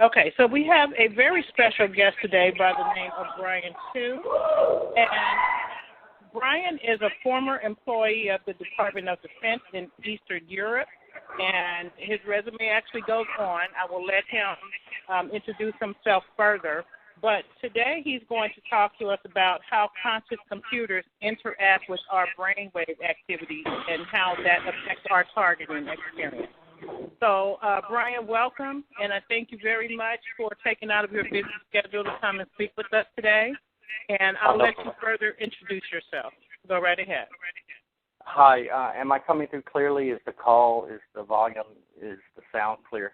Okay, so we have a very special guest today by the name of Bryan, too. And Bryan is a former employee of the Department of Defense in Eastern Europe, and his resume actually goes on. I will let him introduce himself further. But today he's going to talk to us about how conscious computers interact with our brainwave activities and how that affects our targeting experience. So, Bryan, welcome, and I thank you very much for taking out of your busy schedule to come and speak with us today. And I'll let you further introduce yourself. Go right ahead. Hi, am I coming through clearly? Is the volume, is the sound clear?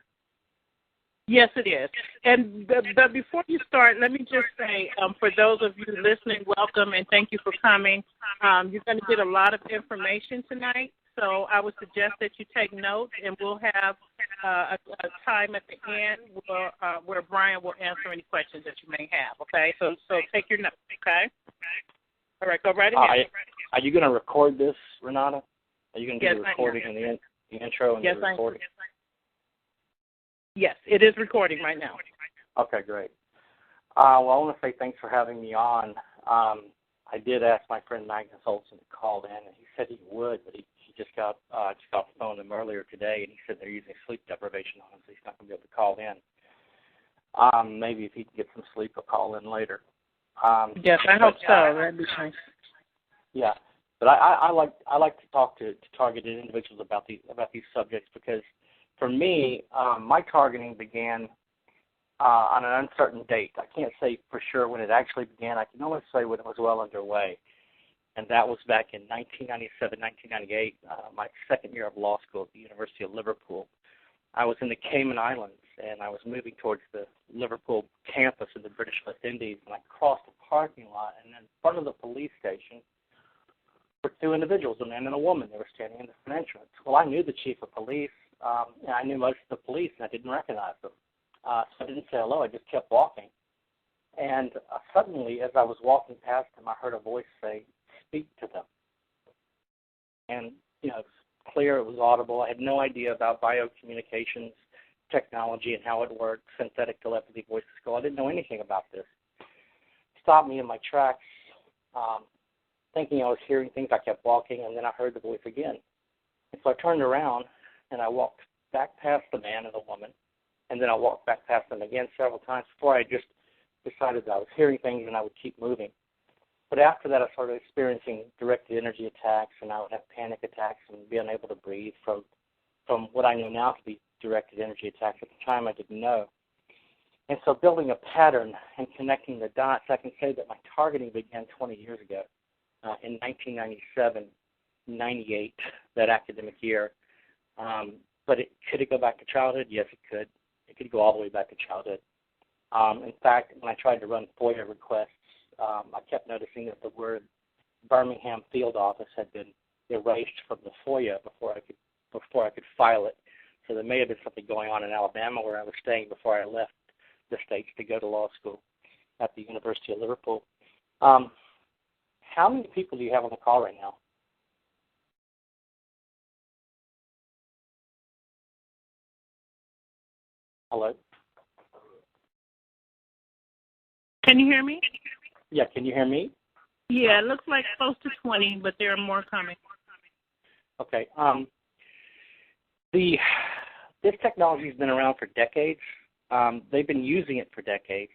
Yes, it is. And but before you start, let me just say, for those of you listening, welcome and thank you for coming. You're going to get a lot of information tonight, so I would suggest that you take notes, and we'll have a time at the end where Bryan will answer any questions that you may have, okay? So take your notes, okay? All right, go right ahead. Are you going to record this, Renata? Are you going to do the recording and the intro and the recording? Yes, it is recording right now. Okay, great. Well, I want to say thanks for having me on. I did ask my friend Magnus Olson to call in, and he said he would, but he just got off the phone with him earlier today, and he said they're using sleep deprivation on him, so he's not going to be able to call in. Maybe if he can get some sleep, he'll call in later. Yes, I hope so. That'd be nice. Yeah, but I like to talk to targeted individuals about these subjects because, for me, my targeting began on an uncertain date. I can't say for sure when it actually began. I can only say when it was well underway, and that was back in 1997, 1998, my second year of law school at the University of Liverpool. I was in the Cayman Islands, and I was moving towards the Liverpool campus in the British West Indies, and I crossed a parking lot, and in front of the police station were two individuals, a man and a woman. They were standing in the front entrance. Well, I knew the chief of police, and I knew most of the police, and I didn't recognize them. So I didn't say hello. I just kept walking. And suddenly, as I was walking past them, I heard a voice say, "Speak to them." And, it was clear, it was audible. I had no idea about biocommunications technology and how it worked, synthetic telepathy, voice to skull. I didn't know anything about this. It stopped me in my tracks, thinking I was hearing things. I kept walking, and then I heard the voice again. And so I turned around, and I walked back past the man and the woman, and then I walked back past them again several times before I just decided that I was hearing things and I would keep moving. But after that, I started experiencing directed energy attacks, and I would have panic attacks and be unable to breathe from what I know now to be directed energy attacks. At the time, I didn't know. And so building a pattern and connecting the dots, I can say that my targeting began 20 years ago, in 1997, 98, that academic year. But could it go back to childhood? Yes, it could. It could go all the way back to childhood. In fact, when I tried to run FOIA requests, I kept noticing that the word Birmingham Field Office had been erased from the FOIA before I could file it. So there may have been something going on in Alabama where I was staying before I left the States to go to law school at the University of Liverpool. How many people do you have on the call right now? Hello? Can you hear me? Yeah, can you hear me? Yeah, it looks like close to 20, but there are more coming. Okay. This technology has been around for decades. They've been using it for decades.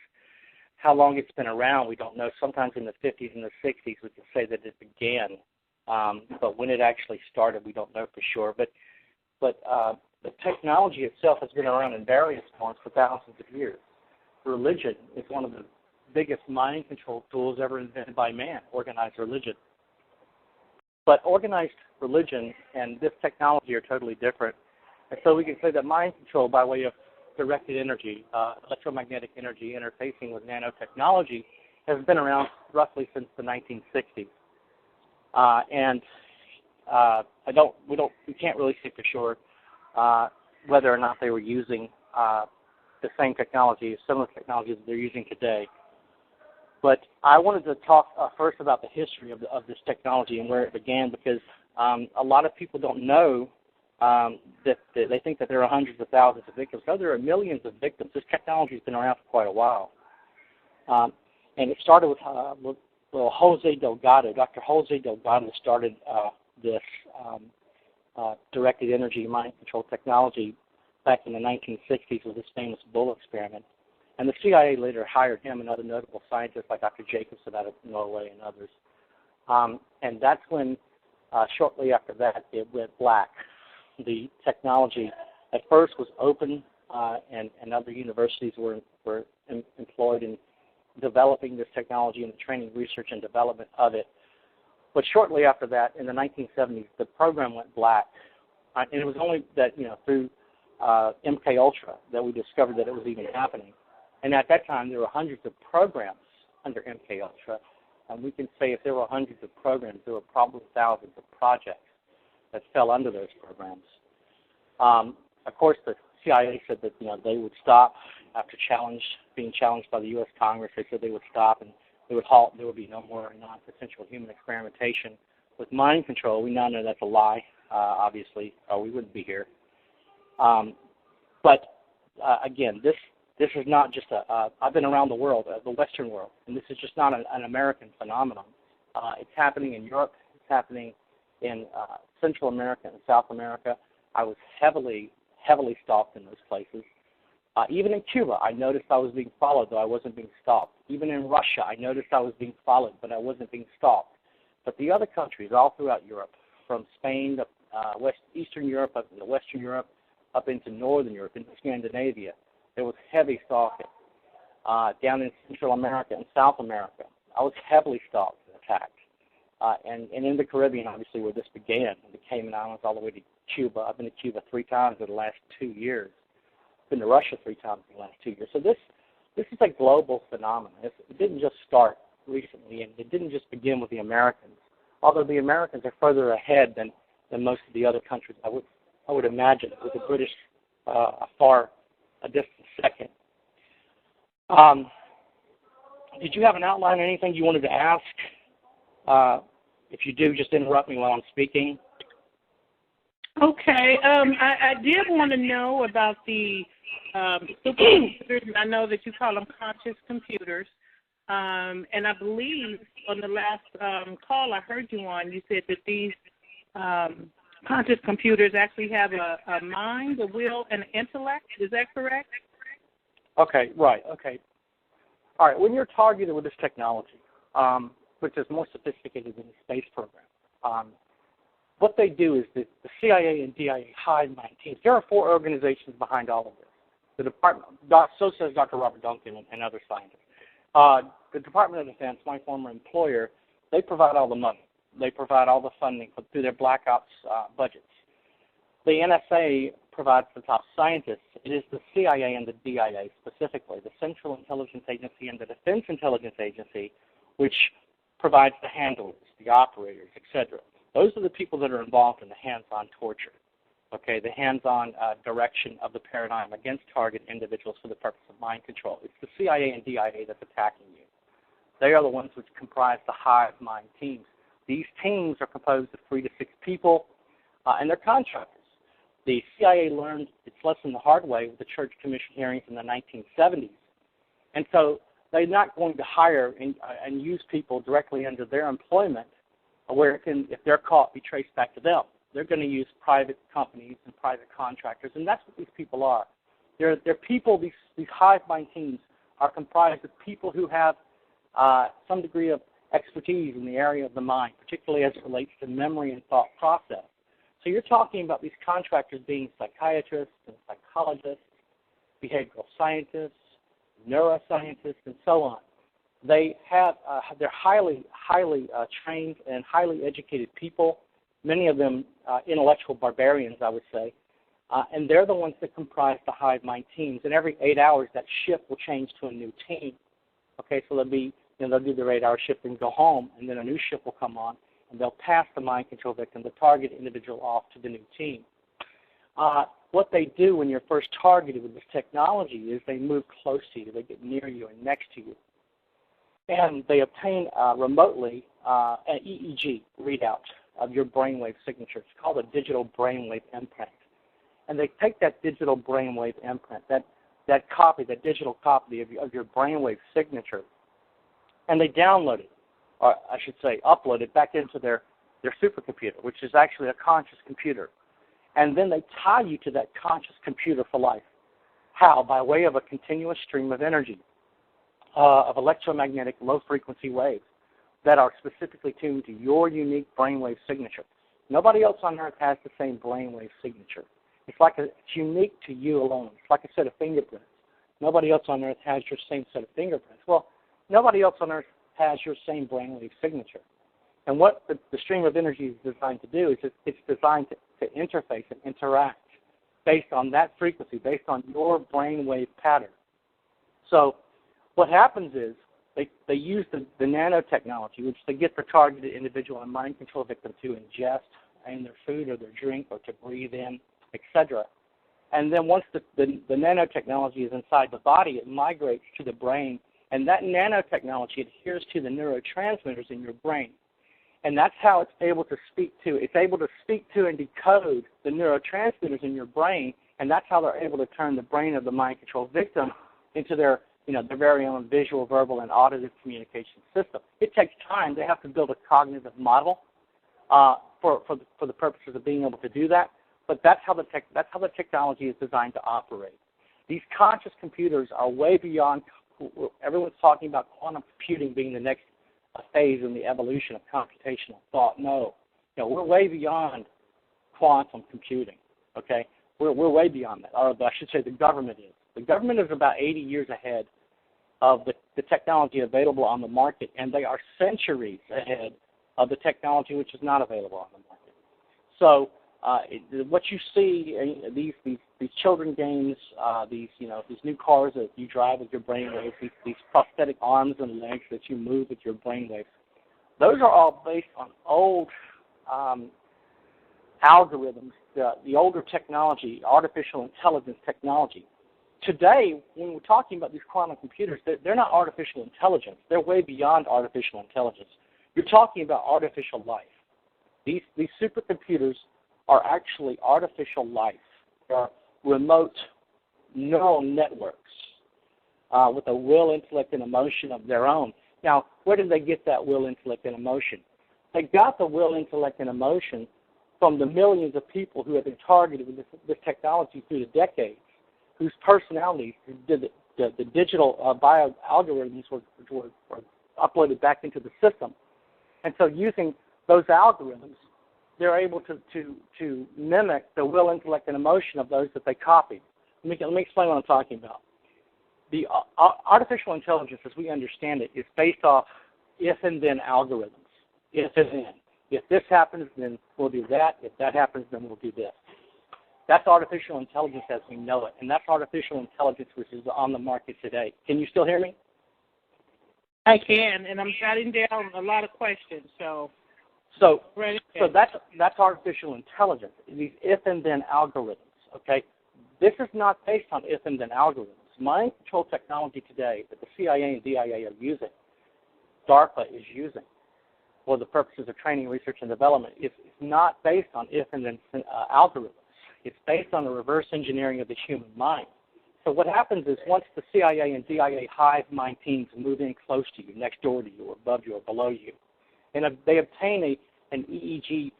How long it's been around, we don't know. Sometimes in the 50s and the 60s, we can say that it began. But when it actually started, we don't know for sure. But the technology itself has been around in various forms for thousands of years. Religion is one of the biggest mind control tools ever invented by man, organized religion. But organized religion and this technology are totally different. And so we can say that mind control by way of directed energy, electromagnetic energy interfacing with nanotechnology has been around roughly since the 1960s. We can't really say for sure whether or not they were using the same technology, similar technologies that they're using today. But I wanted to talk first about the history of this technology and where it began, because a lot of people don't know that they think that there are hundreds of thousands of victims. No, there are millions of victims. This technology has been around for quite a while. And it started with Jose Delgado. Dr. Jose Delgado started this directed energy mind control technology back in the 1960s with this famous bull experiment. And the CIA later hired him and other notable scientists like Dr. Jacobson out of Norway and others. And that's when, shortly after that, it went black. The technology at first was open, and other universities were employed in developing this technology and the training, research, and development of it. But shortly after that, in the 1970s, the program went black. And it was only that, through MK Ultra that we discovered that it was even happening. And at that time, there were hundreds of programs under MK Ultra. And we can say if there were hundreds of programs, there were probably thousands of projects that fell under those programs. Of course, the CIA said that they would stop after being challenged by the U.S. Congress. They said they would stop and they would halt. There would be no more non-consensual human experimentation with mind control. We now know that's a lie, obviously, or we wouldn't be here. But again, this is not just I've been around the world, the Western world, and this is just not an American phenomenon. It's happening in Europe. It's happening in Central America and South America. I was heavily stalked in those places. Even in Cuba, I noticed I was being followed, though I wasn't being stalked. Even in Russia, I noticed I was being followed, but I wasn't being stalked. But the other countries all throughout Europe, from Spain to Eastern Europe, up into Western Europe, up into Northern Europe, into Scandinavia, there was heavy stalking. Down in Central America and South America, I was heavily stalked and attacked. And in the Caribbean, obviously, where this began, the Cayman Islands all the way to Cuba. I've been to Cuba 3 times in the last 2 years. I've been to Russia 3 times in the last 2 years. So this is a global phenomenon. It didn't just start recently, and it didn't just begin with the Americans. Although the Americans are further ahead than most of the other countries, I would imagine, with the British a distant second. Did you have an outline or anything you wanted to ask? If you do, just interrupt me while I'm speaking. Okay. I did want to know about the supercomputers, and I know that you call them conscious computers. And I believe on the last call I heard you on, you said that these conscious computers actually have a mind, a will, and an intellect. Is that correct? Okay, right. Okay. All right. When you're targeted with this technology, which is more sophisticated than the space program, what they do is that the CIA and DIA hide mind teams. There are 4 organizations behind all of this. The Department, so says Dr. Robert Duncan and other scientists. The Department of Defense, my former employer, they provide all the money. They provide all the funding through their Black Ops budgets. The NSA provides the top scientists. It is the CIA and the DIA specifically, the Central Intelligence Agency and the Defense Intelligence Agency, which provides the handlers, the operators, etc. Those are the people that are involved in the hands-on torture, okay, the hands-on direction of the paradigm against target individuals for the purpose of mind control. It's the CIA and DIA that's attacking you. They are the ones which comprise the hive mind teams. These teams are composed of 3 to 6 people, and they're contractors. The CIA learned its lesson the hard way with the Church Commission hearings in the 1970s. And so they're not going to hire and use people directly under their employment where it can, if they're caught, be traced back to them. They're going to use private companies and private contractors, and that's what these people are. They're people, these hive mind teams are comprised of people who have some degree of expertise in the area of the mind, particularly as it relates to memory and thought process. So you're talking about these contractors being psychiatrists and psychologists, behavioral scientists, neuroscientists, and so on. They're highly trained and highly educated people, many of them intellectual barbarians, I would say, and they're the ones that comprise the hive mind teams. And every 8 hours, that shift will change to a new team. Okay, so they'll do their 8-hour shift and go home, and then a new shift will come on, and they'll pass the mind control victim, the target individual, off to the new team. What they do when you're first targeted with this technology is they move close to you, they get near you and next to you, and they obtain remotely an EEG readout. of your brainwave signature. It's called a digital brainwave imprint. And they take that digital brainwave imprint, that digital copy of your brainwave signature, and they download it, or I should say upload it back into their supercomputer, which is actually a conscious computer. And then they tie you to that conscious computer for life. How? By way of a continuous stream of energy, of electromagnetic low-frequency waves that are specifically tuned to your unique brainwave signature. Nobody else on Earth has the same brainwave signature. It's unique to you alone. It's like a set of fingerprints. Nobody else on Earth has your same set of fingerprints. Well, nobody else on Earth has your same brainwave signature. And what the stream of energy is designed to do is it's designed to interface and interact based on that frequency, based on your brainwave pattern. So what happens is they use the nanotechnology, which they get the targeted individual and mind control victim to ingest in their food or their drink or to breathe in, etc. And then once the nanotechnology is inside the body, it migrates to the brain, and that nanotechnology adheres to the neurotransmitters in your brain. And that's how it's able to speak to. It's able to speak to and decode the neurotransmitters in your brain, and that's how they're able to turn the brain of the mind control victim into their very own visual, verbal, and auditive communication system. It takes time. They have to build a cognitive model for the purposes of being able to do that. But that's how the technology is designed to operate. These conscious computers are way beyond. Everyone's talking about quantum computing being the next phase in the evolution of computational thought. No, we're way beyond quantum computing. Okay, we're way beyond that. Or I should say, the government is. The government is about 80 years ahead of the technology available on the market, and they are centuries ahead of the technology which is not available on the market. So what you see, these children games, these new cars that you drive with your brainwaves, these prosthetic arms and legs that you move with your brainwaves, those are all based on old algorithms, the older technology, artificial intelligence technology. Today, when we're talking about these quantum computers, they're not artificial intelligence. They're way beyond artificial intelligence. You're talking about artificial life. These supercomputers are actually artificial life. They are remote neural networks with a will, intellect, and emotion of their own. Now, where did they get that will, intellect, and emotion? They got the will, intellect, and emotion from the millions of people who have been targeted with this technology through the decades, whose personalities, the digital bio algorithms were uploaded back into the system. And so using those algorithms, they're able to mimic the will, intellect, and emotion of those that they copied. Let me explain what I'm talking about. The artificial intelligence, as we understand it, is based off if and then algorithms. If and then. If this happens, then we'll do that. If that happens, then we'll do this. That's artificial intelligence as we know it, and that's artificial intelligence which is on the market today. Can you still hear me? I can, and I'm jotting down a lot of questions. So that's artificial intelligence. These if and then algorithms. Okay, this is not based on if and then algorithms. Mind control technology today that the CIA and DIA are using, DARPA is using for the purposes of training, research, and development, is not based on if and then algorithms. It's based on the reverse engineering of the human mind. So what happens is once the CIA and DIA hive mind teams move in close to you, next door to you, or above you, or below you, and they obtain an EEG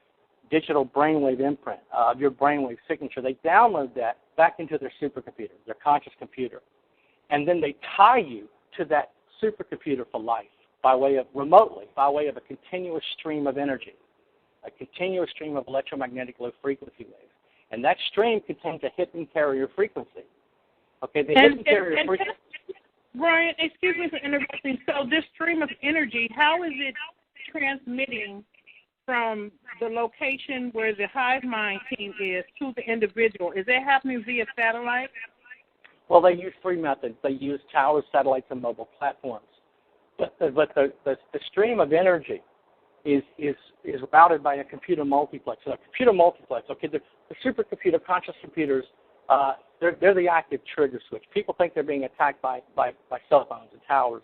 digital brainwave imprint of your brainwave signature, they download that back into their supercomputer, their conscious computer, and then they tie you to that supercomputer for life remotely, by way of a continuous stream of energy, a continuous stream of electromagnetic low frequency waves. And that stream contains a hidden carrier frequency. Okay, the hidden carrier frequency. Bryan, excuse me for interrupting. So this stream of energy, how is it transmitting from the location where the hive mind team is to the individual? Is that happening via satellite? Well, they use three methods. They use towers, satellites, and mobile platforms. But the stream of energy is routed by a computer multiplex. So a computer multiplex, okay, the supercomputer, conscious computers, they're the active trigger switch. People think they're being attacked by cell phones and towers.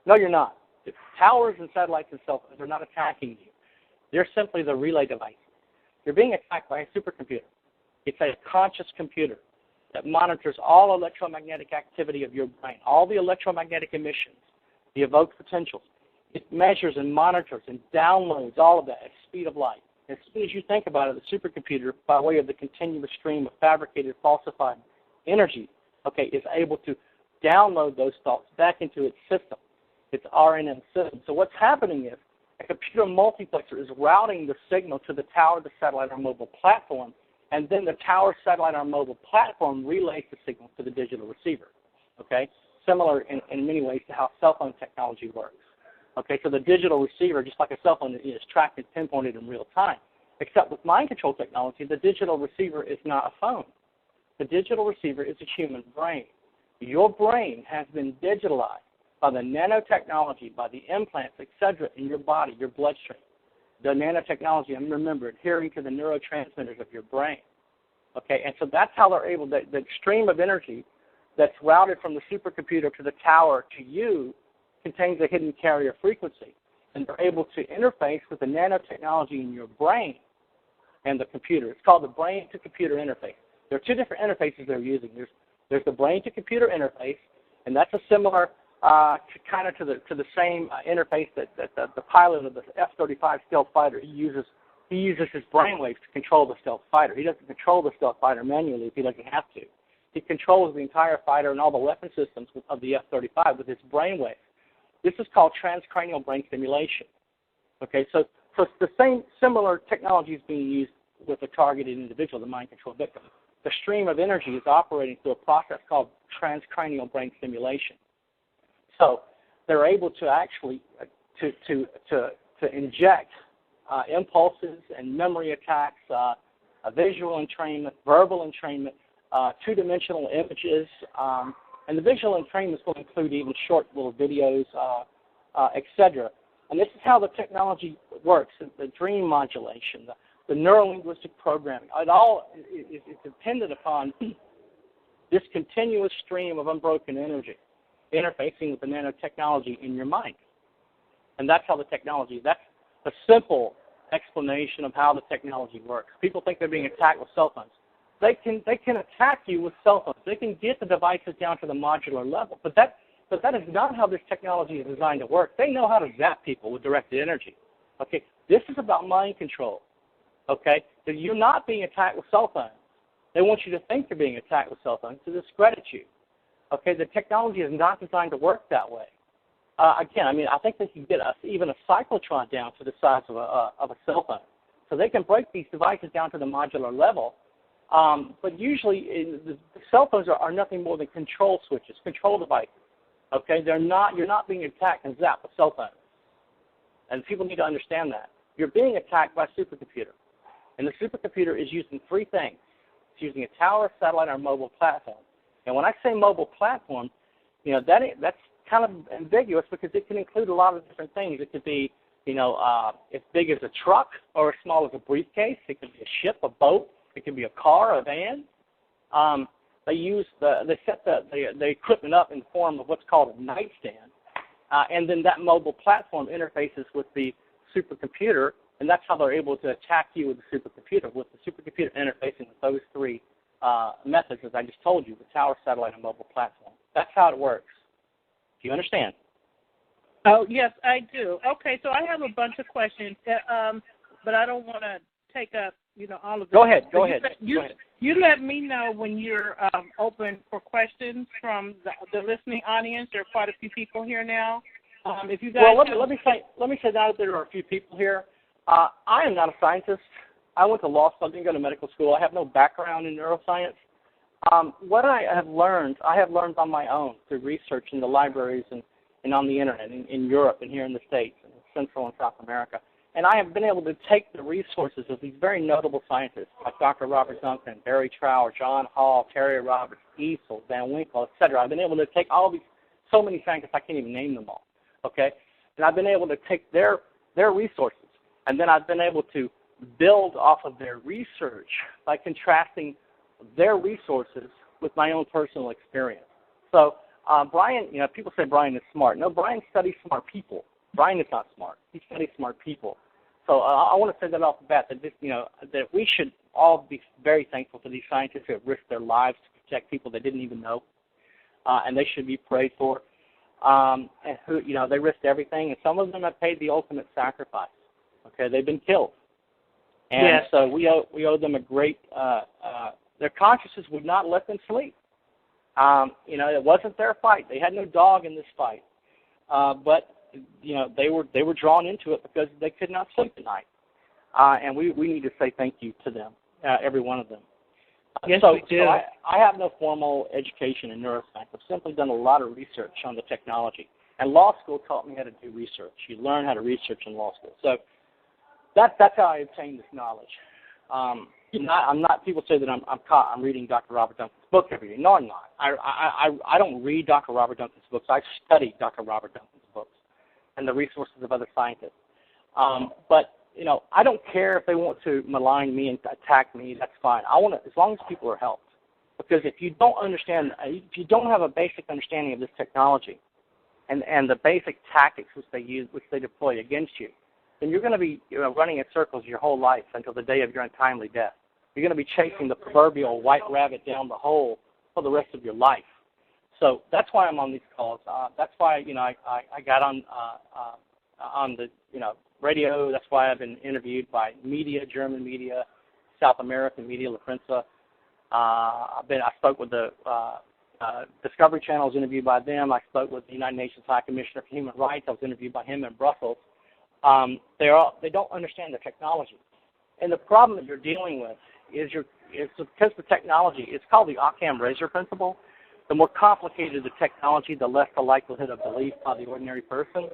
No, you're not. The towers and satellites and cell phones are not attacking you. They're simply the relay device. You're being attacked by a supercomputer. It's a conscious computer that monitors all electromagnetic activity of your brain, all the electromagnetic emissions, the evoked potentials. It measures and monitors and downloads all of that at the speed of light. As soon as you think about it, the supercomputer, by way of the continuous stream of fabricated, falsified energy, is able to download those thoughts back into its system, its RNN system. So what's happening is a computer multiplexer is routing the signal to the tower, the satellite, or mobile platform, and then the tower, satellite, or mobile platform relays the signal to the digital receiver. Similar in many ways to how cell phone technology works. So the digital receiver, just like a cell phone, is tracked and pinpointed in real time. Except with mind control technology, the digital receiver is not a phone. The digital receiver is a human brain. Your brain has been digitalized by the nanotechnology, by the implants, etc., in your body, your bloodstream. The nanotechnology, and remember, adhering to the neurotransmitters of your brain. And so that's how they're able, the stream of energy that's routed from the supercomputer to the tower to you contains a hidden carrier frequency. And they're able to interface with the nanotechnology in your brain and the computer. It's called the brain-to-computer interface. There are two different interfaces they're using. There's the brain-to-computer interface, and that's a similar kind of to the same interface that the pilot of the F-35 stealth fighter uses. He uses his brainwaves to control the stealth fighter. He doesn't control the stealth fighter manually if he doesn't have to. He controls the entire fighter and all the weapon systems of the F-35 with his brainwaves. This is called transcranial brain stimulation. So the same similar technology is being used with a targeted individual, the mind control victim. The stream of energy is operating through a process called transcranial brain stimulation. So they're able to actually to inject impulses and memory attacks, visual entrainment, verbal entrainment, two-dimensional images, and the visual entrainment will include even short little videos, etc. And this is how the technology works: the dream modulation, the neuro-linguistic programming. It all is dependent upon this continuous stream of unbroken energy interfacing with the nanotechnology in your mind. And that's how the technology, that's a simple explanation of how the technology works. People think they're being attacked with cell phones. They can attack you with cell phones. They can get the devices down to the modular level. But that is not how this technology is designed to work. They know how to zap people with directed energy. This is about mind control. So you're not being attacked with cell phones. They want you to think you're being attacked with cell phones to discredit you. The technology is not designed to work that way. Again, I think they can get even a cyclotron down to the size of a cell phone. So they can break these devices down to the modular level. But usually the cell phones are nothing more than control switches, control devices. You're not being attacked and zapped with cell phones. And people need to understand that. You're being attacked by a supercomputer. And the supercomputer is using three things. It's using a tower, satellite, or mobile platform. And when I say mobile platform, that's kind of ambiguous because it can include a lot of different things. It could be, as big as a truck or as small as a briefcase. It could be a ship, a boat. It could be a car, a van. They set the equipment up in the form of what's called a nightstand, and then that mobile platform interfaces with the supercomputer, and that's how they're able to attack you with the supercomputer, with the supercomputer interfacing with those three methods, as I just told you, the tower, satellite, and mobile platform. That's how it works. Do you understand? Oh, yes, I do. So I have a bunch of questions, but I don't want to take up, all of them. Go ahead. You let me know when you're open for questions from the listening audience. There are quite a few people here now. If you guys let me say that there are a few people here. I am not a scientist. I went to law school. I didn't go to medical school. I have no background in neuroscience. What I have learned on my own through research in the libraries and on the internet in Europe and here in the States and Central and South America. And I have been able to take the resources of these very notable scientists like Dr. Robert Duncan, Barry Trower, John Hall, Terry Roberts, Easel, Van Winkle, etc. I've been able to take all these, so many scientists I can't even name them all. And I've been able to take their resources, and then I've been able to build off of their research by contrasting their resources with my own personal experience. So Bryan, people say Bryan is smart. No, Bryan studies smart people. Bryan is not smart. He studies smart people. So I want to say that off the bat, that this, that we should all be very thankful for these scientists who have risked their lives to protect people they didn't even know, and they should be prayed for. And who, they risked everything, and some of them have paid the ultimate sacrifice. Okay, they've been killed, and so we owe them a great. Their consciences would not let them sleep. It wasn't their fight. They had no dog in this fight, but they were drawn into it because they could not sleep at night, and we need to say thank you to them, every one of them. Yes, so, we do. So I have no formal education in neuroscience. I've simply done a lot of research on the technology, and law school taught me how to do research. You learn how to research in law school. So that's how I obtained this knowledge. I'm not. People say that I'm reading Dr. Robert Duncan's book every day. No, I'm not. I don't read Dr. Robert Duncan's books. I study Dr. Robert Duncan's books and the resources of other scientists. But I don't care if they want to malign me and attack me. That's fine. I want to, as long as people are helped. Because if you don't understand, if you don't have a basic understanding of this technology and the basic tactics which they use, which they deploy against you, then you're going to be running in circles your whole life until the day of your untimely death. You're going to be chasing the proverbial white rabbit down the hole for the rest of your life. So that's why I'm on these calls. That's why I got on the radio. That's why I've been interviewed by media, German media, South American media, La Prensa. I spoke with the Discovery Channel. I was interviewed by them. I spoke with the United Nations High Commissioner for Human Rights. I was interviewed by him in Brussels. They don't understand the technology, and the problem that you're dealing with is because the technology. It's called the Occam-Razor principle. The more complicated the technology, the less the likelihood of belief by the ordinary person.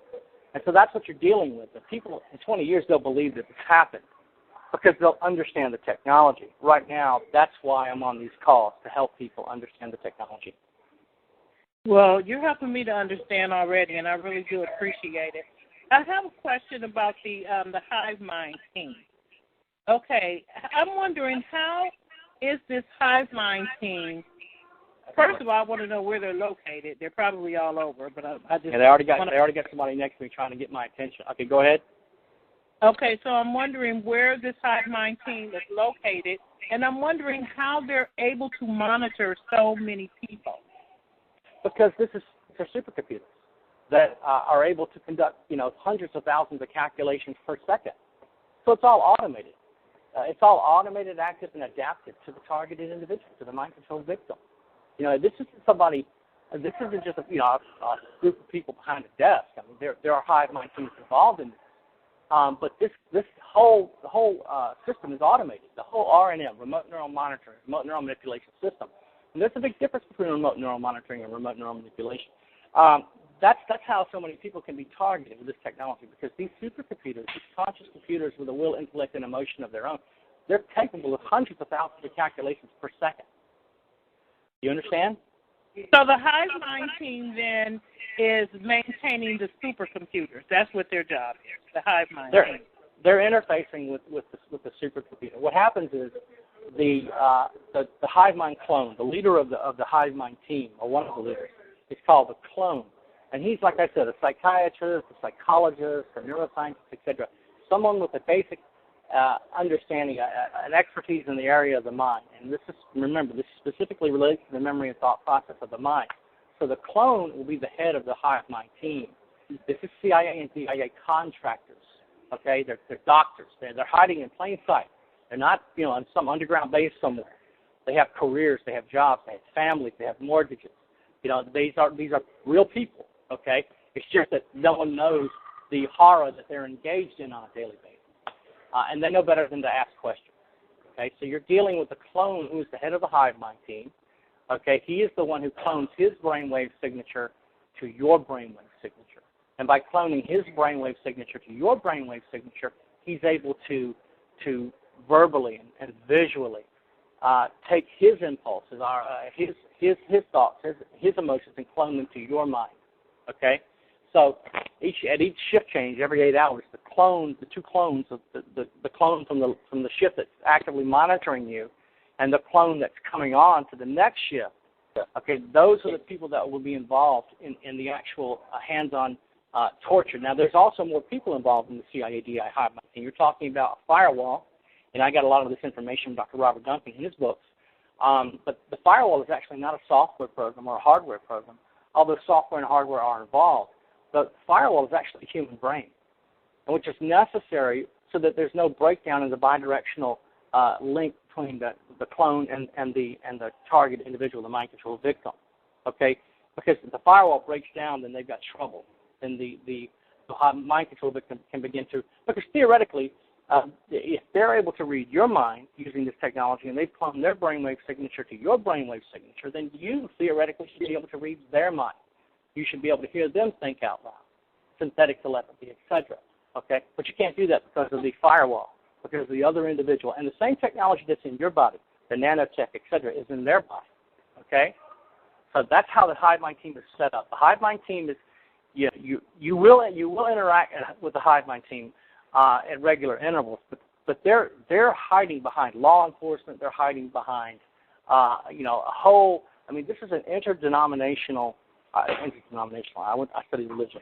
And so that's what you're dealing with. The people in 20 years, they'll believe that this happened because they'll understand the technology. Right now, that's why I'm on these calls, to help people understand the technology. Well, you're helping me to understand already, and I really do appreciate it. I have a question about the Hive Mind team. Okay, I'm wondering, how is this Hive Mind team? First of all, I want to know where they're located. They're probably all over, but I just they already got somebody next to me trying to get my attention. Okay, go ahead. Okay, so I'm wondering where this Hive Mind team is located, and I'm wondering how they're able to monitor so many people. Because they're supercomputers that are able to conduct, hundreds of thousands of calculations per second. So it's all automated. It's all automated, active, and adaptive to the targeted individual, to the mind-controlled victim. This isn't somebody. This isn't just a group of people behind a desk. I mean, there are Hive Mind teams involved in this. But the whole system is automated. The whole RNM, remote neural monitoring, remote neural manipulation system. And there's a big difference between remote neural monitoring and remote neural manipulation. That's how so many people can be targeted with this technology, because these supercomputers, these conscious computers with a will, intellect, and emotion of their own, they're capable of hundreds of thousands of calculations per second. You understand? So the Hive Mind team then is maintaining the supercomputers. That's what their job is, the Hive Mind team. They're interfacing with the supercomputer. What happens is the Hive Mind clone, the leader of the Hive Mind team, or one of the leaders, is called the clone. And he's, like I said, a psychiatrist, a psychologist, a neuroscientist, etc. Someone with a basic understanding, an expertise in the area of the mind. And this is specifically related to the memory and thought process of the mind. So the clone will be the head of the Hive Mind team. This is CIA and CIA contractors. Okay, they're doctors. They're hiding in plain sight. They're not, on some underground base somewhere. They have careers. They have jobs. They have families. They have mortgages. These are real people. Okay, it's just that no one knows the horror that they're engaged in on a daily basis. And they know better than to ask questions. Okay, so you're dealing with the clone who is the head of the Hive Mind team. Okay, he is the one who clones his brainwave signature to your brainwave signature. And by cloning his brainwave signature to your brainwave signature, he's able to verbally and visually take his impulses, his thoughts, his emotions, and clone them to your mind. Okay? So at each shift change, every 8 hours, the two clones of the clone from the shift that's actively monitoring you, and the clone that's coming on to the next shift. Okay, those are the people that will be involved in the actual hands-on tortured. Now, there's also more people involved in the CIA DI hive mind team. You're talking about a firewall, and I got a lot of this information from Dr. Robert Duncan in his books. But the firewall is actually not a software program or a hardware program, although software and hardware are involved. The firewall is actually a human brain, which is necessary so that there's no breakdown in the bidirectional link between the clone and the target individual, the mind control victim. Okay, because if the firewall breaks down, then they've got trouble. Then the mind control victim can begin to, because theoretically, if they're able to read your mind using this technology and they've cloned their brainwave signature to your brainwave signature, then you theoretically should be able to read their mind. You should be able to hear them think out loud, synthetic telepathy, etc. Okay, but you can't do that because of the firewall, because of the other individual. And the same technology that's in your body, the nanotech, etc., is in their body. Okay, so that's how the hive mind team is set up. The hive mind team is you will interact with the hive mind team at regular intervals, but they're hiding behind law enforcement. They're hiding behind a whole. I mean, this is an interdenominational. I study religion.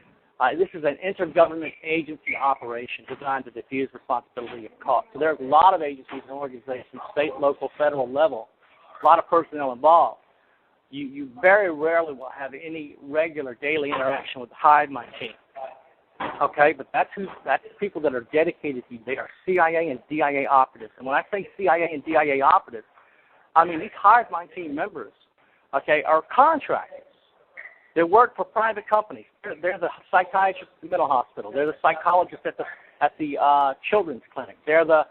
This is an intergovernment agency operation designed to diffuse responsibility of cost. So there are a lot of agencies and organizations, state, local, federal level, a lot of personnel involved. You very rarely will have any regular daily interaction with the hive mind team. Okay, but that's people that are dedicated to you. They are CIA and DIA operatives. And when I say CIA and DIA operatives, I mean these hive mind team members, okay, are contractors. They work for private companies. They're the psychiatrist at the mental hospital. They're the psychologist at the children's clinic. They're the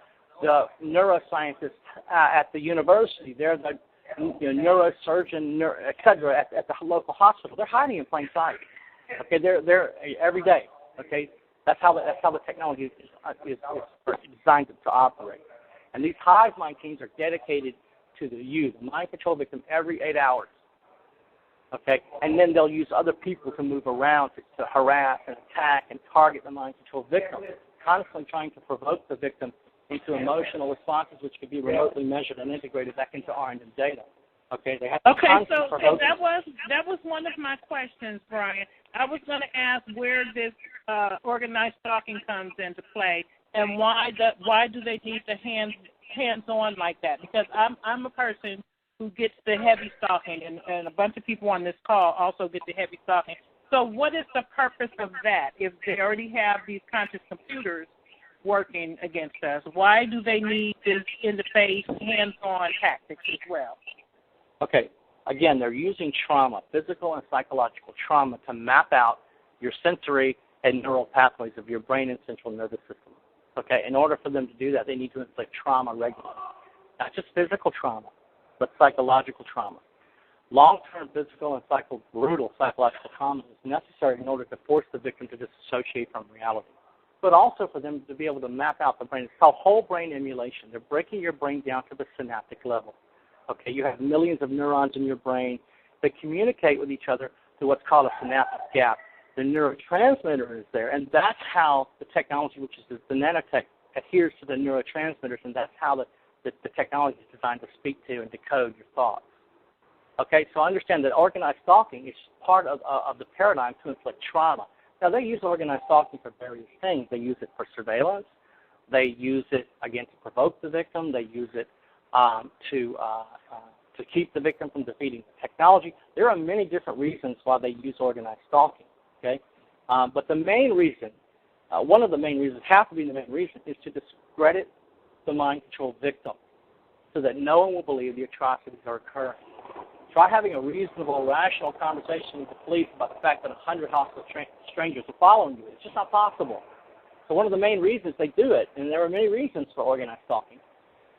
neuroscientist at the university. They're the neurosurgeon, etc. at the local hospital. They're hiding in plain sight. Okay, they're every day. Okay, that's how the technology is designed to operate. And these hive mind teams are dedicated to the mind control victim every 8 hours. Okay, and then they'll use other people to move around to harass and attack and target the mind control victim, constantly trying to provoke the victim into emotional responses which could be remotely measured and integrated back into R&M data. Okay, they have to so that was one of my questions, Bryan. I was going to ask where this organized stalking comes into play, and why do they need the hands-on like that? Because I'm a person who gets the heavy stalking, and a bunch of people on this call also get the heavy stalking. So what is the purpose of that? If they already have these conscious computers working against us, why do they need this in-the-face, hands-on tactics as well? Okay, again, they're using trauma, physical and psychological trauma, to map out your sensory and neural pathways of your brain and central nervous system. Okay, in order for them to do that, they need to inflict trauma regularly. Not just physical trauma, but psychological trauma. Long-term physical and brutal psychological trauma is necessary in order to force the victim to disassociate from reality, but also for them to be able to map out the brain. It's called whole brain emulation. They're breaking your brain down to the synaptic level. Okay, you have millions of neurons in your brain that communicate with each other through what's called a synaptic gap. The neurotransmitter is there, and that's how the technology, which is the nanotech, adheres to the neurotransmitters, and that's how the technology is designed to speak to and decode your thoughts. Okay, so understand that organized stalking is part of the paradigm to inflict trauma. Now, they use organized stalking for various things. They use it for surveillance. They use it, again, to provoke the victim. They use it to keep the victim from defeating the technology. There are many different reasons why they use organized stalking, okay? But the main reason, one of the main reasons, have to be the main reason, is to discredit the mind control victim so that no one will believe the atrocities are occurring. Try having a reasonable, rational conversation with the police about the fact that 100 hostile strangers are following you. It's just not possible. So one of the main reasons they do it, and there are many reasons for organized stalking,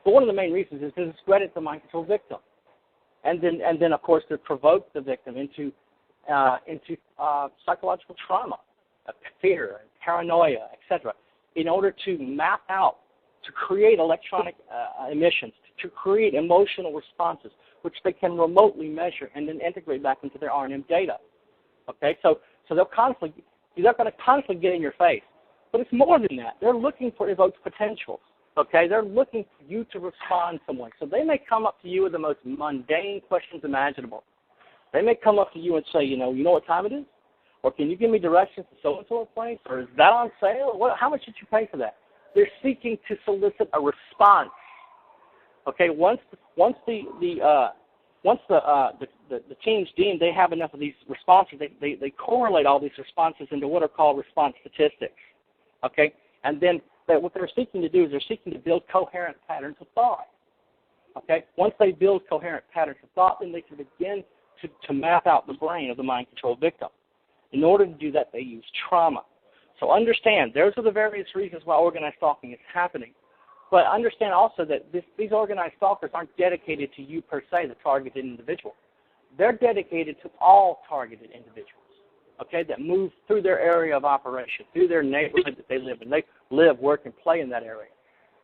but one of the main reasons is to discredit the mind control victim, and then of course to provoke the victim into psychological trauma, fear, paranoia, etc., in order to map out, to create electronic emissions, to create emotional responses, which they can remotely measure and then integrate back into their R&M data. Okay, so they're going to constantly get in your face, but it's more than that. They're looking for evoked potentials. Okay, they're looking for you to respond some way. So they may come up to you with the most mundane questions imaginable. They may come up to you and say, you know what time it is? Or can you give me directions to so-and-so place? Or is that on sale? How much did you pay for that? They're seeking to solicit a response. Okay, once the teams deem they have enough of these responses, they correlate all these responses into what are called response statistics. Okay, and then what they're seeking to do is they're seeking to build coherent patterns of thought. Okay, once they build coherent patterns of thought, then they can begin to map out the brain of the mind control victim. In order to do that, they use trauma. So understand, those are the various reasons why organized stalking is happening. But understand also that these organized stalkers aren't dedicated to you per se, the targeted individual. They're dedicated to all targeted individuals, okay, that move through their area of operation, through their neighborhood that they live in. They live, work, and play in that area.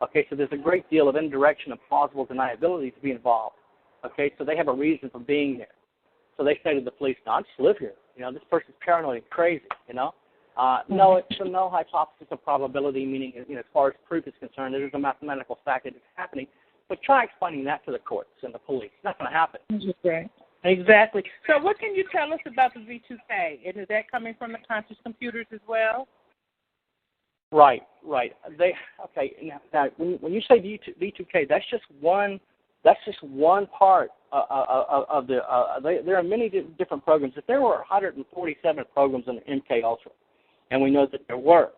Okay, so there's a great deal of indirection and plausible deniability to be involved. Okay, so they have a reason for being there. So they say to the police, no, I just live here. This person's paranoid and crazy, No, it's a null hypothesis of probability, meaning, as far as proof is concerned, it is a mathematical fact that it's happening. But try explaining that to the courts and the police. It's not going to happen. Okay. Exactly. So what can you tell us about the V2K? And is that coming from the conscious computers as well? Right. Now, when you say V2K, that's just one part of the. There are many different programs. If there were 147 programs in the MK Ultra, and we know that there were,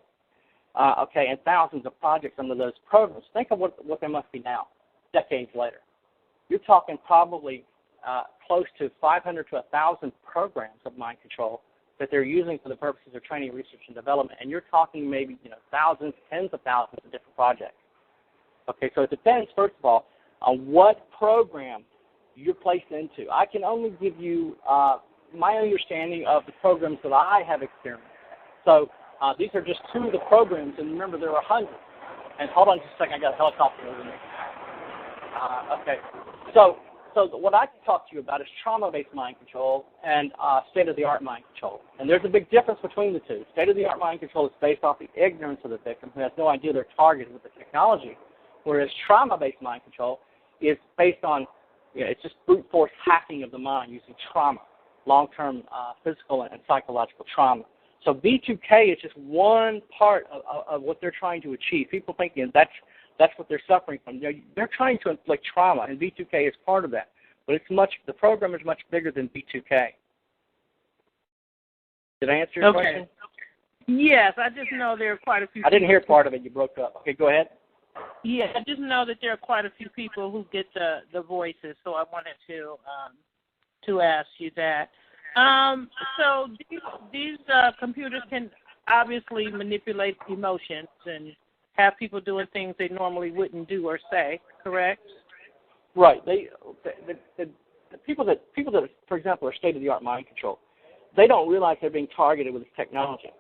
and thousands of projects under those programs, think of what there must be now, decades later. You're talking probably close to 500 to 1,000 programs of mind control that they're using for the purposes of training, research, and development, and you're talking maybe thousands, tens of thousands of different projects. Okay, so it depends, first of all, on what program you're placed into. I can only give you my understanding of the programs that I have experienced. So these are just two of the programs, and remember there are hundreds. And hold on just a second, I got a helicopter over me. Okay, so what I can talk to you about is trauma-based mind control and state-of-the-art mind control. And there's a big difference between the two. State-of-the-art mind control is based off the ignorance of the victim who has no idea they're targeted with the technology, whereas trauma-based mind control is based on, it's just brute force hacking of the mind using trauma, long-term physical and psychological trauma. So B2K is just one part of what they're trying to achieve. People thinking that's what they're suffering from. They're trying to inflict trauma, and B2K is part of that. But the program is much bigger than B2K. Did I answer your question? Yes, I just know there are quite a few. I didn't hear part of it. You broke up. Okay, go ahead. Yeah, I just know that there are quite a few people who get the voices, so I wanted to ask you that. So these computers can obviously manipulate emotions and have people doing things they normally wouldn't do or say, correct? Right. The people that, for example, are state-of-the-art mind control, they don't realize they're being targeted with this technology.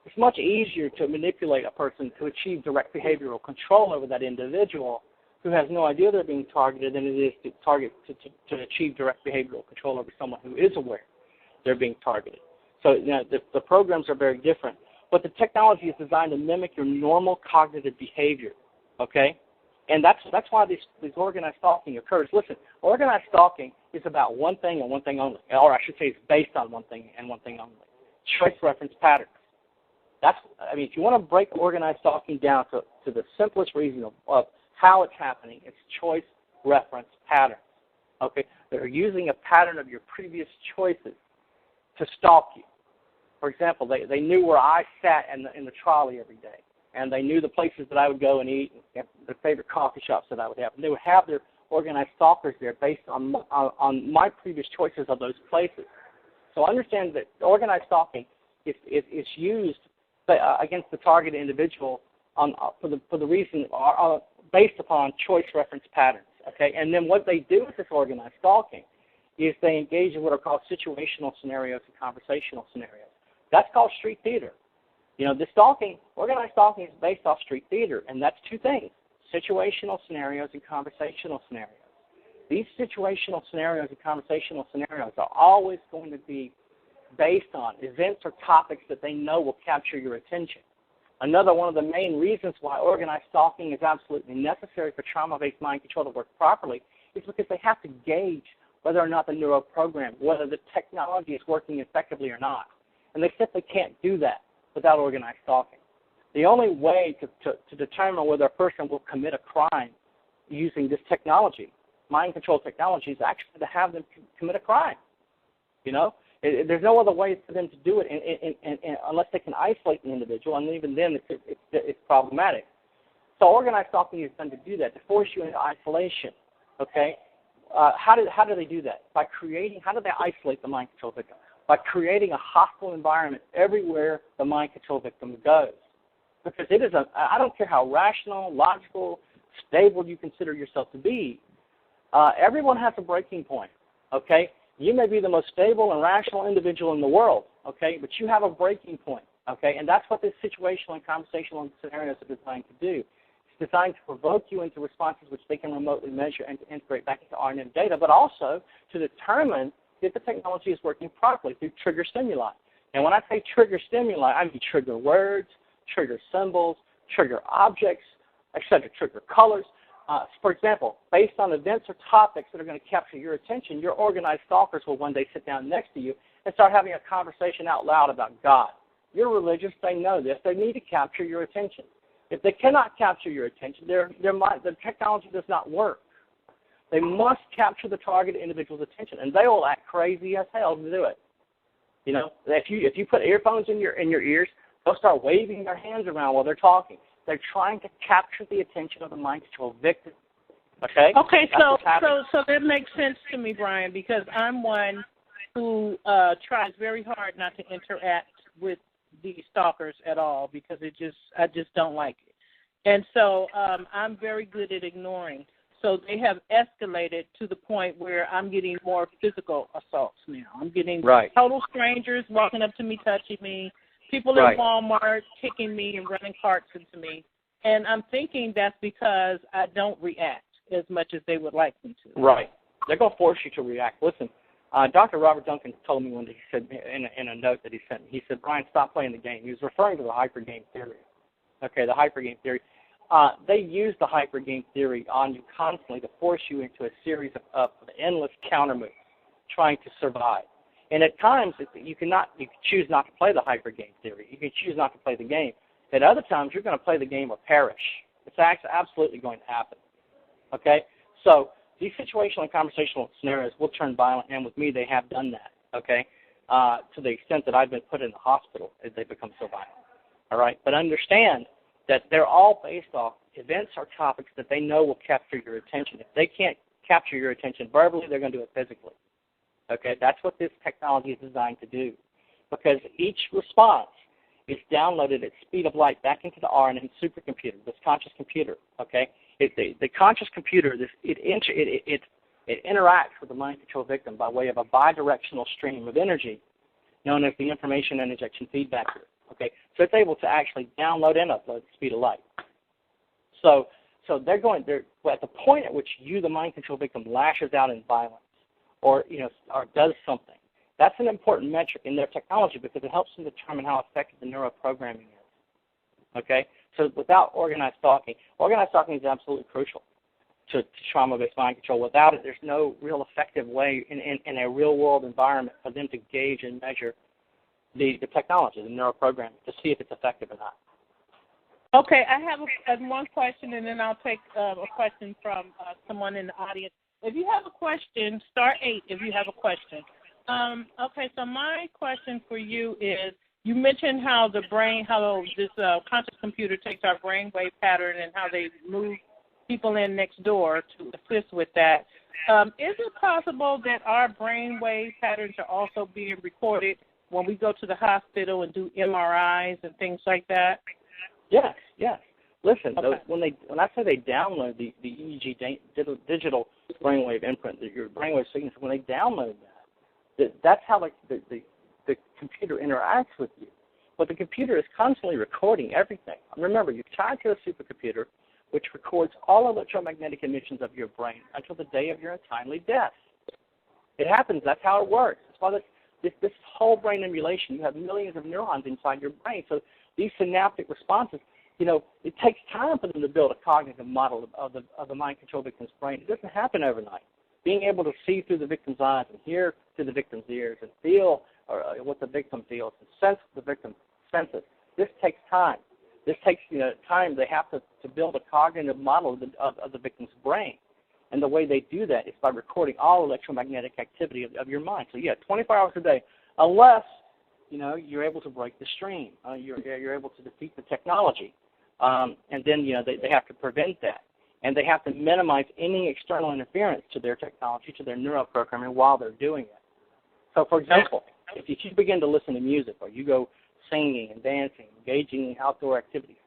It's much easier to manipulate a person to achieve direct behavioral control over that individual who has no idea they're being targeted than it is to achieve direct behavioral control over someone who is aware they're being targeted. So the programs are very different. But the technology is designed to mimic your normal cognitive behavior, okay? And that's why this organized stalking occurs. Listen, organized stalking is about one thing and one thing only, or I should say it's based on one thing and one thing only, choice reference patterns. If you want to break organized stalking down to the simplest reason of how it's happening, it's choice reference patterns, okay? They're using a pattern of your previous choices to stalk you. For example, they knew where I sat in the trolley every day, and they knew the places that I would go and eat, and the favorite coffee shops that I would have. And they would have their organized stalkers there based on my previous choices of those places. So understand that organized stalking is used against the targeted individual for the reason based upon choice reference patterns. Okay, and then what they do with this organized stalking is they engage in what are called situational scenarios and conversational scenarios. That's called street theater. The organized stalking is based off street theater, and that's two things: situational scenarios and conversational scenarios. These situational scenarios and conversational scenarios are always going to be based on events or topics that they know will capture your attention. Another one of the main reasons why organized stalking is absolutely necessary for trauma-based mind control to work properly is because they have to gauge whether or not the neuroprogram, whether the technology is working effectively or not. And they simply can't do that without organized stalking. The only way to determine whether a person will commit a crime using this technology, mind control technology, is actually to have them commit a crime. There's no other way for them to do it unless they can isolate the individual, and even then it's problematic. So organized stalking is done to do that, to force you into isolation. Okay, how do they do that? How do they isolate the mind control victim? By creating a hostile environment everywhere the mind control victim goes. Because I don't care how rational, logical, stable you consider yourself to be, everyone has a breaking point. Okay, you may be the most stable and rational individual in the world. Okay, but you have a breaking point. Okay, and that's what this situational and conversational scenarios are designed to do. It's designed to provoke you into responses which they can remotely measure and to integrate back into R&M data, but also to determine if the technology is working properly through trigger stimuli. And when I say trigger stimuli, I mean trigger words, trigger symbols, trigger objects, etc., trigger colors. For example, based on events or topics that are going to capture your attention, your organized stalkers will one day sit down next to you and start having a conversation out loud about God. You're religious, they know this, they need to capture your attention. If they cannot capture your attention, the technology does not work. They must capture the target individual's attention, and they will act crazy as hell to do it. If you put earphones in your ears, they'll start waving their hands around while they're talking. They're trying to capture the attention of the mind control victim. Okay? Okay, so that makes sense to me, Bryan, because I'm one who tries very hard not to interact with the stalkers at all because I just don't like it. And so I'm very good at ignoring. So they have escalated to the point where I'm getting more physical assaults now. I'm getting total strangers walking up to me, touching me, people in Walmart kicking me and running carts into me. And I'm thinking that's because I don't react as much as they would like me to. Right. They're going to force you to react. Listen, Dr. Robert Duncan told me one day, he said in a note that he sent me, he said, Bryan, stop playing the game. He was referring to the hypergame theory. Okay, the hypergame theory. They use the hypergame theory on you constantly to force you into a series of endless counter moves, trying to survive. And at times, you can choose not to play the hypergame theory. You can choose not to play the game. At other times, you're going to play the game or perish. It's absolutely going to happen. Okay? So these situational and conversational scenarios will turn violent, and with me, they have done that. Okay? To the extent that I've been put in the hospital as they become so violent. All right? But understand that they're all based off events or topics that they know will capture your attention. If they can't capture your attention verbally, they're going to do it physically. Okay, that's what this technology is designed to do, because each response is downloaded at speed of light back into the R&M supercomputer, this conscious computer. Okay, the conscious computer, it interacts with the mind control victim by way of a bidirectional stream of energy, known as the information and injection feedback loop. Okay, so it's able to actually download and upload at the speed of light. So they're at the point at which you, the mind control victim, lashes out in violence, or does something. That's an important metric in their technology because it helps them determine how effective the neuroprogramming is. Okay, so without organized stalking is absolutely crucial to trauma-based mind control. Without it, there's no real effective way in a real-world environment for them to gauge and measure the technology, the neuroprogramming, to see if it's effective or not. Okay, I have one question, and then I'll take a question from someone in the audience. If you have a question, star 8 if you have a question. Okay, so my question for you is, you mentioned how this conscious computer takes our brainwave pattern and how they move people in next door to assist with that. Is it possible that our brainwave patterns are also being recorded when we go to the hospital and do MRIs and things like that? Yes. Listen, okay. When I say they download the EEG digital brainwave imprint, your brainwave signature, when they download that's how the computer interacts with you. But the computer is constantly recording everything. Remember, you're tied to a supercomputer which records all electromagnetic emissions of your brain until the day of your untimely death. It happens. That's how it works. That's why this whole brain emulation, you have millions of neurons inside your brain. So these synaptic responses, it takes time for them to build a cognitive model of the mind control victim's brain. It doesn't happen overnight. Being able to see through the victim's eyes and hear through the victim's ears and feel or what the victim feels, and sense the victim senses. This takes time. This takes time. They have to build a cognitive model of the victim's brain. And the way they do that is by recording all electromagnetic activity of your mind. So, 24 hours a day, unless, you're able to break the stream. You're able to defeat the technology. And then, they have to prevent that. And they have to minimize any external interference to their technology, to their neuroprogramming while they're doing it. So, for example, if you begin to listen to music or you go singing and dancing, engaging in outdoor activities,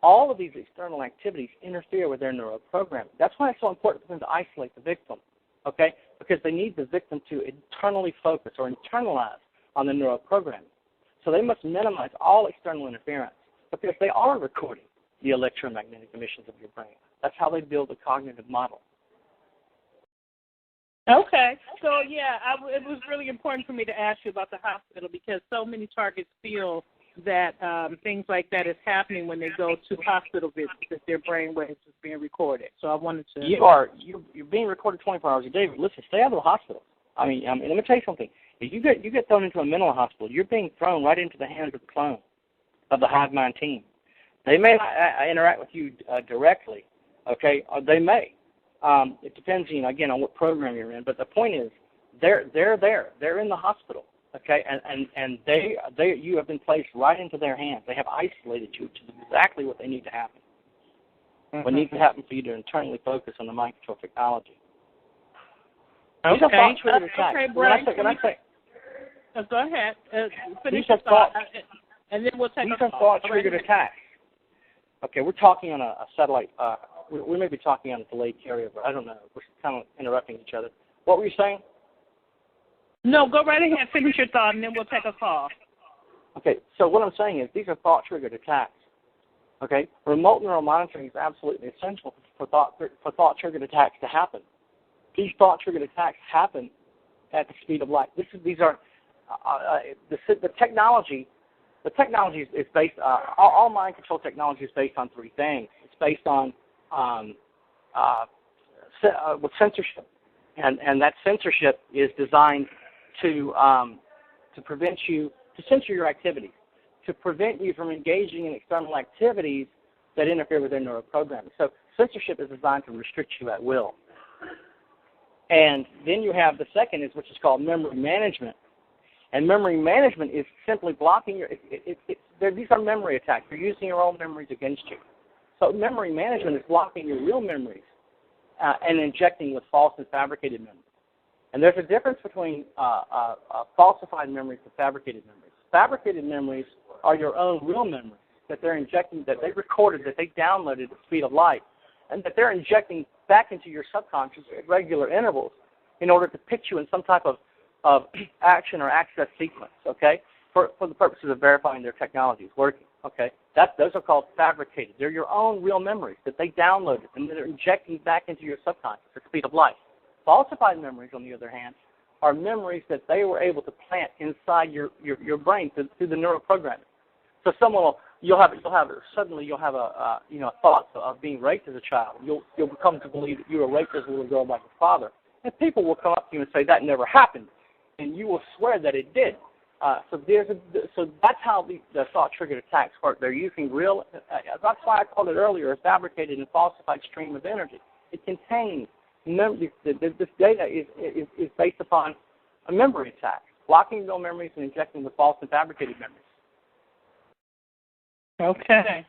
all of these external activities interfere with their neuroprogramming. That's why it's so important for them to isolate the victim, okay? Because they need the victim to internally focus or internalize on the neuroprogramming. So they must minimize all external interference because they are recording the electromagnetic emissions of your brain. That's how they build a cognitive model. Okay. So, it was really important for me to ask you about the hospital because so many targets feel that things like that is happening when they go to hospital visits, that their brain waves is being recorded. So I wanted to... You're being recorded 24 hours a day. Listen, stay out of the hospital. I mean, let me tell you something. If you get thrown into a mental hospital, you're being thrown right into the hands of the clone of the hive mind team. They may not interact with you directly, okay? Or they may. It depends, again, on what program you're in. But the point is, they're there. They're in the hospital, okay? And you have been placed right into their hands. They have isolated you to exactly what they need to happen. Mm-hmm. What needs to happen for you to internally focus on the mind control technology. Okay. Okay, Bryan. Go ahead. Finish your thought, and then we'll take these are thought-triggered attacks. Okay, we're talking on a satellite. We may be talking on a delayed carrier, but I don't know. We're kind of interrupting each other. What were you saying? No, go right ahead. Finish your thought, and then we'll take a call. Okay, so what I'm saying is these are thought-triggered attacks. Okay, remote neural monitoring is absolutely essential for thought-triggered attacks to happen. These thought-triggered attacks happen at the speed of light. These are the technology. The technology is based. All mind control technology is based on three things. It's based on with censorship, and that censorship is designed to prevent you, to censor your activities, to prevent you from engaging in external activities that interfere with their neuroprogramming. So censorship is designed to restrict you at will. And then you have the second, which is called memory management. And memory management is simply blocking your. These are memory attacks. You're using your own memories against you. So memory management is blocking your real memories and injecting with false and fabricated memories. And there's a difference between falsified memories and fabricated memories. Fabricated memories are your own real memories that they're injecting, that they recorded, that they downloaded at the speed of light, and that they're injecting back into your subconscious at regular intervals in order to pitch you in some type of action or access sequence, okay, for the purposes of verifying their technology is working, okay. Those are called fabricated. They're your own real memories that they downloaded and they're injecting back into your subconscious at the speed of light. Falsified memories, on the other hand, are memories that they were able to plant inside your brain through the neuroprogramming. So you'll have a thought of being raped as a child. You'll come to believe that you were raped as a little girl by your father, and people will come up to you and say that never happened, and you will swear that it did. So that's how the thought-triggered attacks work. They're using real. That's why I called it earlier a fabricated and falsified stream of energy. It contains this data is based upon a memory attack, blocking real memories and injecting with false and fabricated memories. Okay.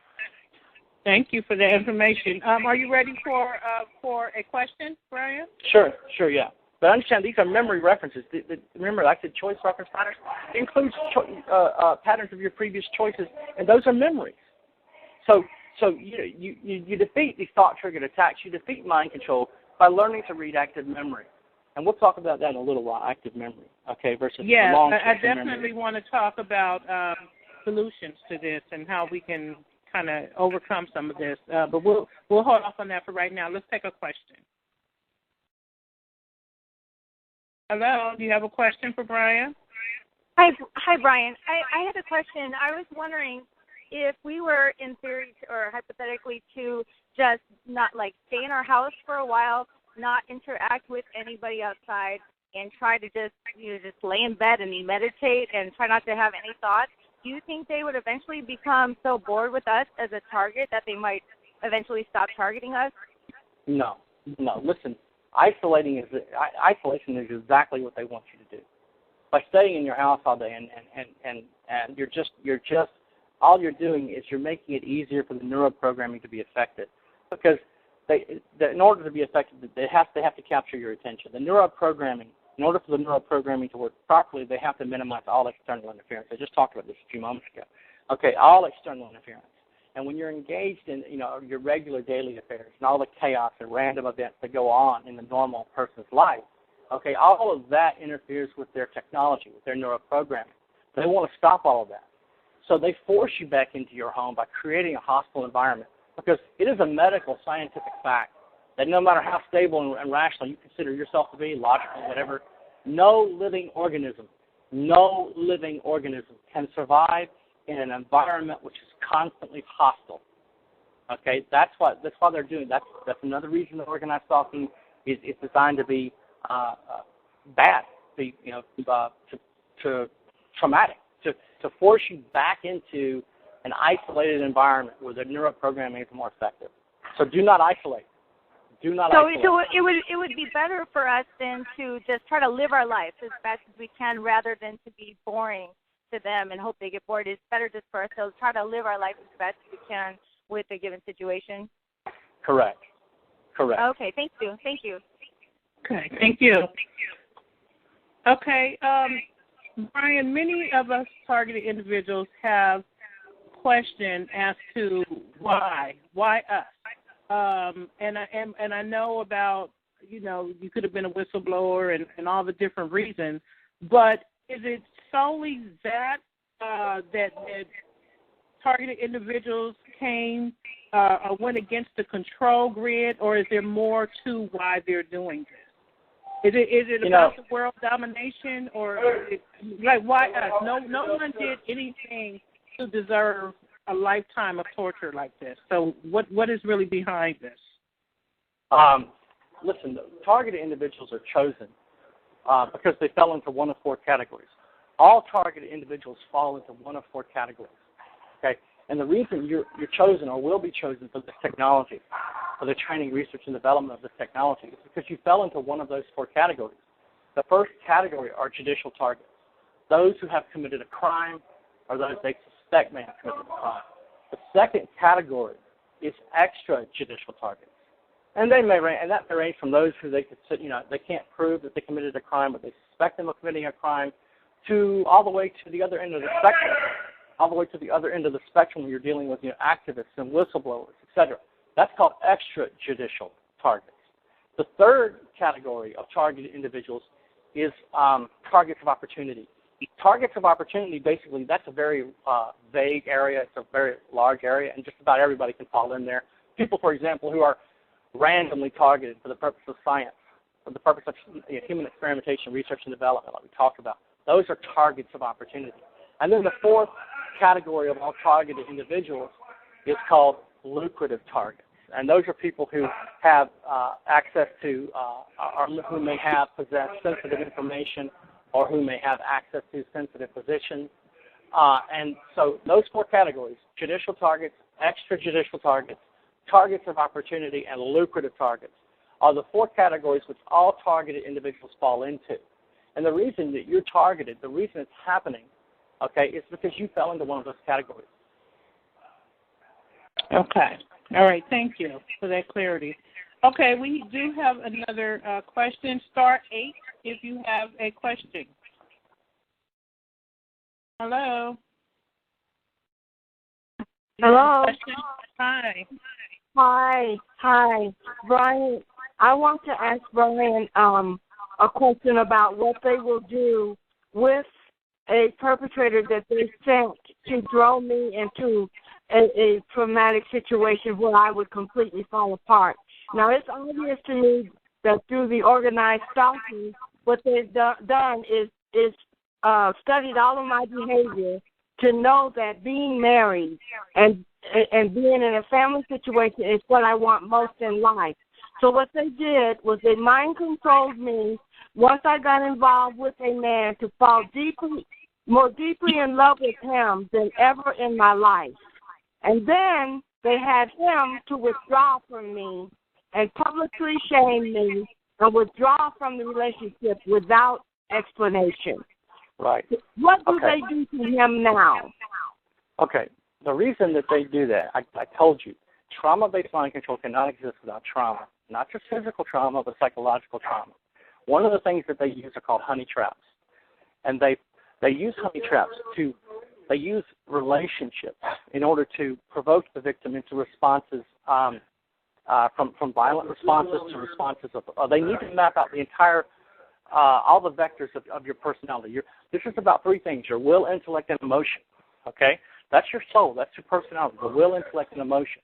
Thank you for the information. Are you ready for a question, Bryan? Sure, yeah. But understand these are memory references. Remember, I said choice reference patterns. It includes patterns of your previous choices, and those are memories. So you defeat these thought-triggered attacks. You defeat mind control by learning to read active memory. And we'll talk about that in a little while, active memory, okay, versus long-term I definitely memory. want to talk about solutions to this and how we can kind of overcome some of this. But we'll hold off on that for right now. Let's take a question. Hello, do you have a question for Bryan? Hi, Bryan. I had a question. I was wondering if we were in theory or hypothetically to just not stay in our house for a while, not interact with anybody outside, and try to just lay in bed and meditate and try not to have any thoughts, do you think they would eventually become so bored with us as a target that they might eventually stop targeting us? No. Listen, isolation is exactly what they want you to do. By staying in your house all day and you're just all you're doing is you're making it easier for the neuroprogramming to be affected, because in order to be effective, they have to capture your attention. The neuroprogramming, in order for the neuroprogramming to work properly, they have to minimize all external interference. I just talked about this a few moments ago. Okay, all external interference. And when you're engaged in your regular daily affairs and all the chaos and random events that go on in the normal person's life, okay, all of that interferes with their technology, with their neuroprogramming. They want to stop all of that. So they force you back into your home by creating a hostile environment, because it is a medical, scientific fact that no matter how stable and rational you consider yourself to be, logical, whatever, no living organism can survive in an environment which is constantly hostile. Okay, that's why they're doing. That's another reason that organized stalking is designed to be bad, to traumatic, to force you back into an isolated environment where the neuroprogramming is more effective. So do not isolate. So it would be better for us than to just try to live our life as best as we can, rather than to be boring to them and hope they get bored. It's better just for ourselves try to live our life as best as we can with a given situation. Correct. Okay, thank you. Okay, thank you. Okay, Bryan, many of us targeted individuals have questioned as to why us. And I know about, you could have been a whistleblower and all the different reasons, but is it solely that that targeted individuals came or went against the control grid, or is there more to why they're doing this? Is it about the world domination, or why us? No one did anything to deserve a lifetime of torture like this. So what is really behind this? Listen, targeted individuals are chosen because they fell into one of four categories. All targeted individuals fall into one of four categories. Okay, and the reason you're chosen or will be chosen for this technology, for the training, research, and development of this technology, is because you fell into one of those four categories. The first category are judicial targets, those who have committed a crime or those they suspect may have committed a crime. The second category is extrajudicial targets, and that may range from those who they can't prove that they committed a crime, but they suspect them of committing a crime, to all the way to the other end of the spectrum. All the way to the other end of the spectrum when you're dealing with activists and whistleblowers, etc. That's called extrajudicial targets. The third category of targeted individuals is targets of opportunity. Targets of opportunity, basically, that's a very vague area. It's a very large area, and just about everybody can fall in there. People, for example, who are randomly targeted for the purpose of science, for the purpose of human experimentation, research, and development, like we talked about. Those are targets of opportunity. And then the fourth category of all targeted individuals is called lucrative targets. And those are people who have access to, or who may have possessed sensitive information, or who may have access to sensitive positions. And so those four categories, judicial targets, extrajudicial targets, targets of opportunity, and lucrative targets, are the four categories which all targeted individuals fall into. And the reason that you're targeted, the reason it's happening, okay, is because you fell into one of those categories. Okay. All right. Thank you for that clarity. Okay, we do have another question. Star 8 if you have a question. Hello. Hello. Hi. Hi. Bryan, I want to ask Bryan a question about what they will do with a perpetrator that they sent to throw me into a traumatic situation where I would completely fall apart. Now, it's obvious to me that through the organized stalking, what they've done is studied all of my behavior to know that being married and being in a family situation is what I want most in life. So what they did was they mind controlled me once I got involved with a man, to fall more deeply in love with him than ever in my life. And then they had him to withdraw from me and publicly shame me and withdraw from the relationship without explanation. Right. What do they do to him now? Okay. The reason that they do that, I told you, trauma-based mind control cannot exist without trauma. Not just physical trauma, but psychological trauma. One of the things that they use are called honey traps. And they use honey traps they use relationships in order to provoke the victim into responses from violent responses to responses of they need to map out the entire all the vectors of your personality. This is about three things: your will, intellect, and emotion. Okay, that's your soul. That's your personality. The will, intellect, and emotion.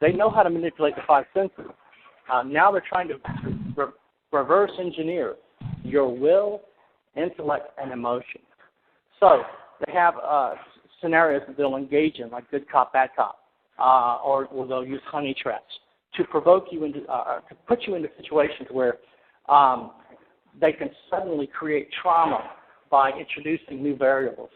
They know how to manipulate the five senses. Now they're trying to reverse engineer your will, intellect, and emotion. So they have scenarios that they'll engage in, like good cop, bad cop, or they'll use honey traps to provoke you into, to put you into situations where they can suddenly create trauma by introducing new variables.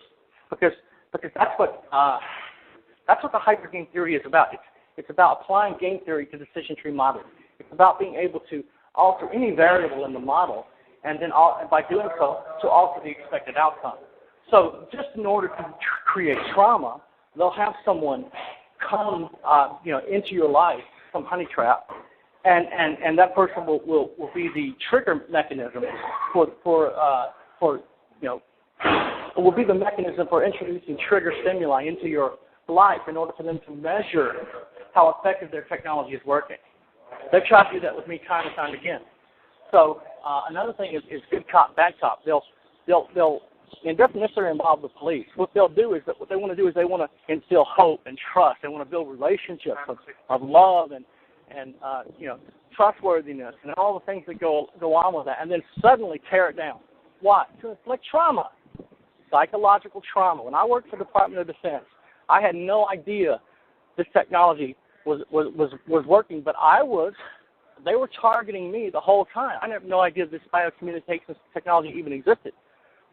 Because that's what the hyper game theory is about. It's about applying game theory to decision tree modeling. It's about being able to alter any variable in the model, and then by doing so, to alter the expected outcome. So just in order to create trauma, they'll have someone come into your life, some honey trap, and that person will be the trigger mechanism will be the mechanism for introducing trigger stimuli into your life in order for them to measure how effective their technology is working. They've tried to do that with me time and time again. So another thing is good cop, bad cop. They'll and doesn't necessarily involve the police. What they'll do is they want to instill hope and trust. They want to build relationships of love and trustworthiness and all the things that go on with that, and then suddenly tear it down. Why? To inflict trauma, psychological trauma. When I worked for the Department of Defense, I had no idea this technology was working, but they were targeting me the whole time. I had no idea this biocommunications technology even existed.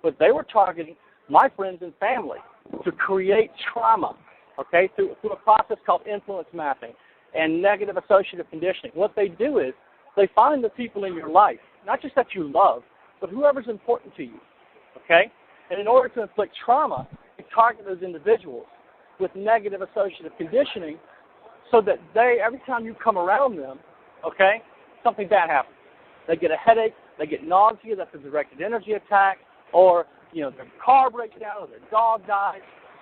But they were targeting my friends and family to create trauma, okay, through a process called influence mapping and negative associative conditioning. What they do is they find the people in your life, not just that you love, but whoever's important to you, okay? And in order to inflict trauma, they target those individuals with negative associative conditioning so that every time you come around them, okay, something bad happens. They get a headache, they get nausea, that's a directed energy attack, or their car breaks down, or their dog dies.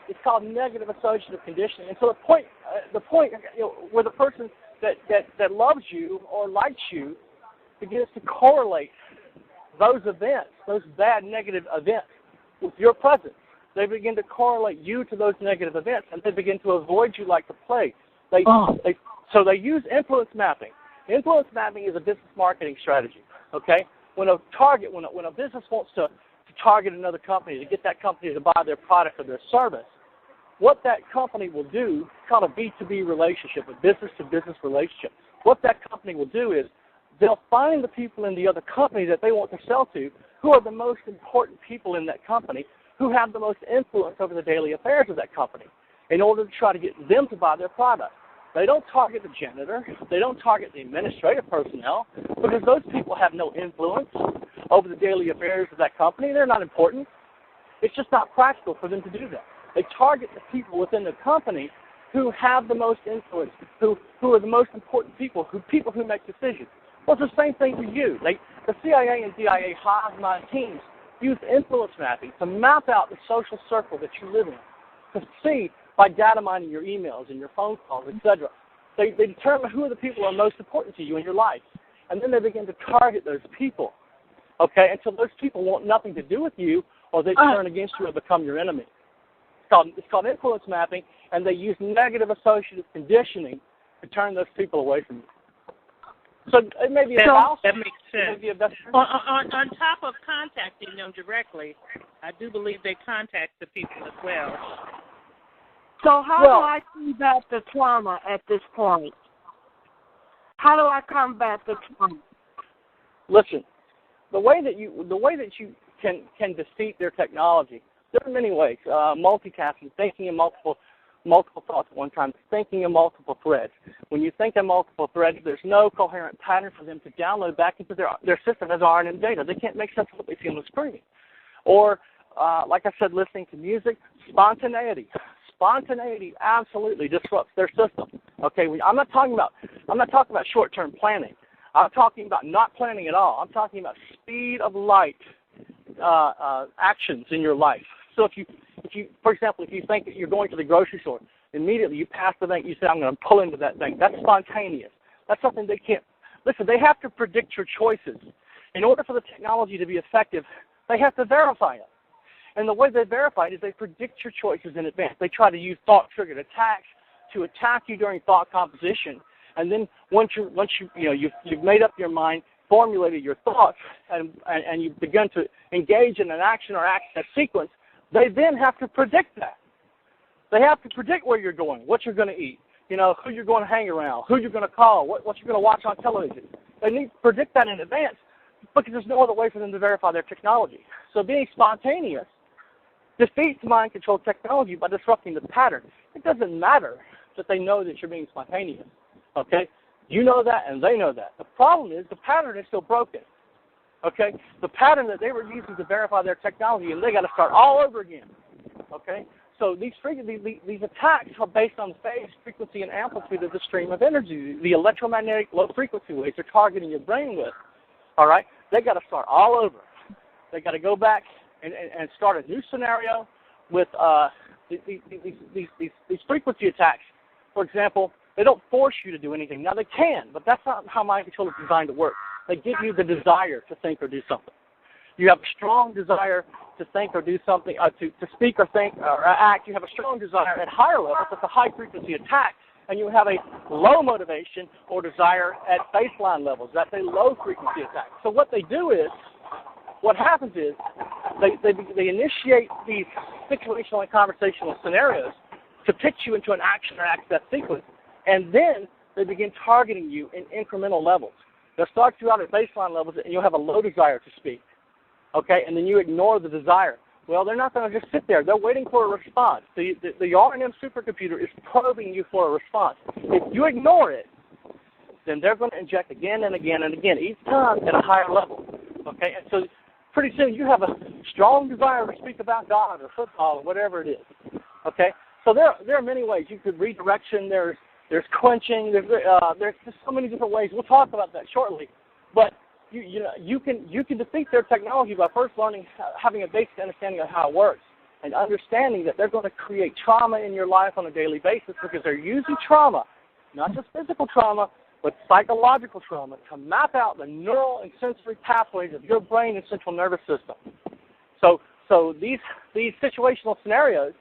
It's called negative associative conditioning. And so the point, where the person that loves you or likes you begins to correlate those events, those bad negative events, with your presence. They begin to correlate you to those negative events, and they begin to avoid you like the plague. So they use influence mapping. Influence mapping is a business marketing strategy. Okay, when a business wants to target another company to get that company to buy their product or their service, what that company will do, called a B2B relationship, a business-to-business relationship, what that company will do is they'll find the people in the other company that they want to sell to who are the most important people in that company, who have the most influence over the daily affairs of that company, in order to try to get them to buy their product. They don't target the janitor. They don't target the administrative personnel, because those people have no influence over the daily affairs of that company. They're not important. It's just not practical for them to do that. They target the people within the company who have the most influence, who are the most important people who make decisions. Well, it's the same thing for you. The CIA and DIA hive mind teams use influence mapping to map out the social circle that you live in, to see by data mining your emails and your phone calls, etc. They determine who are the people who are most important to you in your life, and then they begin to target those people, okay, until those people want nothing to do with you, or they turn against you and become your enemy. It's called influence mapping, and they use negative associative conditioning to turn those people away from you. So it may be that makes sense. Maybe on top of contacting them directly, I do believe they contact the people as well. So how do I combat the trauma at this point? How do I combat the trauma? Listen, the way that you can defeat their technology, there are many ways. Multitasking, thinking in multiple thoughts at one time, thinking in multiple threads. When you think in multiple threads, there's no coherent pattern for them to download back into their system as RNN data. They can't make sense of what they see on the screen. Or, like I said, listening to music, spontaneity. Spontaneity absolutely disrupts their system. Okay, I'm not talking about short-term planning. I'm talking about not planning at all. I'm talking about speed of light actions in your life. So if you, for example, if you think that you're going to the grocery store, immediately you pass the bank, you say, I'm going to pull into that bank. That's spontaneous. That's something they can't. Listen, they have to predict your choices. In order for the technology to be effective, they have to verify it. And the way they verify it is they predict your choices in advance. They try to use thought-triggered attacks to attack you during thought composition. And then once you've made up your mind, formulated your thoughts, and you've begun to engage in an action or action sequence, they then have to predict that. They have to predict where you're going, what you're going to eat, who you're going to hang around, who you're going to call, what you're going to watch on television. They need to predict that in advance because there's no other way for them to verify their technology. So being spontaneous defeats mind control technology by disrupting the pattern. It doesn't matter that they know that you're being spontaneous. Okay? You know that and they know that. The problem is the pattern is still broken. Okay? The pattern that they were using to verify their technology, and they got to start all over again. Okay? So these attacks are based on the phase, frequency, and amplitude of the stream of energy, the electromagnetic low-frequency waves they're targeting your brain with. All right? They got to start all over. They got to go back and start a new scenario with these frequency attacks. For example, they don't force you to do anything. Now, they can, but that's not how mind control is designed to work. They give you the desire to think or do something. You have a strong desire to think or do something, to speak or think or act. You have a strong desire at higher levels. That's a high-frequency attack. And you have a low motivation or desire at baseline levels. That's a low-frequency attack. So what happens is they initiate these situational and conversational scenarios to pitch you into an action or access sequence, and then they begin targeting you in incremental levels. They'll start you out at baseline levels, and you'll have a low desire to speak, okay? And then you ignore the desire. Well, they're not going to just sit there. They're waiting for a response. The RNM supercomputer is probing you for a response. If you ignore it, then they're going to inject again and again and again, each time at a higher level, okay? And so pretty soon you have a strong desire to speak about God or football or whatever it is, okay? So there are many ways. You could redirection. There's quenching. There's just so many different ways. We'll talk about that shortly. But you can defeat their technology by first having a basic understanding of how it works, and understanding that they're going to create trauma in your life on a daily basis because they're using trauma, not just physical trauma, but psychological trauma, to map out the neural and sensory pathways of your brain and central nervous system. So these situational scenarios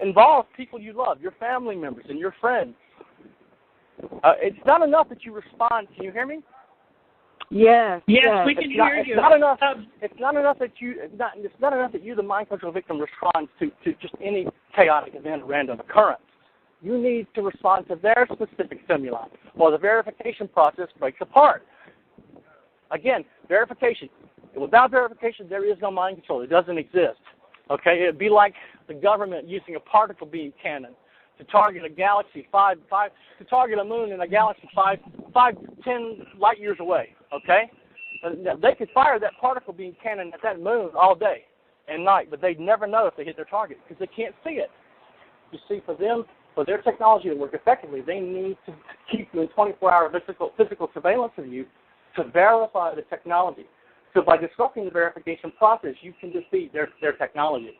involve people you love, your family members and your friends. It's not enough that you respond. Can you hear me? Yes. Yes, we can hear you. It's not enough. It's not enough that you, the mind control victim, responds to just any chaotic event or random occurrence. You need to respond to their specific stimuli, or the verification process breaks apart. Again, verification. Without verification, there is no mind control. It doesn't exist. Okay, it'd be like the government using a particle beam cannon to target a galaxy to target a moon in a galaxy 10 light years away. Okay, they could fire that particle beam cannon at that moon all day and night, but they'd never know if they hit their target because they can't see it. You see, for their technology to work effectively, they need to keep you in 24-hour physical surveillance of you to verify the technology. So by disrupting the verification process, you can defeat their technology.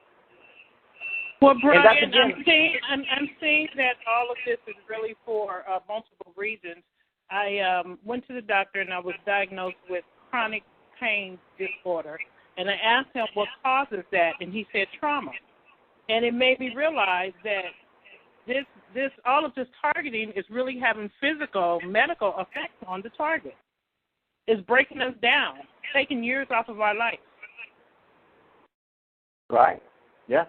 Well, Bryan, I'm seeing that all of this is really for multiple reasons. I went to the doctor and I was diagnosed with chronic pain disorder, and I asked him what causes that, and he said trauma. And it made me realize that all of this targeting is really having physical, medical effects on the target. It's breaking us down, taking years off of our life. Right. Yeah.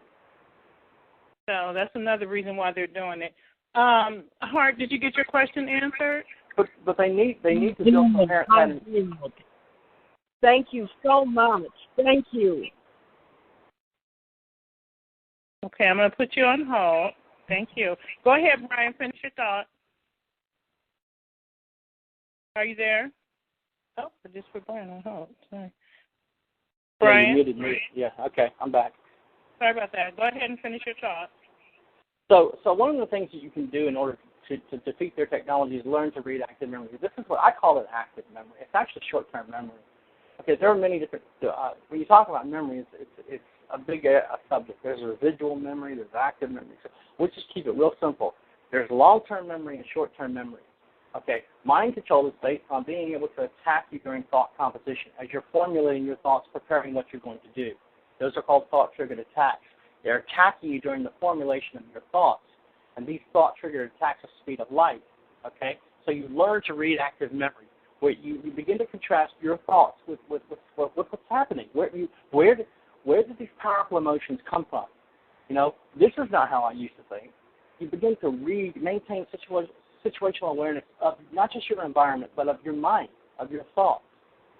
So that's another reason why they're doing it. Hart, did you get your question answered? But they need to build coherent patterns. Thank you so much. Thank you. Okay, I'm going to put you on hold. Thank you. Go ahead, Bryan. Finish your thought. Are you there? Oh, I just put Bryan on hold. Sorry. Bryan? Yeah, you muted me. Yeah, okay, I'm back. Sorry about that. Go ahead and finish your thought. So one of the things that you can do in order to defeat their technology is learn to read active memory. This is what I call it active memory. It's actually short-term memory. Okay, there are many different, when you talk about memory, it's a big subject. There's residual memory, there's active memory. So we'll just keep it real simple. There's long-term memory and short-term memory. Okay, mind control is based on being able to attack you during thought composition. As you're formulating your thoughts, preparing what you're going to do. Those are called thought-triggered attacks. They're attacking you during the formulation of your thoughts. And these thought-triggered attacks are the speed of light. Okay, so you learn to read active memory, where you begin to contrast your thoughts with what's happening. Where did these powerful emotions come from? You know, this is not how I used to think. You begin to maintain situational awareness of not just your environment, but of your mind, of your thoughts.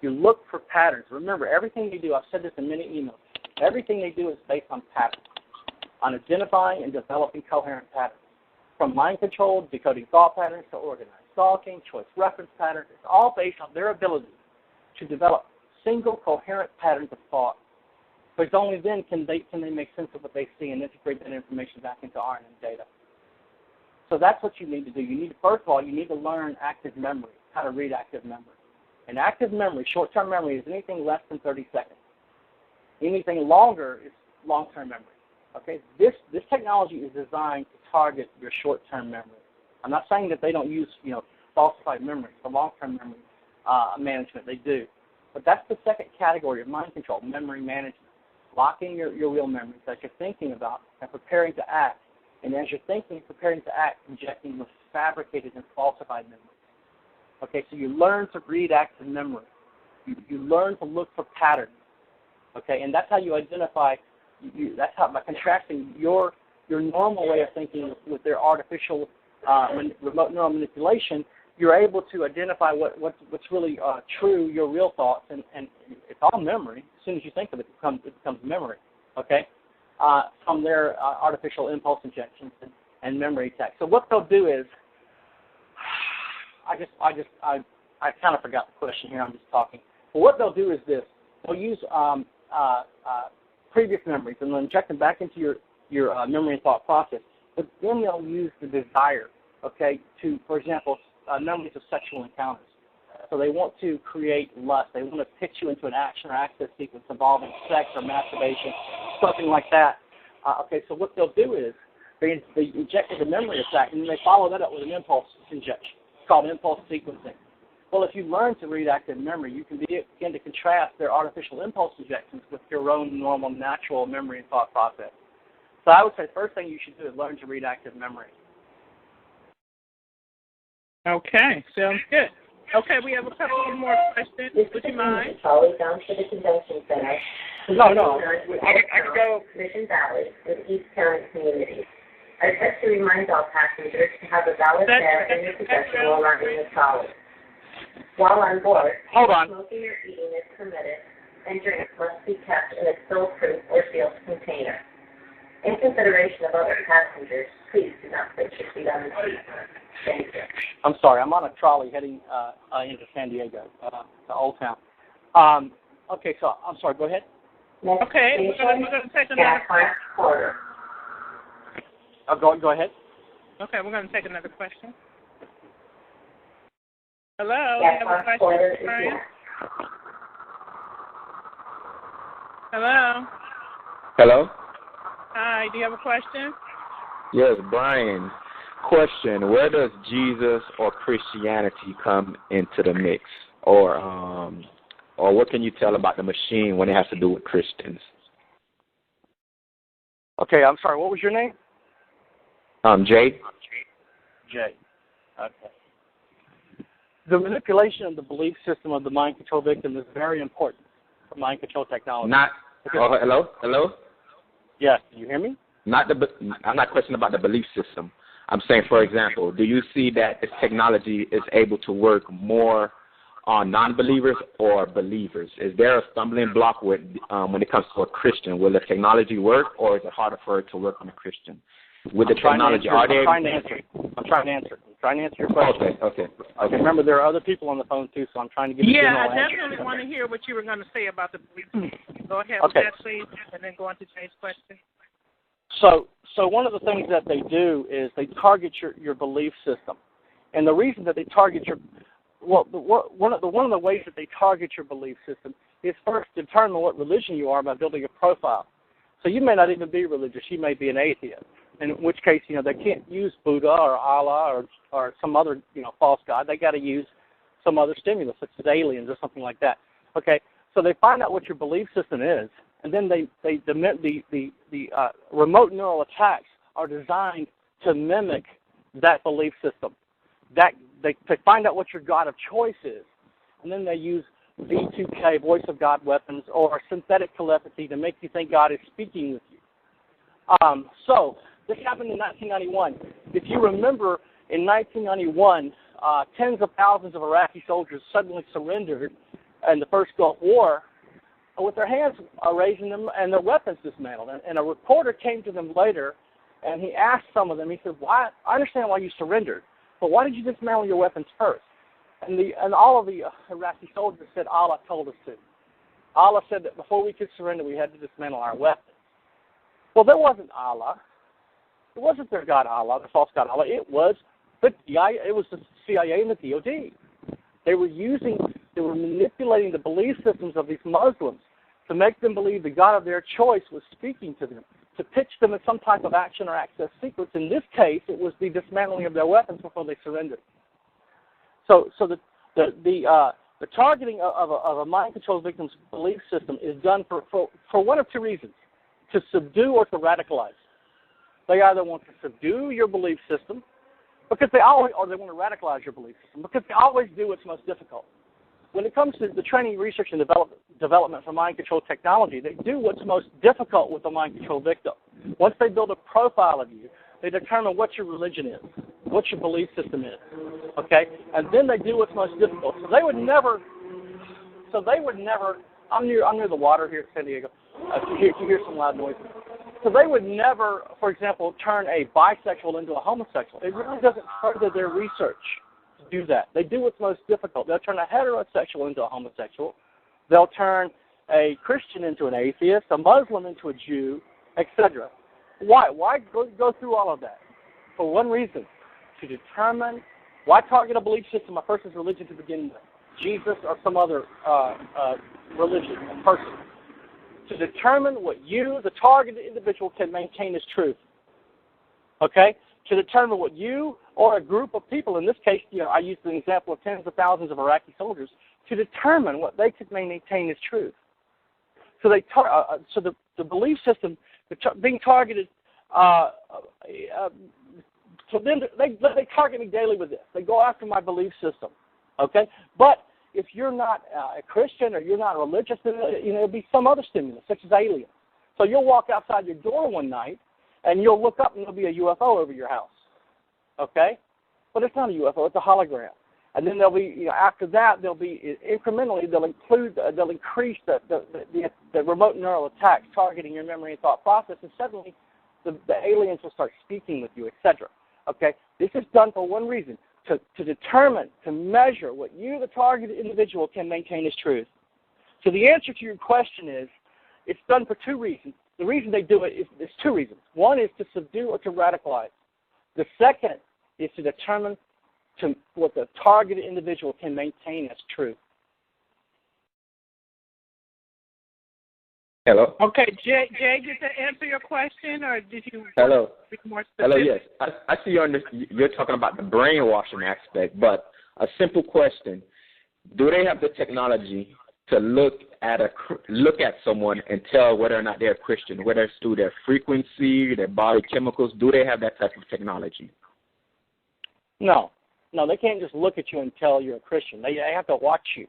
You look for patterns. Remember, everything you do, I've said this in many emails, everything they do is based on patterns, on identifying and developing coherent patterns. From mind control, decoding thought patterns, to organized stalking, choice reference patterns, it's all based on their ability to develop single coherent patterns of thought. Because only then can they make sense of what they see and integrate that information back into R&M data. So that's what you need to do. First of all, you need to learn active memory, how to read active memory. And active memory, short-term memory, is anything less than 30 seconds. Anything longer is long-term memory. Okay, this technology is designed to target your short-term memory. I'm not saying that they don't use falsified memory for long-term memory management. They do, but that's the second category of mind control: memory management, locking your real memories that you're thinking about and preparing to act. And as you're thinking and preparing to act, injecting with fabricated and falsified memories. Okay, so you learn to read active memory. You learn to look for patterns. Okay, and that's how you identify. That's how, by contrasting your normal way of thinking with their artificial remote neural manipulation, you're able to identify what's really true, your real thoughts, and it's all memory. As soon as you think of it, it becomes memory. Okay, from their artificial impulse injections and memory attacks. So what they'll do is, I kind of forgot the question here. I'm just talking. But what they'll do is this: they'll use previous memories and they'll inject them back into your memory and thought process. But then they'll use the desire, to, for example, memories of sexual encounters. So they want to create lust. They want to pitch you into an action or access sequence involving sex or masturbation, something like that. So what they'll do is they inject the memory attack, and then they follow that up with an impulse injection. It's called impulse sequencing. Well, if you learn to read active memory, you can begin to contrast their artificial impulse injections with your own normal, natural memory and thought process. So I would say the first thing you should do is learn to read active memory. Okay, sounds good. Okay, we have a couple more questions. Would you mind? Trolley down to the convention center. No. I can go. Mission Valley with East County communities. I'd like to remind all passengers to have a valid fare in your possession while riding the trolley. While on board, smoking or eating is permitted, and drinks must be kept in a spill-proof or sealed container. In consideration of other passengers, please do not place your seat on the seat. Thank you. I'm sorry, I'm on a trolley heading into San Diego, to Old Town. Okay, so I'm sorry, go ahead. Next okay, we're going to take another question. Go ahead. Okay, we're going to take another question. Hello, you have a question, Bryan? Hello? Hello? Hi, do you have a question? Yes, Bryan. Question, where does Jesus or Christianity come into the mix? Or what can you tell about the machine when it has to do with Christians? Okay, I'm sorry, what was your name? Jay. Jay. Okay. The manipulation of the belief system of the mind control victim is very important for mind control technology. Hello? Yes, do you hear me? I'm not questioning about the belief system. I'm saying, for example, do you see that this technology is able to work more on non-believers or believers? Is there a stumbling block with when it comes to a Christian? Will the technology work, or is it harder for it to work on a Christian? With the technology, I'm trying to answer your question. Okay. Remember, there are other people on the phone too, so I'm trying to give you a general answer. Yeah, I definitely want to hear what you were going to say about the belief. Go ahead with that, please, and then go on to Jay's question. So one of the things that they do is they target your belief system, and the reason that they target one of the ways that they target your belief system is first to determine what religion you are by building a profile. So you may not even be religious; you may be an atheist. In which case, they can't use Buddha or Allah or some other, false god. They got to use some other stimulus, such as aliens or something like that. Okay, so they find out what your belief system is, and then the remote neural attacks are designed to mimic that belief system. That they find out what your god of choice is, and then they use V2K, voice of God weapons, or synthetic telepathy to make you think God is speaking with you. So this happened in 1991. If you remember, in 1991, tens of thousands of Iraqi soldiers suddenly surrendered in the first Gulf War with their hands raising them and their weapons dismantled. And a reporter came to them later, and he asked some of them, he said, "Why? I understand why you surrendered, but why did you dismantle your weapons first?" And all of the Iraqi soldiers said, "Allah told us to. Allah said that before we could surrender, we had to dismantle our weapons." Well, there wasn't Allah. It wasn't their God Allah, the false God Allah. It was the CIA and the DOD. They were manipulating the belief systems of these Muslims to make them believe the God of their choice was speaking to them, to pitch them as some type of action or access sequence. In this case, it was the dismantling of their weapons before they surrendered. So the targeting of a mind control victim's belief system is done for one of two reasons: to subdue or to radicalize. They either want to subdue your belief system or they want to radicalize your belief system, because they always do what's most difficult. When it comes to the training, research, and development for mind control technology, they do what's most difficult with the mind control victim. Once they build a profile of you, they determine what your religion is, what your belief system is, okay? And then they do what's most difficult. So they would never, I'm near the water here in San Diego. You hear some loud noises. So they would never, for example, turn a bisexual into a homosexual. It really doesn't further their research to do that. They do what's most difficult. They'll turn a heterosexual into a homosexual. They'll turn a Christian into an atheist, a Muslim into a Jew, etc. Why? Why go through all of that? For one reason: to determine. Why target a belief system, a person's religion to begin with, Jesus or some other religion, a person, to determine what you, the targeted individual, can maintain as truth. Okay? To determine what you or a group of people, in this case, I used the example of tens of thousands of Iraqi soldiers, to determine what they could maintain as truth. So the belief system being targeted. So then they target me daily with this. They go after my belief system, okay? But if you're not a Christian or you're not religious, then it'll be some other stimulus, such as aliens. So you'll walk outside your door one night, and you'll look up, and there'll be a UFO over your house, okay? But it's not a UFO; it's a hologram. And then there'll be, after that, they'll be incrementally they'll increase the remote neural attacks targeting your memory and thought process, and suddenly the aliens will start speaking with you, etc. Okay, this is done for one reason: to determine, to measure what you, the targeted individual, can maintain as truth. So the answer to your question is, it's done for two reasons. The reason they do it is two reasons. One is to subdue or to radicalize. The second is to determine what the targeted individual can maintain as truth. Hello. Okay, Jay, did that answer your question, or did you be more specific? Hello, yes. I see you're talking about the brainwashing aspect, but a simple question: do they have the technology to look at someone and tell whether or not they're a Christian, whether it's through their frequency, their body chemicals? Do they have that type of technology? No, they can't just look at you and tell you're a Christian. They have to watch you.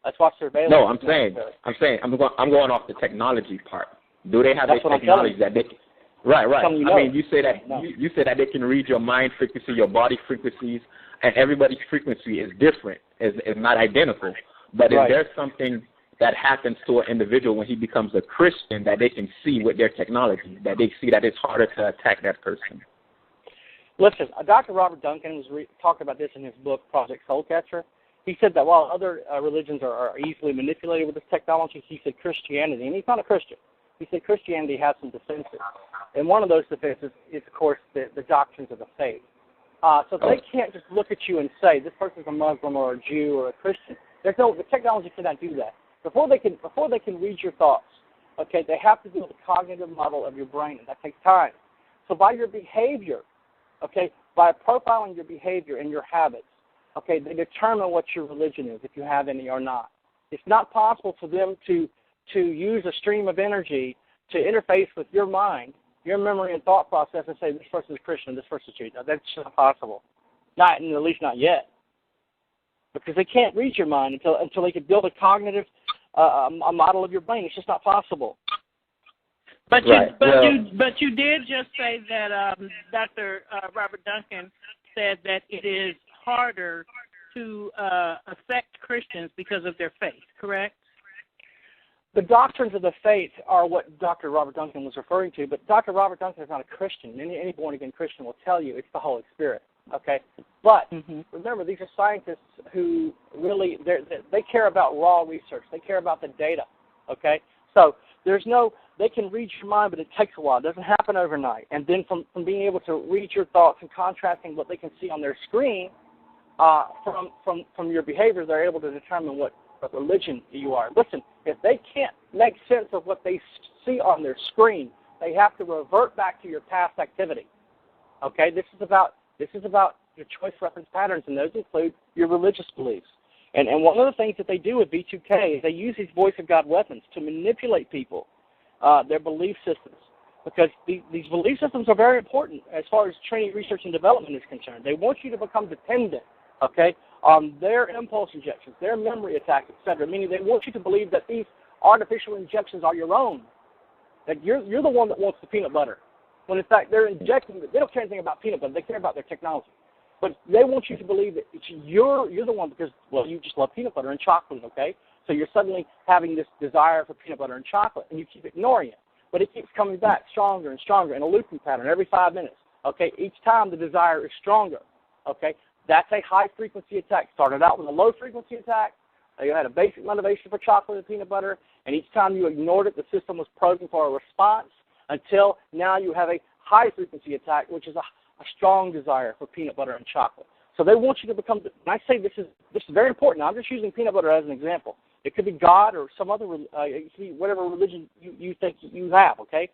That's why surveillance. No, I'm saying I'm going off the technology part. Do they have the technology that they? Right. I mean, you say that you say that they can read your mind frequency, your body frequencies, and everybody's frequency is different, is not identical. But is there something that happens to an individual when he becomes a Christian that they can see with their technology, that they see that it's harder to attack that person? Listen, Dr. Robert Duncan was talking about this in his book, Project Soulcatcher. He said that while other religions are easily manipulated with this technology, he said Christianity, and he's not a Christian, he said Christianity has some defenses. And one of those defenses is, of course, the doctrines of the faith. So they can't just look at you and say, this person's a Muslim or a Jew or a Christian. The technology cannot do that. Before they can read your thoughts, okay, they have to build a cognitive model of your brain, and that takes time. So by your behavior, okay, by profiling your behavior and your habits, okay, they determine what your religion is, if you have any or not. It's not possible for them to use a stream of energy to interface with your mind, your memory and thought process, and say this person is Christian, this person is Jew. No, that's just not possible. At least not yet. Because they can't read your mind until they can build a cognitive a model of your brain. It's just not possible. But you did just say that Dr. Robert Duncan said that it is harder to affect Christians because of their faith, correct? The doctrines of the faith are what Dr. Robert Duncan was referring to, but Dr. Robert Duncan is not a Christian. Any born-again Christian will tell you it's the Holy Spirit, okay? But remember, these are scientists who really, they care about raw research. They care about the data, okay? So they can read your mind, but it takes a while. It doesn't happen overnight. And then from being able to read your thoughts and contrasting what they can see on their screen from your behavior, they're able to determine what religion you are. Listen, if they can't make sense of what they see on their screen, they have to revert back to your past activity. Okay, this is about your choice reference patterns, and those include your religious beliefs. And one of the things that they do with V2K is they use these voice of God weapons to manipulate people, their belief systems, because these belief systems are very important as far as training, research, and development is concerned. They want you to become dependent, okay, on their impulse injections, their memory attacks, etc. Meaning they want you to believe that these artificial injections are your own, that you're the one that wants the peanut butter. When in fact they're injecting, they don't care anything about peanut butter, they care about their technology. But they want you to believe that you're the one because, well, you just love peanut butter and chocolate, okay? So you're suddenly having this desire for peanut butter and chocolate, and you keep ignoring it. But it keeps coming back stronger and stronger in a looping pattern every 5 minutes, okay? Each time the desire is stronger, okay? That's a high-frequency attack. Started out with a low-frequency attack. You had a basic motivation for chocolate and peanut butter, and each time you ignored it, the system was probing for a response until now you have a high-frequency attack, which is a strong desire for peanut butter and chocolate. So they want you to become, and I say this is very important. I'm just using peanut butter as an example. It could be God or some other, it could be whatever religion you think you have, okay?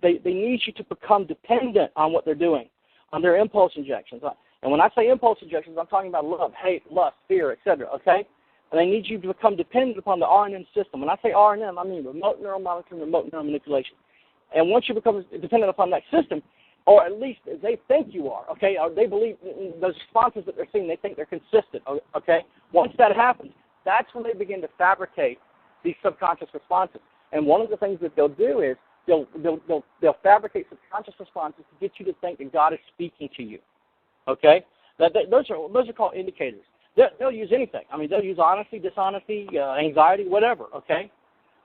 They need you to become dependent on what they're doing, on their impulse injections. And when I say impulse injections, I'm talking about love, hate, lust, fear, etc., okay? And they need you to become dependent upon the RNM system. When I say RNM, I mean remote neural monitoring, remote neural manipulation. And once you become dependent upon that system, or at least they think you are, okay, or they believe those responses that they're seeing, they think they're consistent, okay? Once that happens, that's when they begin to fabricate these subconscious responses. And one of the things that they'll do is they'll fabricate subconscious responses to get you to think that God is speaking to you, okay? Those are called indicators. They'll use anything. I mean, they'll use honesty, dishonesty, anxiety, whatever, okay?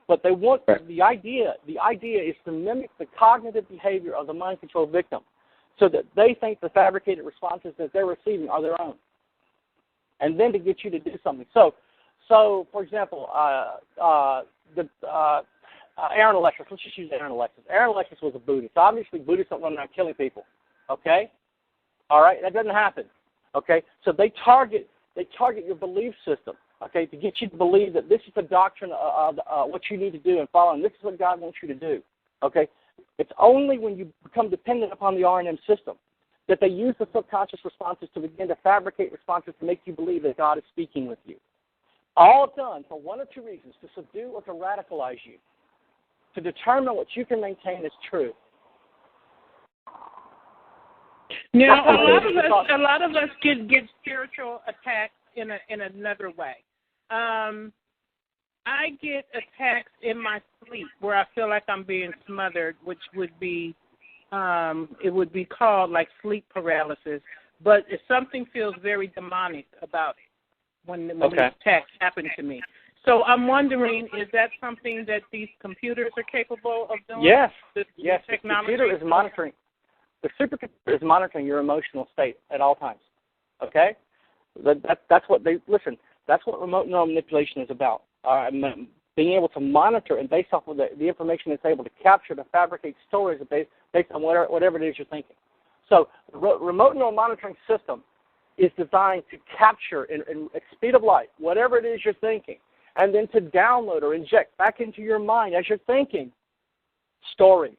But they want the idea is to mimic the cognitive behavior of the mind control victim so that they think the fabricated responses that they're receiving are their own. And then to get you to do something. So for example, Aaron Alexis, let's just use Aaron Alexis. Aaron Alexis was a Buddhist. Obviously, Buddhists don't run around killing people, okay? All right? That doesn't happen, okay? So they target your belief system, okay, to get you to believe that this is the doctrine of what you need to do and follow, and this is what God wants you to do, okay? It's only when you become dependent upon the RNM system that they use the subconscious responses to begin to fabricate responses to make you believe that God is speaking with you. All done for one of two reasons, to subdue or to radicalize you, to determine what you can maintain as true. Now, a lot of us get spiritual attacks in another way. I get attacks in my sleep where I feel like I'm being smothered, which would be it would be called like sleep paralysis, but if something feels very demonic about it when these attacks happen to me. So I'm wondering, is that something that these computers are capable of doing? Yes. Yes. The computer is monitoring. The supercomputer is monitoring your emotional state at all times. Okay. That's what they listen. That's what remote neural manipulation is about. Being able to monitor and based off of the information it's able to capture to fabricate stories based on whatever it is you're thinking. So the remote neural monitoring system is designed to capture in at speed of light whatever it is you're thinking, and then to download or inject back into your mind as you're thinking stories.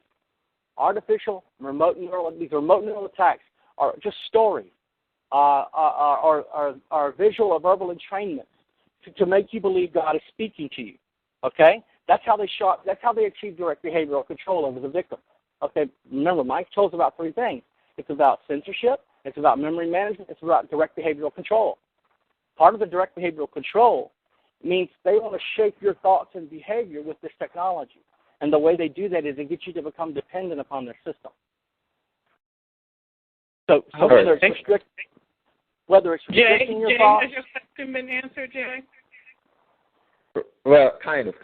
These remote neural attacks are just stories, are visual or verbal entrainments to make you believe God is speaking to you. Okay, that's how they achieve direct behavioral control over the victim. Okay, remember, mind control is about three things. It's about censorship, it's about memory management, it's about direct behavioral control. Part of the direct behavioral control means they want to shape your thoughts and behavior with this technology. And the way they do that is they get you to become dependent upon their system. So whether it's restricting your thoughts. Has your question been answered, Jay? Well, kind of.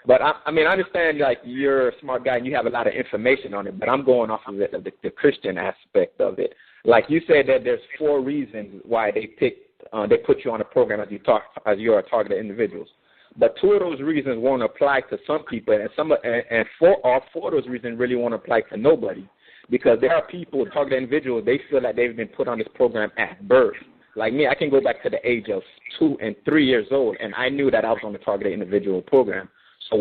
But I understand like you're a smart guy and you have a lot of information on it. But I'm going off of the Christian aspect of it. Like you said that there's 4 reasons why they put you on a program as you're a targeted individuals. But 2 of those reasons won't apply to some people, and 4 of those reasons really won't apply to nobody, because there are people, targeted individuals, they feel like they've been put on this program at birth. Like me, I can go back to the age of 2 and 3 years old, and I knew that I was on the targeted individual program. So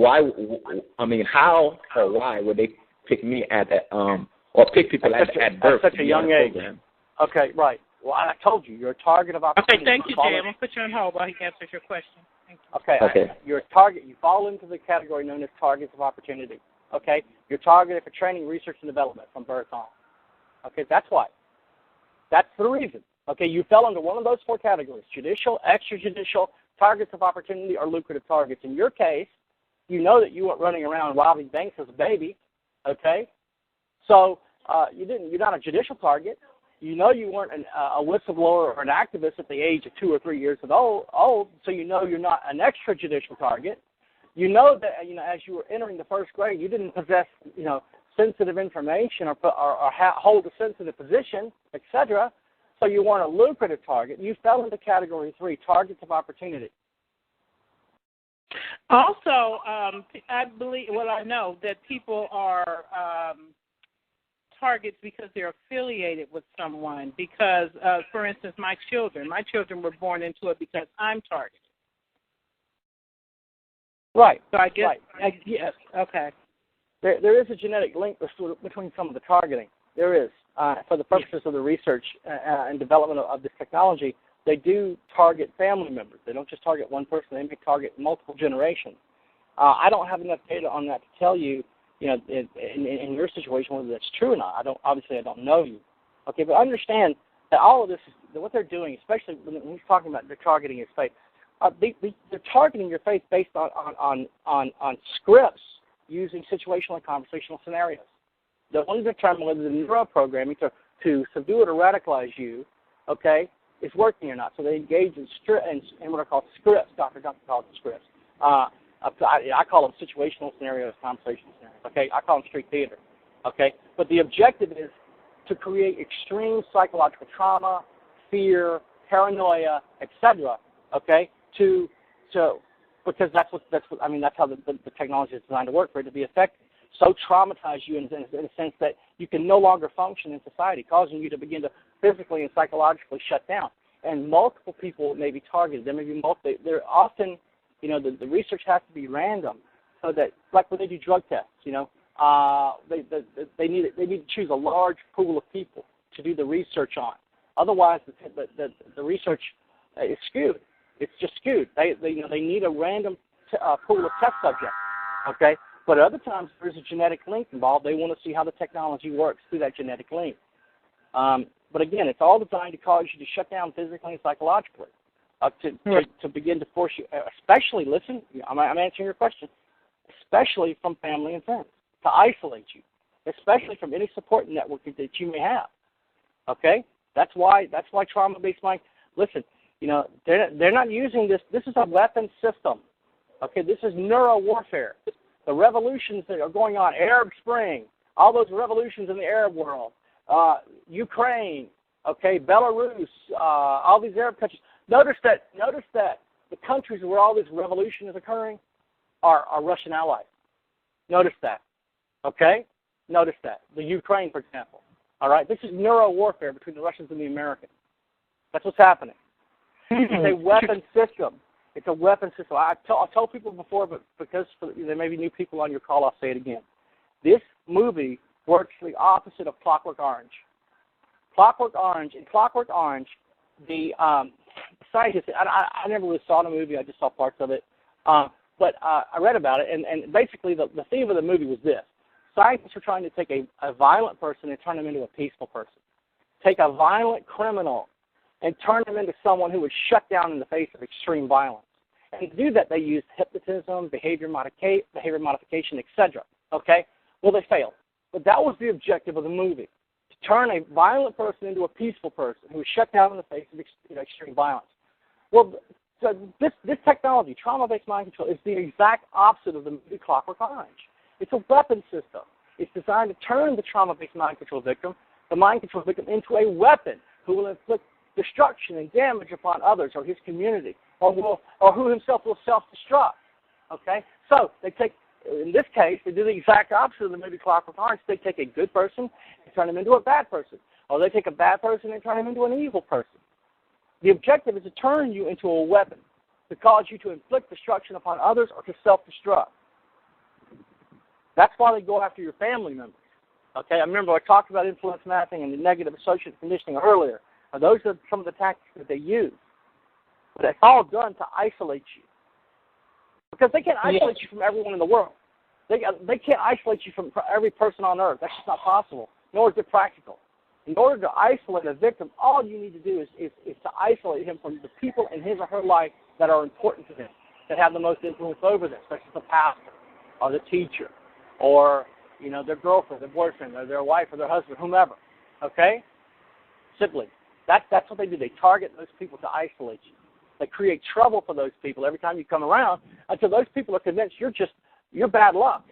how or why would they pick me at that, or pick people at birth? At such a young age. Program? Okay, right. Well, I told you, you're a target of opportunity. Okay, thank you, Jay. I'm going to put you on hold while he answers your question. Thank you. Okay. You're a target. You fall into the category known as targets of opportunity. Okay? You're targeted for training, research, and development from birth on. Okay, that's why. That's the reason. Okay, you fell into one of those 4 categories: judicial, extrajudicial, targets of opportunity, or lucrative targets. In your case, you know that you weren't running around robbing banks as a baby. Okay? So you're not a judicial target. You know you weren't a whistleblower or an activist at the age of 2 or 3 years old, so you know you're not an extrajudicial target. You know that as you were entering the 1st grade, you didn't possess sensitive information or hold a sensitive position, etc. So you weren't a lucrative target. You fell into category 3, targets of opportunity. Also, I know that people are targets because they're affiliated with someone. Because, for instance, my children were born into it because I'm targeted. Right. So I guess. Right. Yes. Okay. There is a genetic link between some of the targeting. There is. For the purposes of the research and development of this technology, they do target family members. They don't just target one person. They may target multiple generations. I don't have enough data on that to tell you, in your situation, whether that's true or not. I don't know you. Okay, but understand that all of this, what they're doing, especially when he's talking about they're targeting your faith, they're targeting your faith based on scripts using situational and conversational scenarios. They want to determine whether the neuroprogramming to subdue it or radicalize you, okay, is working or not. So they engage in what are called scripts. Dr. Duncan calls them scripts. I call them situational scenarios, conversational scenarios. Okay, I call them street theater. Okay, but the objective is to create extreme psychological trauma, fear, paranoia, etc. Okay, because that's how the technology is designed to work for it to be effective. So traumatize you in a sense that you can no longer function in society, causing you to begin to physically and psychologically shut down. And multiple people may be targeted. There may be they're often, the research has to be random, so that like when they do drug tests, they need to choose a large pool of people to do the research on. Otherwise, the research is skewed. It's just skewed. They need a random pool of test subjects. Okay. But other times there's a genetic link involved. They want to see how the technology works through that genetic link. But again, it's all designed to cause you to shut down physically and psychologically, to begin to force you, especially, listen, I'm answering your question, especially from family and friends, to isolate you. especially from any support network that you may have. Okay? That's why trauma-based mind. Listen, they're not using this. This is a weapon system. Okay? This is neuro-warfare. The revolutions that are going on, Arab Spring, all those revolutions in the Arab world, Ukraine, okay, Belarus, all these Arab countries. Notice that the countries where all this revolution is occurring are Russian allies. Notice that, okay? Notice that. The Ukraine, for example. All right? This is neuro-warfare between the Russians and the Americans. That's what's happening. It's a weapon system. It's a weapon system. I've told people before, but because there may be new people on your call, I'll say it again. This movie works the opposite of Clockwork Orange. In Clockwork Orange, the scientists, I never really saw the movie, I just saw parts of it, but I read about it, and basically the theme of the movie was this. Scientists were trying to take a violent person and turn him into a peaceful person. Take a violent criminal and turn him into someone who would shut down in the face of extreme violence. And to do that, they used hypnotism, behavior modification, etc. Okay? Well, they failed. But that was the objective of the movie, to turn a violent person into a peaceful person who was shut down in the face of extreme violence. Well, so this technology, trauma-based mind control, is the exact opposite of the movie Clockwork Orange. It's a weapon system. It's designed to turn the trauma-based mind control victim, the mind control victim, into a weapon who will inflict destruction and damage upon others or his community, or who himself will self-destruct. Okay? So they take, in this case, they do the exact opposite of the movie Clockwork Orange. They take a good person and turn him into a bad person, or they take a bad person and turn him into an evil person. The objective is to turn you into a weapon, to cause you to inflict destruction upon others or to self-destruct. That's why they go after your family members. Okay, I remember I talked about influence mapping and the negative associative conditioning earlier. Now, those are some of the tactics that they use. But it's all done to isolate you. Because they can't isolate you from everyone in the world. They can't isolate you from every person on earth. That's just not possible, nor is it practical. In order to isolate a victim, all you need to do is to isolate him from the people in his or her life that are important to him, that have the most influence over them, such as the pastor or the teacher or, their girlfriend, their boyfriend, or their wife or their husband, whomever. Okay? Simply. That's what they do. They target those people to isolate you. They create trouble for those people every time you come around until those people are convinced you're bad luck.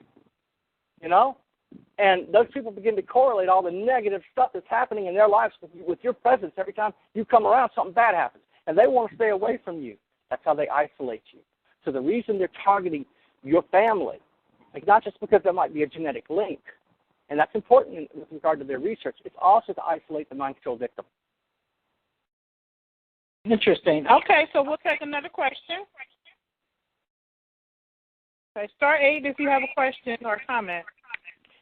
And those people begin to correlate all the negative stuff that's happening in their lives with your presence. Every time you come around, something bad happens. And they want to stay away from you. That's how they isolate you. So the reason they're targeting your family, not just because there might be a genetic link, and that's important with regard to their research, it's also to isolate the mind control victim. Interesting. Okay, so we'll take another question. Okay, star 8 if you have a question or a comment.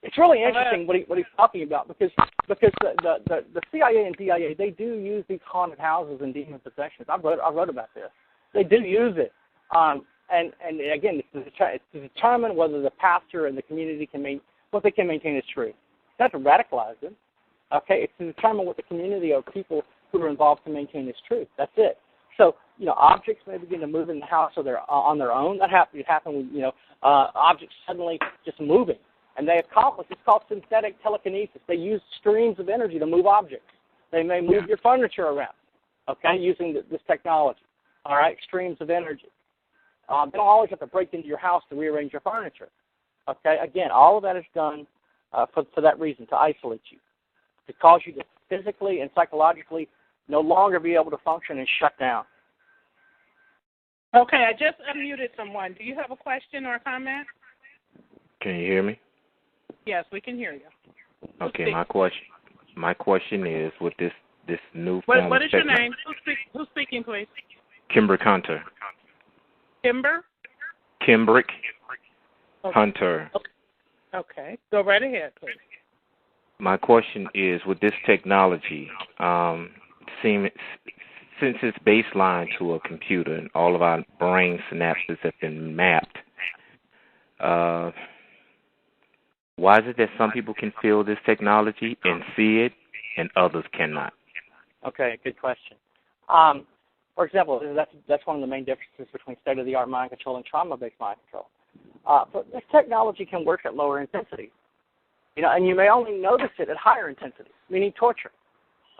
It's really interesting what he's talking about because the CIA and DIA, they do use these haunted houses and demon possessions. I wrote about this. They do use it. And again, it's to determine whether the pastor and the community what they can maintain is true. It's not to radicalize them. Okay, it's to determine what the community or people who are involved can maintain is truth. That's it. So, objects may begin to move in the house on their own. That happen with, objects suddenly just moving. And they accomplish, it's called synthetic telekinesis. They use streams of energy to move objects. They may move your furniture around, okay, using this technology, all right, streams of energy. They don't always have to break into your house to rearrange your furniture, okay. Again, all of that is done for that reason, to isolate you, to cause you to physically and psychologically no longer be able to function and shut down. Okay, I just unmuted someone. Do you have a question or a comment? Can you hear me? Yes, we can hear you. Okay, my question is, with this new form what is your name? Who's speaking, please? Kimbrick Hunter. Kimber? Kimbrick Hunter. Okay, go right ahead, please. My question is, with this technology, since it's baseline to a computer and all of our brain synapses have been mapped, why is it that some people can feel this technology and see it and others cannot? Okay, good question. For example, that's one of the main differences between state-of-the-art mind control and trauma-based mind control. But this technology can work at lower intensity. and you may only notice it at higher intensities, meaning torture.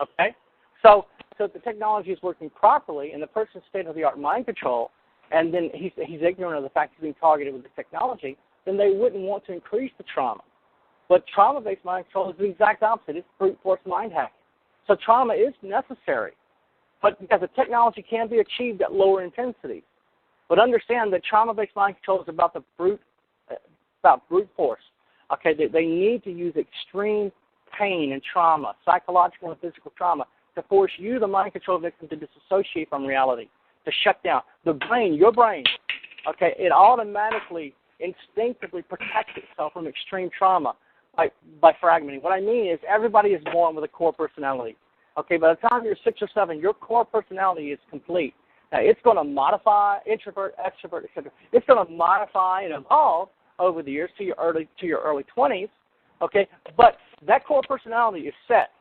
Okay? So if the technology is working properly and the person's state-of-the-art mind control, and then he's ignorant of the fact he's being targeted with the technology, then they wouldn't want to increase the trauma. But trauma-based mind control is the exact opposite. It's brute force mind hacking. So trauma is necessary, but because the technology can be achieved at lower intensities. But understand that trauma-based mind control is about brute force. Okay, they need to use extreme pain and trauma, psychological and physical trauma, to force you, the mind control victim, to disassociate from reality, to shut down. The brain, your brain, okay, it automatically, instinctively protects itself from extreme trauma by fragmenting. What I mean is everybody is born with a core personality. Okay, by the time you're 6 or 7, your core personality is complete. Now, it's going to modify, introvert, extrovert, etc. It's going to modify and evolve over the years to your early 20s. Okay, but that core personality is set.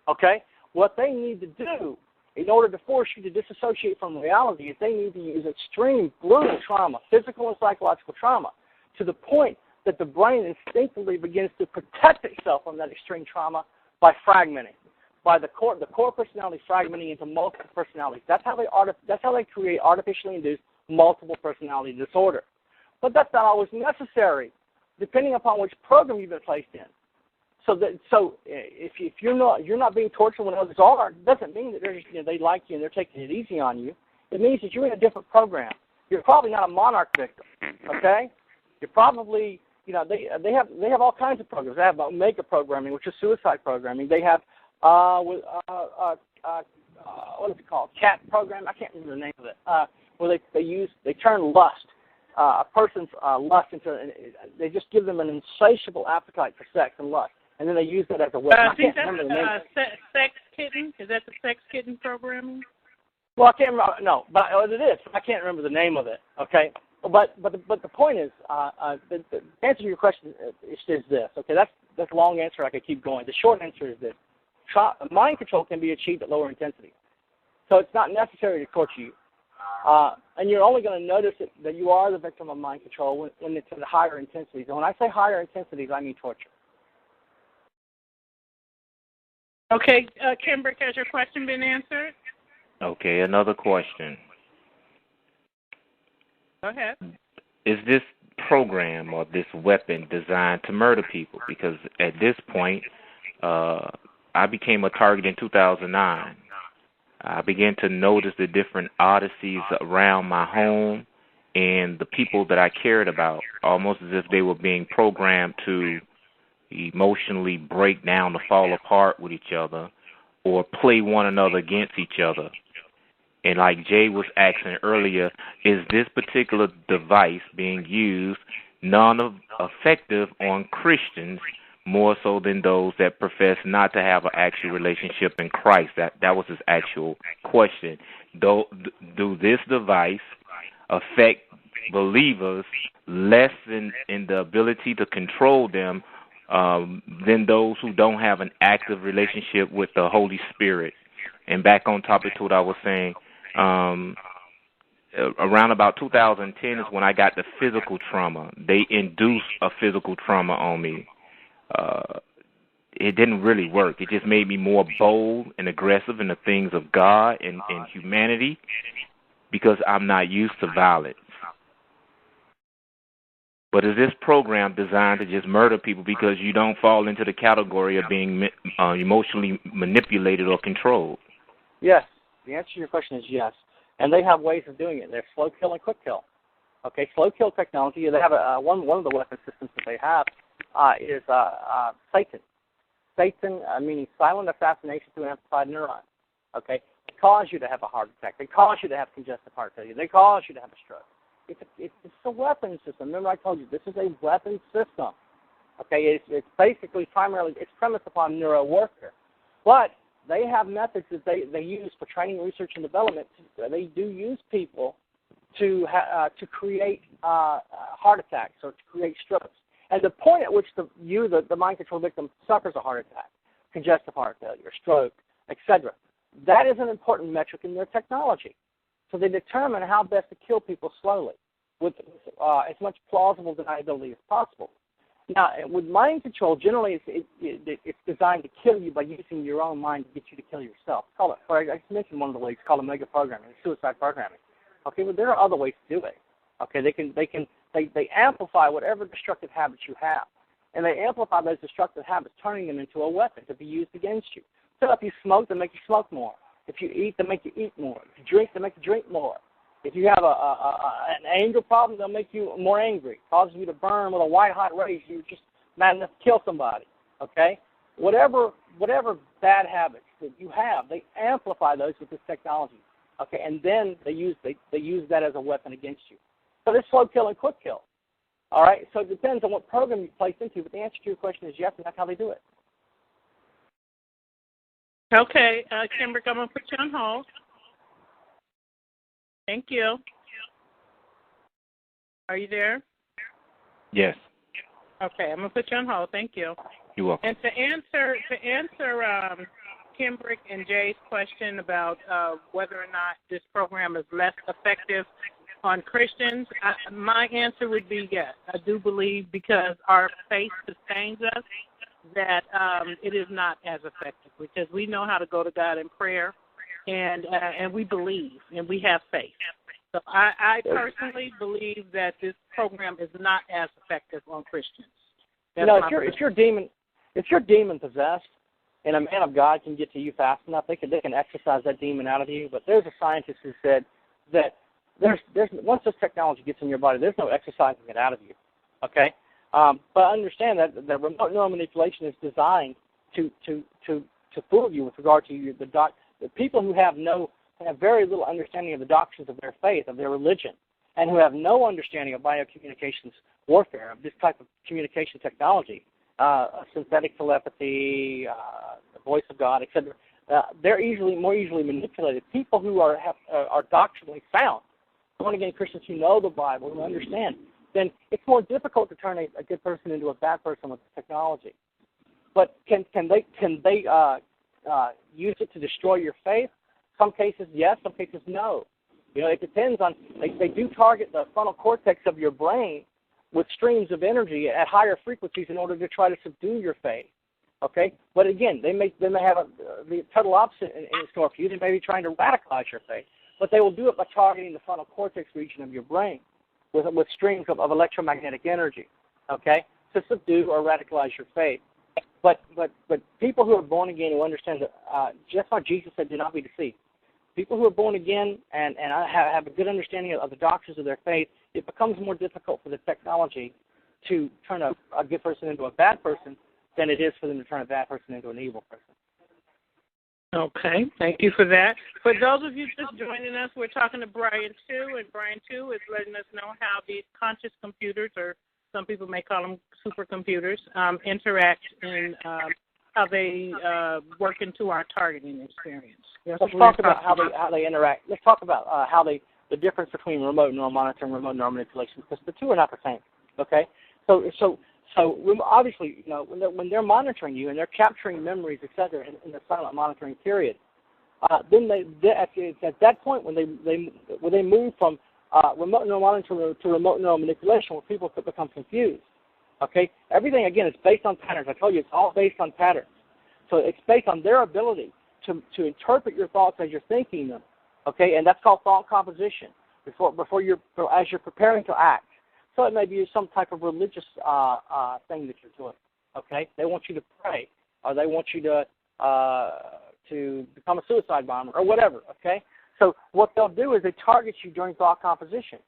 Okay, what they need to do in order to force you to disassociate from reality is they need to use extreme brutal trauma, physical and psychological trauma, to the point that the brain instinctively begins to protect itself from that extreme trauma by fragmenting, by the core personality fragmenting into multiple personalities. That's how they create artificially induced multiple personality disorder. But that's not always necessary, depending upon which program you've been placed in. So if you're not being tortured when others are, it doesn't mean that they like you and they're taking it easy on you. It means that you're in a different program. You're probably not a monarch victim. Okay, you're probably they have all kinds of programs. They have Omega programming, which is suicide programming. They have what is it called? CAT program. I can't remember the name of it. Where they turn lust, a person's lust into, they just give them an insatiable appetite for sex and lust, and then they use that as a weapon. I can't remember the name. Sex Kitten? Is that the Sex Kitten programming? Well, I can't remember. No, but it is. I can't remember the name of it. Okay. But the point is, the answer to your question is this. Okay, that's a long answer. I could keep going. The short answer is this: mind control can be achieved at lower intensity, so it's not necessary to torture you, and you're only going to notice that you are the victim of mind control when it's at higher intensities. And when I say higher intensities, I mean torture. Okay, Kimber, has your question been answered? Okay, another question. Go ahead. Is this program or this weapon designed to murder people? Because at this point, I became a target in 2009. I began to notice the different oddities around my home and the people that I cared about, almost as if they were being programmed to emotionally break down, to fall apart with each other, or play one another against each other. And like Jay was asking earlier, is this particular device being used non-effective on Christians more so than those that profess not to have an actual relationship in Christ? That was his actual question. Do this device affect believers less in the ability to control them than those who don't have an active relationship with the Holy Spirit? And back on topic to what I was saying, around about 2010 is when I got the physical trauma. They induced a physical trauma on me. It didn't really work. It just made me more bold and aggressive in the things of God and humanity because I'm not used to violence. But is this program designed to just murder people because you don't fall into the category of being emotionally manipulated or controlled? Yes. The answer to your question is yes. And they have ways of doing it. There's slow kill and quick kill. Okay, slow kill technology, they have one of the weapon systems that they have is Satan. Satan, meaning silent assassination through an amplified neuron. Okay, they cause you to have a heart attack. They cause you to have congestive heart failure. They cause you to have a stroke. It's a weapon system. Remember I told you, this is a weapon system. Okay, it's basically primarily, it's premised upon neuro warfare. But they have methods that they use for training, research, and development. They do use people to create heart attacks or to create strokes. And the point at which the mind control victim suffers a heart attack, congestive heart failure, stroke, etc., that is an important metric in their technology. So they determine how best to kill people slowly with as much plausible deniability as possible. Now, with mind control, generally it's designed to kill you by using your own mind to get you to kill yourself. Call it, or I mentioned one of the ways, called mega programming, suicide programming. Okay, but there are other ways to do it. Okay, they amplify whatever destructive habits you have, and they amplify those destructive habits, turning them into a weapon to be used against you. So if you smoke, they make you smoke more. If you eat, they make you eat more. If you drink, they make you drink more. If you have an anger problem, they'll make you more angry, causes you to burn with a white-hot rage. You're just mad enough to kill somebody, okay? Whatever bad habits that you have, they amplify those with this technology, okay? And then they use that as a weapon against you. So there's slow kill and quick kill, all right? So it depends on what program you place into, but the answer to your question is yes, and that's how they do it. Okay, Kimbrick, I'm going to put you on hold. Thank you. Are you there? Yes. Okay, I'm going to put you on hold. Thank you. You're welcome. And to answer Kimbrick and Jay's question about whether or not this program is less effective on Christians, my answer would be yes. I do believe, because our faith sustains us, that it is not as effective, because we know how to go to God in prayer. And we believe, and we have faith. So I personally believe that this program is not as effective on Christians. That's if you're demon possessed, and a man of God can get to you fast enough, they can exercise that demon out of you. But there's a scientist who said that there's once this technology gets in your body, there's no exercising it out of you. Okay, but understand that the remote neural manipulation is designed to fool you with regard to the people who have very little understanding of the doctrines of their faith, of their religion, and who have no understanding of biocommunications warfare, of this type of communication technology, synthetic telepathy, the voice of God, etc. They're more easily manipulated. People who are doctrinally sound, born-again Christians who know the Bible, who understand, then it's more difficult to turn a good person into a bad person with technology. But can they use it to destroy your faith? Some cases, yes. Some cases, no. It depends on. They do target the frontal cortex of your brain with streams of energy at higher frequencies in order to try to subdue your faith. Okay, but again, they may have the total opposite in store for you. They may be trying to radicalize your faith, but they will do it by targeting the frontal cortex region of your brain with streams of electromagnetic energy. Okay, to subdue or radicalize your faith. But people who are born again who understand that just like Jesus said, do not be deceived. People who are born again and have a good understanding of the doctrines of their faith, it becomes more difficult for the technology to turn a good person into a bad person than it is for them to turn a bad person into an evil person. Okay, thank you for that. For those of you just joining us, we're talking to Bryan 2, and Bryan 2 is letting us know how these conscious computers, or some people may call them supercomputers, interact in how they work into our targeting experience. Let's talk about how they interact. Let's talk about the difference between remote neural monitoring and remote neural manipulation, because the two are not the same. Okay, so obviously, when they're monitoring you and they're capturing memories, etc., in the silent monitoring period, then at that point when they move from remote neural monitoring to remote neural manipulation, where people could become confused. Okay, everything again is based on patterns. I told you it's all based on patterns. So it's based on their ability to interpret your thoughts as you're thinking them. Okay, and that's called thought composition. As you're preparing to act. So it may be some type of religious thing that you're doing. Okay, they want you to pray, or they want you to become a suicide bomber, or whatever. Okay, so what they'll do is they target you during thought composition,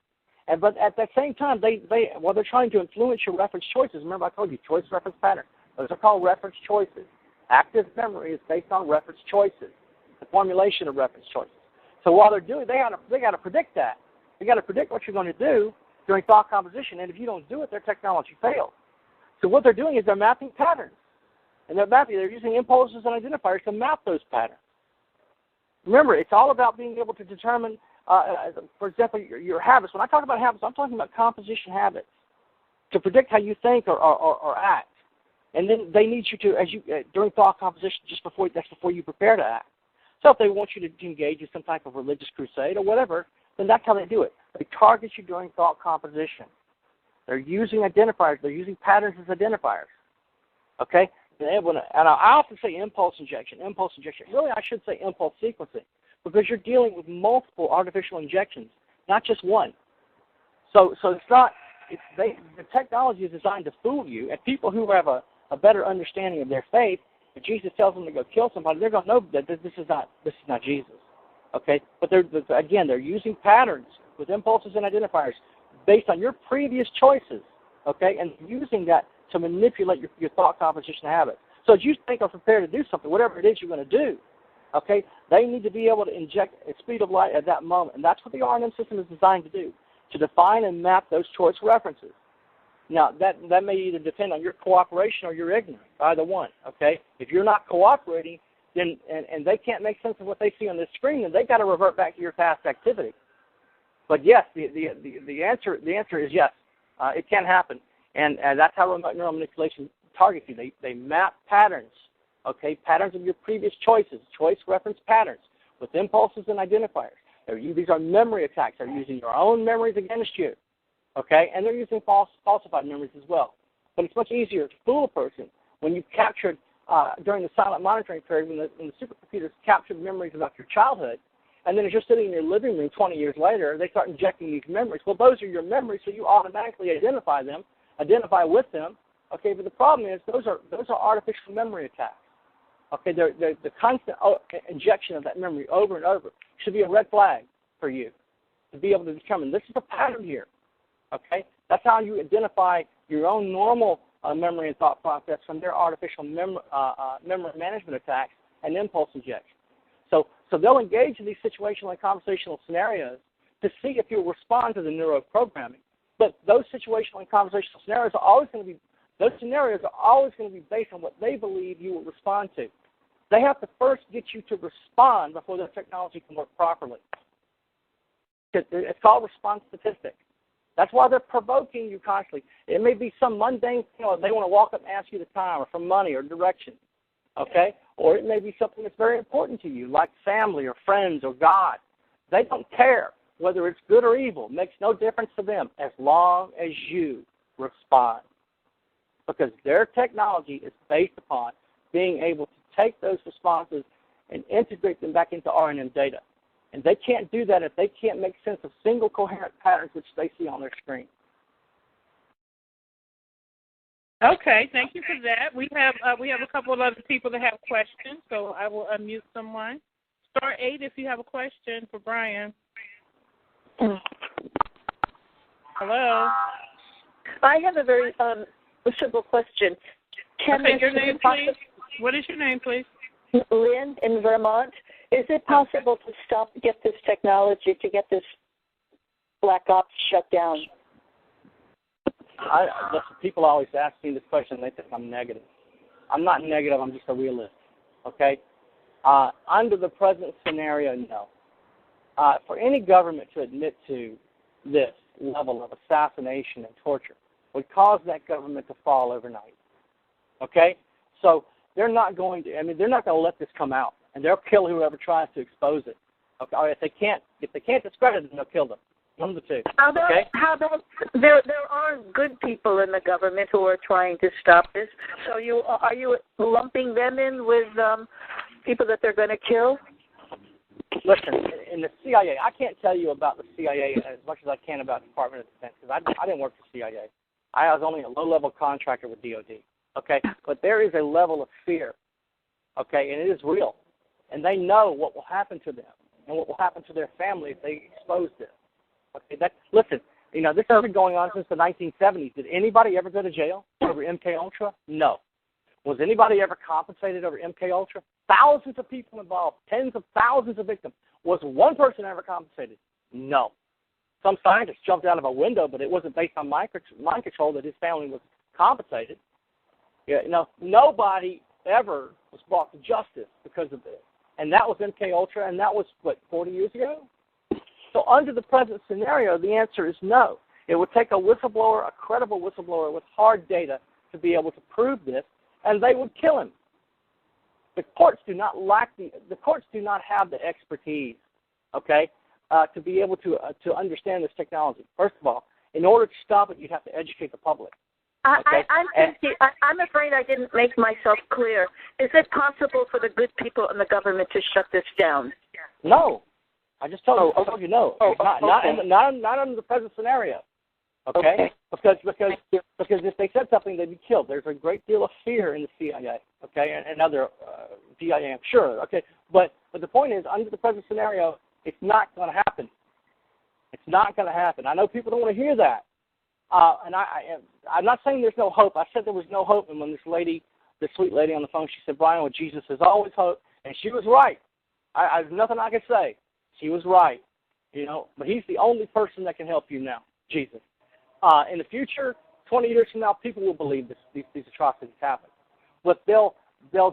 but at the same time they're trying to influence your reference choices. Remember, I told you choice reference pattern. Those are called reference choices. Active memory is based on reference choices, the formulation of reference choices. So while they're doing, they got to predict that. They got to predict what you're going to do during thought composition, and if you don't do it, their technology fails. So what they're doing is they're mapping patterns, and they're using impulses and identifiers to map those patterns. Remember, it's all about being able to determine, for example, your habits. When I talk about habits, I'm talking about composition habits to predict how you think or act. And then they need you to, during thought composition, that's before you prepare to act. So if they want you to engage in some type of religious crusade or whatever, then that's how they do it. They target you during thought composition. They're using identifiers. They're using patterns as identifiers. Okay? And I often say impulse injection. Really, I should say impulse sequencing, because you're dealing with multiple artificial injections, not just one. So it's not. The technology is designed to fool you, and people who have a better understanding of their faith, if Jesus tells them to go kill somebody, they're going to know that this is not Jesus. Okay? But they're using patterns with impulses and identifiers based on your previous choices. Okay? And using that to manipulate your thought composition habits. So as you think or prepare to do something, whatever it is you're going to do, okay, they need to be able to inject a speed of light at that moment. And that's what the RNM system is designed to do, to define and map those choice references. Now, that may either depend on your cooperation or your ignorance, either one, okay? If you're not cooperating, then and they can't make sense of what they see on this screen, then they've got to revert back to your past activity. But yes, the answer is yes. It can happen. And that's how remote neural manipulation targets you. They map patterns, okay, patterns of your previous choices, choice reference patterns, with impulses and identifiers. These are memory attacks. They're using your own memories against you, okay, and they're using falsified memories as well. But it's much easier to fool a person when you've captured, during the silent monitoring period, when the supercomputers captured memories about your childhood, and then as you're sitting in your living room 20 years later, they start injecting these memories. Well, those are your memories, so you automatically identify with them, okay, but the problem is those are artificial memory attacks. Okay, the constant injection of that memory over and over should be a red flag for you to be able to determine this is a pattern here. Okay, that's how you identify your own normal memory and thought process from their artificial memory management attacks and impulse injection. So they'll engage in these situational and conversational scenarios to see if you'll respond to the neuroprogramming. But those situational and conversational scenarios are always going to be based on what they believe you will respond to. They have to first get you to respond before their technology can work properly. It's called response statistics. That's why they're provoking you constantly. It may be some mundane thing, they want to walk up and ask you the time, or for money or direction, okay? Or it may be something that's very important to you, like family or friends or God. They don't care whether it's good or evil. It makes no difference to them as long as you respond. Because their technology is based upon being able to take those responses and integrate them back into RNM data. And they can't do that if they can't make sense of single coherent patterns which they see on their screen. Okay, thank you for that. We have a couple of other people that have questions, so I will unmute someone. Star 8 if you have a question for Bryan. Hello. I have a very simple question. Okay, your name, please. What is your name, please? Lynn in Vermont. Is it possible to get this technology, to get this black ops shut down? People always ask me this question, and they think I'm negative. I'm not negative. I'm just a realist, okay? Under the present scenario, no. For any government to admit to this level of assassination and torture would cause that government to fall overnight, okay? So they're not going to let this come out, and they'll kill whoever tries to expose it. Okay? Or if they can't discredit it, then they'll kill them. One of the two. How about there are good people in the government who are trying to stop this. So are you lumping them in with people that they're going to kill? Listen, in the CIA, I can't tell you about the CIA as much as I can about the Department of Defense, because I didn't work for CIA. I was only a low-level contractor with DOD. Okay, but there is a level of fear. Okay, and it is real, and they know what will happen to them and what will happen to their family if they expose this. Okay, listen, this has been going on since the 1970s. Did anybody ever go to jail over MKUltra? No. Was anybody ever compensated over MKUltra? Thousands of people involved, tens of thousands of victims. Was one person ever compensated? No. Some scientist jumped out of a window, but it wasn't based on mind control that his family was compensated. Nobody ever was brought to justice because of this. And that was MKUltra, and that was, 40 years ago? So under the present scenario, the answer is no. It would take a whistleblower, a credible whistleblower with hard data to be able to prove this, and they would kill him. The courts do not have the expertise, okay, to be able to understand this technology. First of all, In order to stop it, you'd have to educate the public. Okay? I'm afraid I didn't make myself clear. Is it possible for the good people in the government to shut this down? No. I just told you no. Not under the present scenario. Okay? Because if they said something, they'd be killed. There's a great deal of fear in the CIA, okay, and other DIA, I'm sure, okay. But the point is, under the present scenario, it's not going to happen. It's not going to happen. I know people don't want to hear that, and I'm not saying there's no hope. I said there was no hope, and when this sweet lady on the phone, she said, Bryan, with Jesus, there's always hope, and she was right. There's nothing I can say. She was right, you know. But he's the only person that can help you now, Jesus. In the future, 20 years from now, people will believe these atrocities happen. But they'll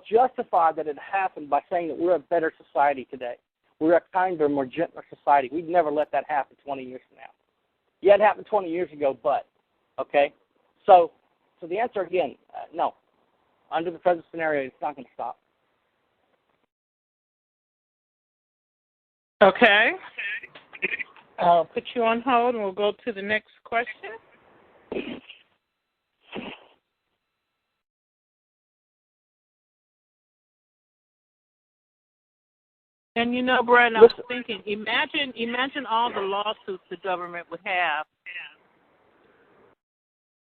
justify that it happened by saying that we're a better society today. We're a kinder, more gentler society. We'd never let that happen 20 years from now. Yeah, it happened 20 years ago, but, okay? So the answer again, no. Under the present scenario, it's not going to stop. Okay. I'll put you on hold, and we'll go to the next question. And you know, Bryan, I was thinking, imagine all the lawsuits the government would have.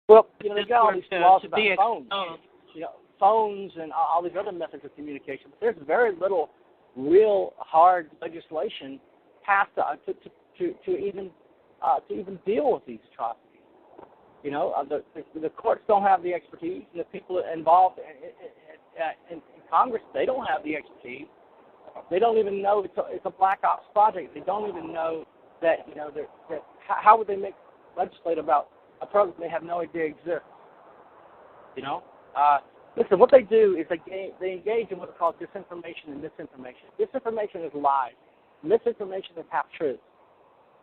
Well, you know, they got all these laws about phones. You know, phones and all these other methods of communication, but there's very little real hard legislation passed to even deal with these atrocities. You know, the courts don't have the expertise, and the people involved in Congress, they don't have the expertise. They don't even know it's a black ops project. They don't even know that, you know, that how would they legislate about a program they have no idea exists? You know, listen, what they do is they engage in what's called disinformation and misinformation. Disinformation is lies. Misinformation is half-truth.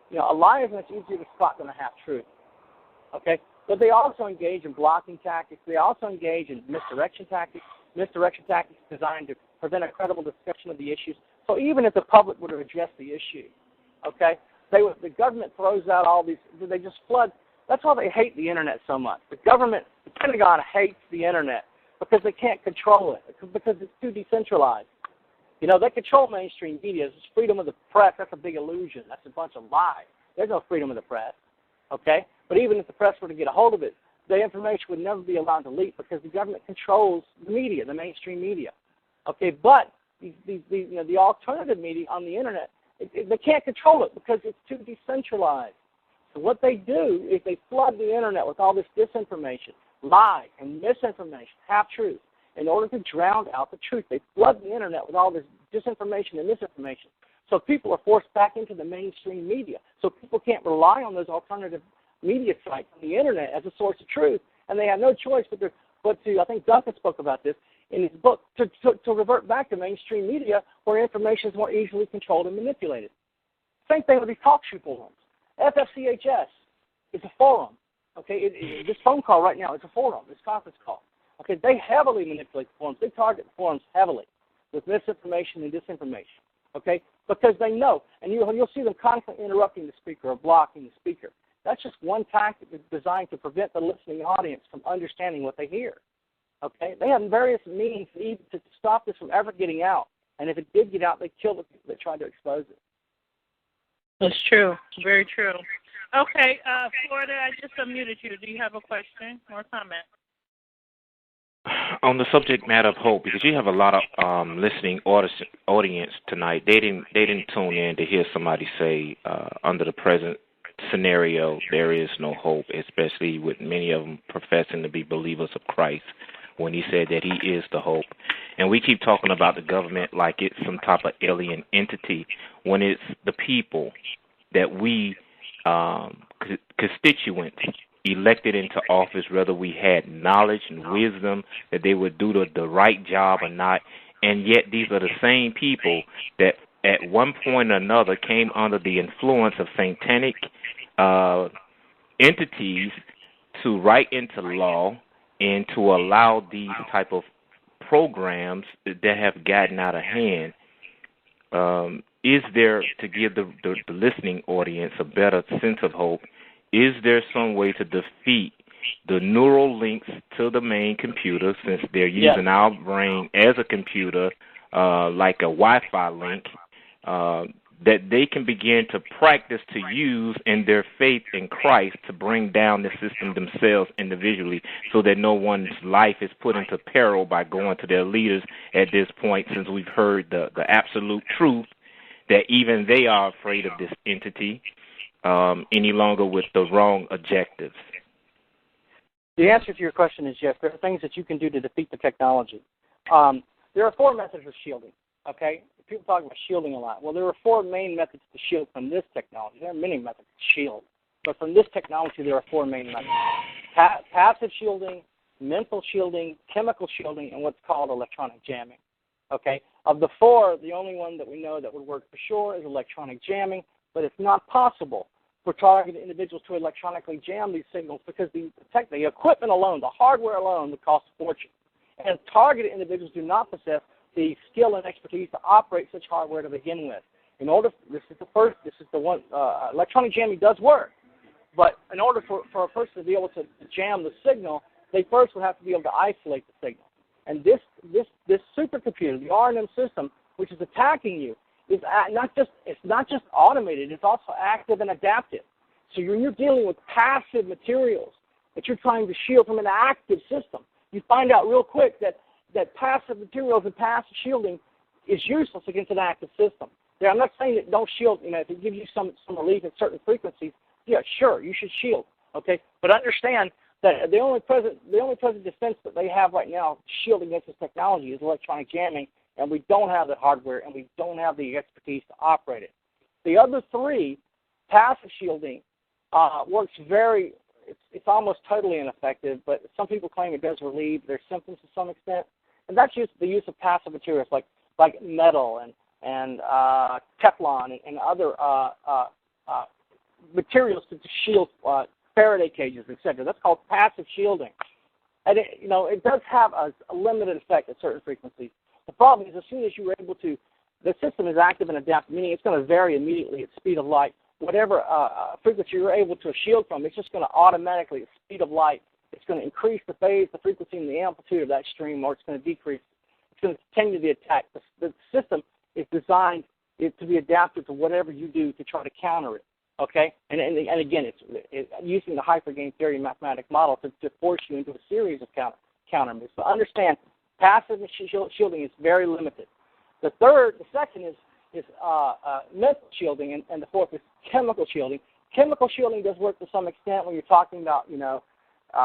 You know, a lie is much easier to spot than a half-truth. Okay? But they also engage in blocking tactics. They also engage in misdirection tactics. Misdirection tactics designed to prevent a credible discussion of the issues. So even if the public would have addressed the issue, okay, the government throws out all these, they just flood. That's why they hate the Internet so much. The government, the Pentagon hates the Internet because they can't control it, because it's too decentralized. You know, they control mainstream media. It's freedom of the press. That's a big illusion. That's a bunch of lies. There's no freedom of the press, okay? But even if the press were to get a hold of it, the information would never be allowed to leak because the government controls the media, the mainstream media, okay? But the alternative media on the Internet, they can't control it because it's too decentralized. So what they do is they flood the Internet with all this disinformation, lies, and misinformation, half-truths, in order to drown out the truth. They flood the Internet with all this disinformation and misinformation. So people are forced back into the mainstream media. So people can't rely on those alternative media sites on the Internet as a source of truth, and they have no choice but to, I think Duncan spoke about this in his book, to revert back to mainstream media where information is more easily controlled and manipulated. Same thing with these talk show forums. FFCHS is a forum. Okay, this phone call right now is a forum, this conference call. Okay, they heavily manipulate the forums. They target the forums heavily with misinformation and disinformation. Okay, because they know, and you'll see them constantly interrupting the speaker or blocking the speaker. That's just one tactic that's designed to prevent the listening audience from understanding what they hear. Okay, they have various means to stop this from ever getting out. And if it did get out, they kill the people that tried to expose it. That's true. Very true. Okay, Florida, I just unmuted you. Do you have a question or comment? On the subject matter of hope, because you have a lot of listening audience tonight, they didn't tune in to hear somebody say under the present scenario there is no hope, especially with many of them professing to be believers of Christ, when he said that he is the hope. And we keep talking about the government like it's some type of alien entity, when it's the people that we constituents elected into office, whether we had knowledge and wisdom that they would do the right job or not. And yet these are the same people that at one point or another came under the influence of satanic entities to write into law and to allow these type of programs that have gotten out of hand. Is there, to give the listening audience a better sense of hope, is there some way to defeat the neural links to the main computer, since they're using our brain as a computer, like a Wi-Fi link, that they can begin to practice to use in their faith in Christ to bring down the system themselves individually, so that no one's life is put into peril by going to their leaders at this point, since we've heard the absolute truth that even they are afraid of this entity any longer with the wrong objectives? The answer to your question is yes. There are things that you can do to defeat the technology. There are 4 methods of shielding, okay? People talk about shielding a lot. Well, there are 4 main methods to shield from this technology. There are many methods to shield, but from this technology, there are 4 main methods. Passive shielding, mental shielding, chemical shielding, and what's called electronic jamming, okay? Of the 4, the only one that we know that would work for sure is electronic jamming, but it's not possible for targeted individuals to electronically jam these signals because the equipment alone, the hardware alone, would cost a fortune. And targeted individuals do not possess the skill and expertise to operate such hardware to begin with. This is the one, electronic jamming does work, but in order for a person to be able to jam the signal, they first would have to be able to isolate the signal. And this supercomputer, the R&M system, which is attacking you, is not just automated, it's also active and adaptive. So when you're dealing with passive materials that you're trying to shield from an active system, you find out real quick that passive materials and passive shielding is useless against an active system. Now, I'm not saying that don't shield, if it gives you some relief at certain frequencies, yeah, sure, you should shield, okay? But understand that the only present defense that they have right now shielding against this technology is electronic jamming, and we don't have the hardware and we don't have the expertise to operate it. The other 3, passive shielding, works it's almost totally ineffective, but some people claim it does relieve their symptoms to some extent. And that's the use of passive materials like metal and Teflon and other materials to shield Faraday cages, etc. That's called passive shielding. And it does have a limited effect at certain frequencies. The problem is as soon as you're able to, the system is active and adaptive, meaning it's going to vary immediately at speed of light. Whatever frequency you're able to shield from, it's just going to automatically, at speed of light, it's going to increase the phase, the frequency, and the amplitude of that stream, or it's going to decrease. It's going to continue the attack. The system is designed to be adaptive to whatever you do to try to counter it, okay? And again, it's using the hypergame theory mathematic model to force you into a series of counter moves. But understand, passive shielding is very limited. The second is mental shielding, and the 4th is chemical shielding. Chemical shielding does work to some extent when you're talking about,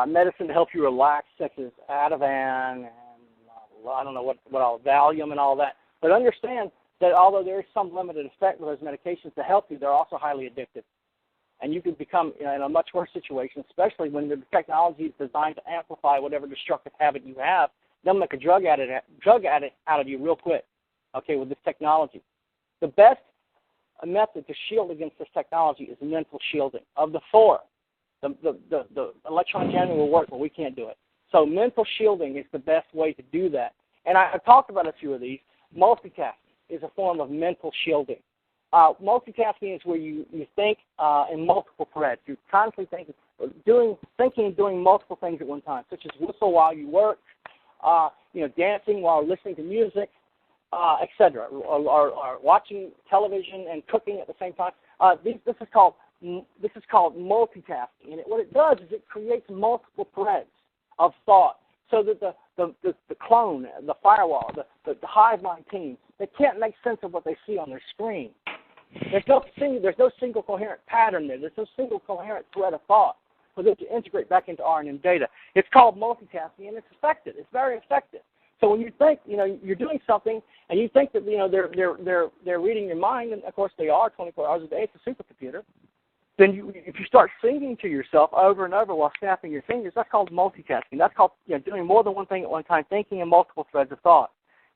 medicine to help you relax, such as Ativan and I don't know what all, Valium and all that. But understand that although there is some limited effect with those medications to help you, they're also highly addictive. And you can become in a much worse situation, especially when the technology is designed to amplify whatever destructive habit you have. They'll make a drug addict out of you real quick, okay, with this technology. The best method to shield against this technology is mental shielding. Of the 4, the electronic jamming will work, but we can't do it. So mental shielding is the best way to do that. And I've talked about a few of these. Multitasking is a form of mental shielding. Multitasking is where you think in multiple threads. You're constantly thinking and doing multiple things at one time, such as whistle while you work, dancing while listening to music, etc., or watching television and cooking at the same time. This is called multitasking, and what it does is it creates multiple threads of thought, so that the clone, the firewall, the hive mind team, they can't make sense of what they see on their screen. There's no single coherent pattern there. There's no single coherent thread of thought for them to integrate back into R&M data. It's called multitasking, and it's effective. It's very effective. So when you think, you're doing something, and you think that, they're reading your mind, and of course they are 24 hours a day. It's a supercomputer. Then if you start singing to yourself over and over while snapping your fingers, that's called multitasking. That's called doing more than one thing at one time, thinking in multiple threads of thought.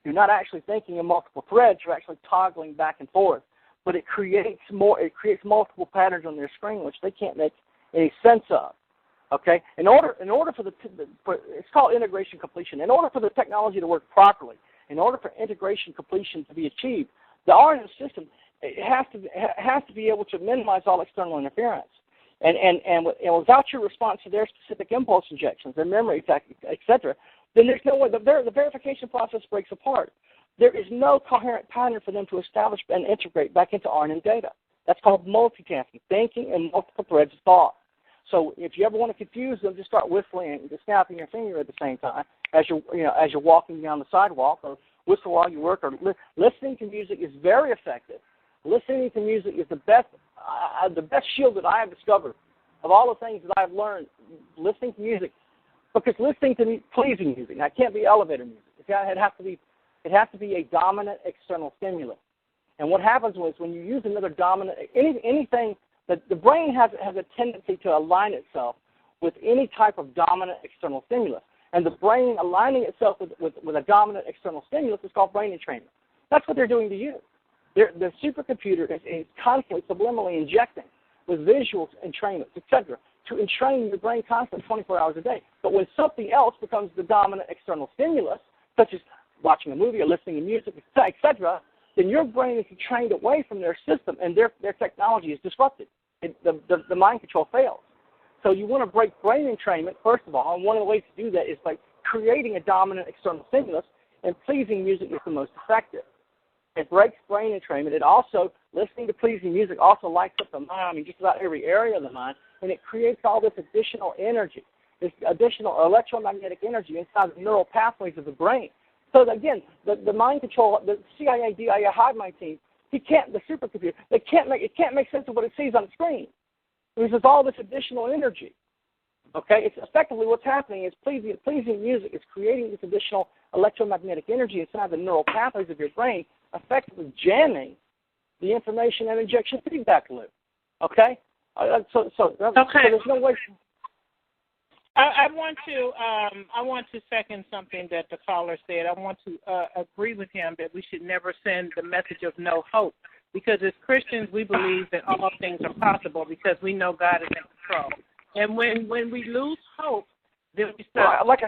You're not actually thinking in multiple threads. You're actually toggling back and forth. But it creates multiple patterns on their screen, which they can't make any sense of. Okay? In order for it's called integration completion. In order for the technology to work properly, in order for integration completion to be achieved, the R&M system has to be able to minimize all external interference. and without your response to their specific impulse injections, their memory attack, etc., then there's no way. The verification process breaks apart. There is no coherent pattern for them to establish and integrate back into RNN data. That's called multitasking, thinking in multiple threads of thought. So if you ever want to confuse them, just start whistling and just snapping your finger at the same time as you're walking down the sidewalk, or whistle while you work, or listening to music is very effective. Listening to music is the best shield that I have discovered of all the things that I've learned. Listening to music, because listening to pleasing music, now, it can't be elevator music. It has to be a dominant external stimulus. And what happens is when you use another dominant anything that the brain has a tendency to align itself with any type of dominant external stimulus. And the brain aligning itself with a dominant external stimulus is called brain entrainment. That's what they're doing to you. The supercomputer is constantly subliminally injecting with visuals, entrainments, etc., to entrain your brain constantly 24 hours a day. But when something else becomes the dominant external stimulus, such as watching a movie or listening to music, etc., then your brain is trained away from their system, and their technology is disrupted. The mind control fails. So you want to break brain entrainment, first of all, and one of the ways to do that is by creating a dominant external stimulus, and pleasing music is the most effective. It breaks brain entrainment. It also, listening to pleasing music also lights up the mind, just about every area of the mind, and it creates all this additional energy, this additional electromagnetic energy inside the neural pathways of the brain. So again, the mind control, the CIA, DIA hive mind team, the supercomputer, it can't make sense of what it sees on the screen. There's all this additional energy. Okay, it's effectively what's happening is pleasing music is creating this additional electromagnetic energy inside the neural pathways of your brain, effectively jamming the information and injection feedback loop. Okay, so there's no way. I want to second something that the caller said. I want to agree with him that we should never send the message of no hope, because as Christians we believe that all things are possible because we know God is in control. And when we lose hope, then we stop. Let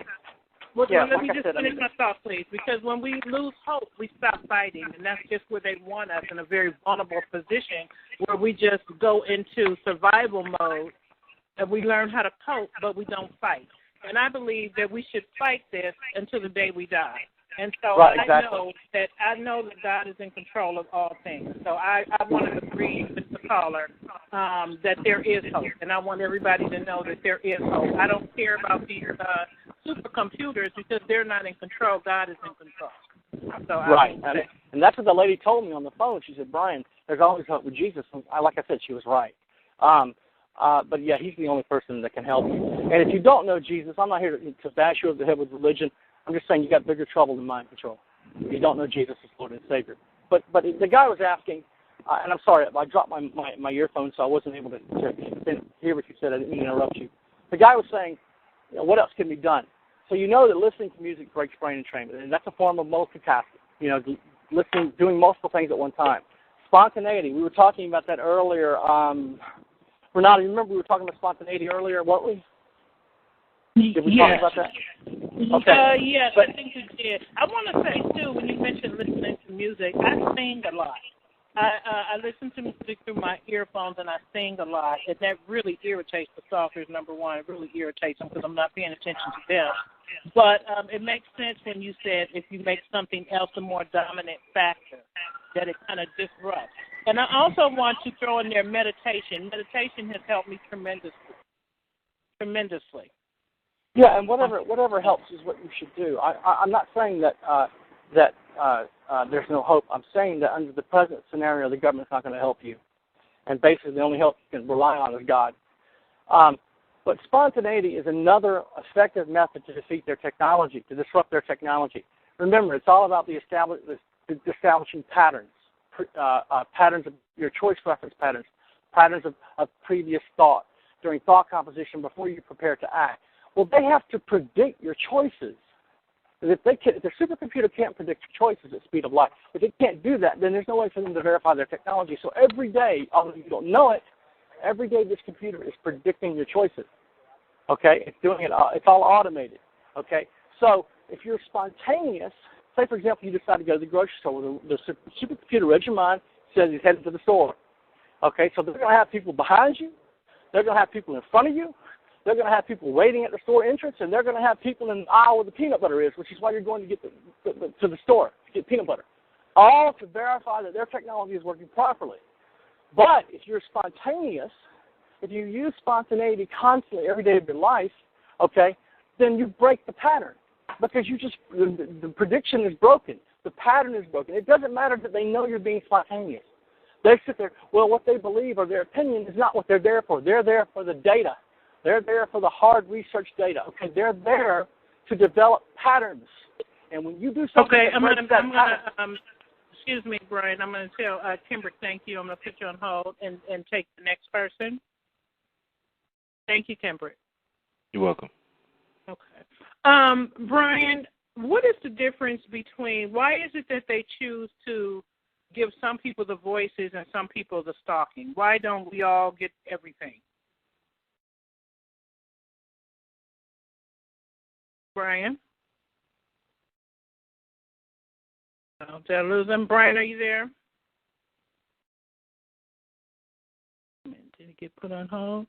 me just finish my thought, please. Because when we lose hope, we stop fighting, and that's just where they want us, in a very vulnerable position where we just go into survival mode. And we learn how to cope, but we don't fight. And I believe that we should fight this until the day we die. And so I know that God is in control of all things. So I want to agree with the caller that there is hope. And I want everybody to know that there is hope. I don't care about these supercomputers because they're not in control. God is in control. So and that's what the lady told me on the phone. She said, Bryan, there's always hope with Jesus. And like I said, she was right. But yeah, he's the only person that can help you. And if you don't know Jesus, I'm not here to bash you over the head with religion. I'm just saying you got bigger trouble than mind control. You don't know Jesus as Lord and Savior. But the guy was asking, and I'm sorry, I dropped my earphone, so I wasn't able to hear what you said. I didn't mean to interrupt you. The guy was saying, what else can be done? So you know that listening to music breaks brain entrainment, and that's a form of multitasking. Listening, doing multiple things at one time. Spontaneity. We were talking about that earlier. Renata, you remember we were talking about spontaneity earlier, weren't we? Did we talk about that? Okay. Yes, I think we did. I want to say, too, when you mentioned listening to music, I sing a lot. I listen to music through my earphones, and I sing a lot, and that really irritates the stalkers, number one. It really irritates them because I'm not paying attention to them. But it makes sense when you said if you make something else a more dominant factor, that it kind of disrupts. And I also want to throw in there meditation. Meditation has helped me tremendously. Yeah, and whatever helps is what you should do. I'm not saying that there's no hope. I'm saying that under the present scenario, the government's not going to help you. And basically the only help you can rely on is God. But spontaneity is another effective method to defeat their technology, to disrupt their technology. Remember, it's all about the establishing patterns. Patterns of your choice reference patterns of previous thought, during thought composition before you prepare to act. Well, they have to predict your choices. If the supercomputer can't predict your choices at speed of light, if it can't do that, then there's no way for them to verify their technology. So every day, although you don't know it, every day this computer is predicting your choices. Okay, it's doing it. It's all automated. Okay, so if you're spontaneous, say for example you decide to go to the grocery store, the supercomputer reads your mind, says he's headed to the store. Okay, so they're going to have people behind you. They're going to have people in front of you. They're going to have people waiting at the store entrance, and they're going to have people in the aisle where the peanut butter is, which is why you're going to get to the store to get peanut butter, all to verify that their technology is working properly. But if you're spontaneous, if you use spontaneity constantly every day of your life, okay, then you break the pattern because the prediction is broken. The pattern is broken. It doesn't matter that they know you're being spontaneous. They sit there, well, what they believe or their opinion is not what they're there for. They're there for the data. They're there for the hard research data. Okay, they're there to develop patterns. And when you do something, excuse me, Bryan. I'm going to tell Kimber, thank you. I'm going to put you on hold and take the next person. Thank you, Kimber. You're welcome. Okay. Bryan, what is the difference between, why is it that they choose to give some people the voices and some people the stalking? Why don't we all get everything? Bryan? Oh, did I lose him? Bryan, are you there? Did he get put on hold?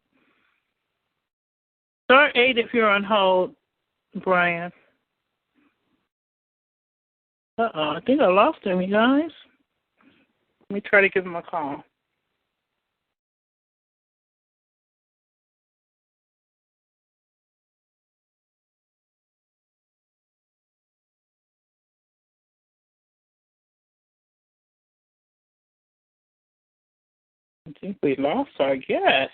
Star 8 if you're on hold, Bryan. I think I lost him, you guys. Let me try to give him a call. I think we lost our guest.